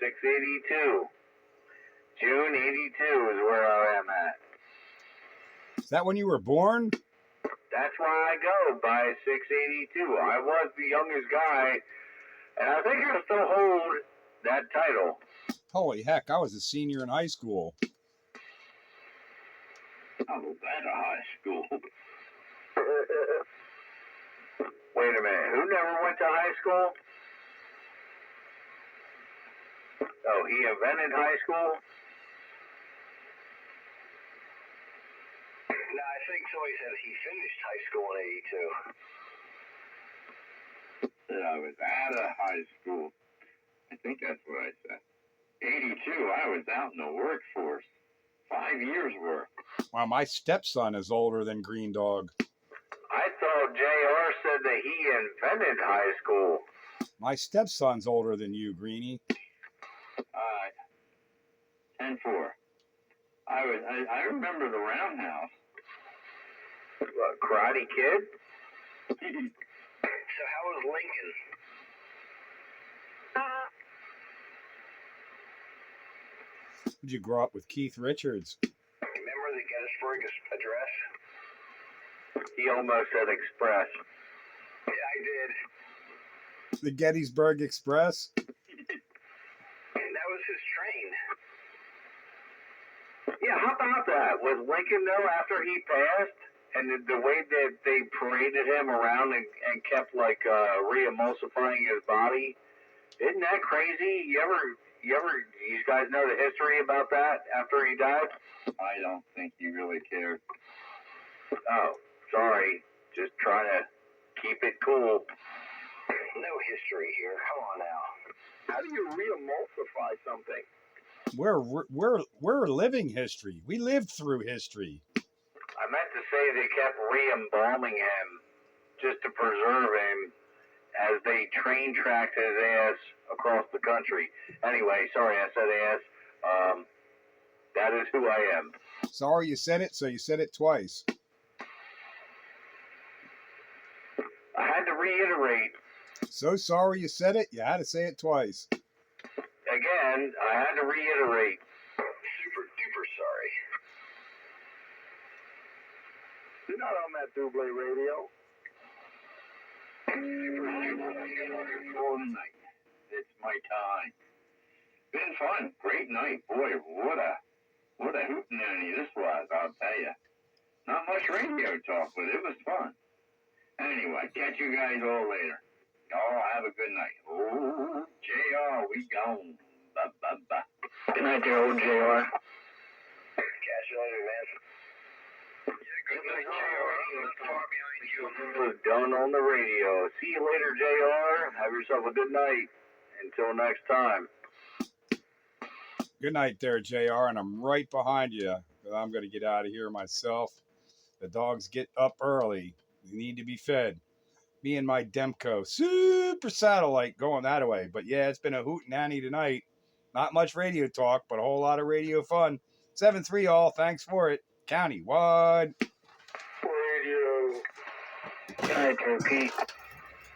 682. June 82 is where I am at. Is that when you were born? That's why I go by 682. I was the youngest guy, and I think I still hold that title. Holy heck, I was a senior in high school. I was at a high school. Wait a minute, who never went to high school? Oh, he invented high school? No, I think somebody said he finished high school in 82. That I was at a high school. I think that's what I said. 82, I was out in the workforce. 5 years work. Wow, my stepson is older than Green Dog. I thought JR said that he invented high school. My stepson's older than you, Greenie. 10-4. I remember the roundhouse. What, Karate Kid? So how was Lincoln? Did you grow up with Keith Richards? Remember the Gettysburg Address? He almost said Express. Yeah, I did. The Gettysburg Express? That was his train. Yeah, how about that? Was Lincoln, though, after he passed, and the way that they paraded him around and kept, like, re-emulsifying his body, isn't that crazy? You guys know the history about that after he died? I don't think he really cared. Oh, sorry. Just trying to keep it cool. No history here. Come on now. How do you re-emulsify something? We're living history. We lived through history. I meant to say they kept re-embalming him just to preserve him as they train tracked his ass across the country. Anyway, sorry I said ass. That is who I am. Sorry you said it, so you said it twice. I had to reiterate. So sorry you said it, you had to say it twice. Again, I had to reiterate. Super duper sorry. You're not on that Double radio. It's my time. Been fun. Great night. Boy, what a hootenanny this was, I'll tell you. Not much radio talk, but it was fun. Anyway, catch you guys all later. Y'all have a good night. Oh, JR, we gone. Bye. Good night, dear old JR. Catch you later, man. Yeah, good night, JR. I'm not far behind you. Was done on the radio. See you later, JR. Have yourself a good night. Until next time. Good night there, JR, and I'm right behind you. I'm going to get out of here myself. The dogs get up early. They need to be fed. Me and my Demco super satellite going that way. But yeah, it's been a hootenanny tonight. Not much radio talk, but a whole lot of radio fun. 7-3 all. Thanks for it. Countywide. Radio. Good night, there, Pete. Catch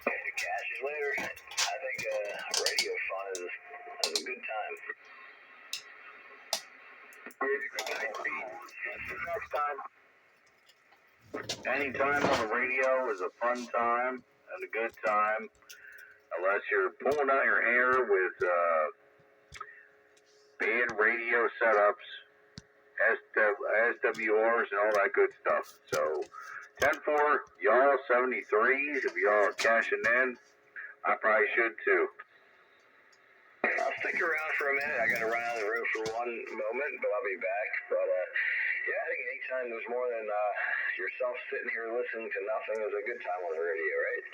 you later. I think radio fun is a good time. Good night, Pete. Next time. Any time on the radio is a fun time and a good time, unless you're pulling out your hair with bad radio setups, SWRs, and all that good stuff. So, 10-4, y'all 73s. If y'all are cashing in, I probably should too. I'll stick around for a minute. I got to run out of the room for one moment, but I'll be back. But yeah, I think anytime there's more than yourself sitting here listening to nothing is a good time on the radio, right?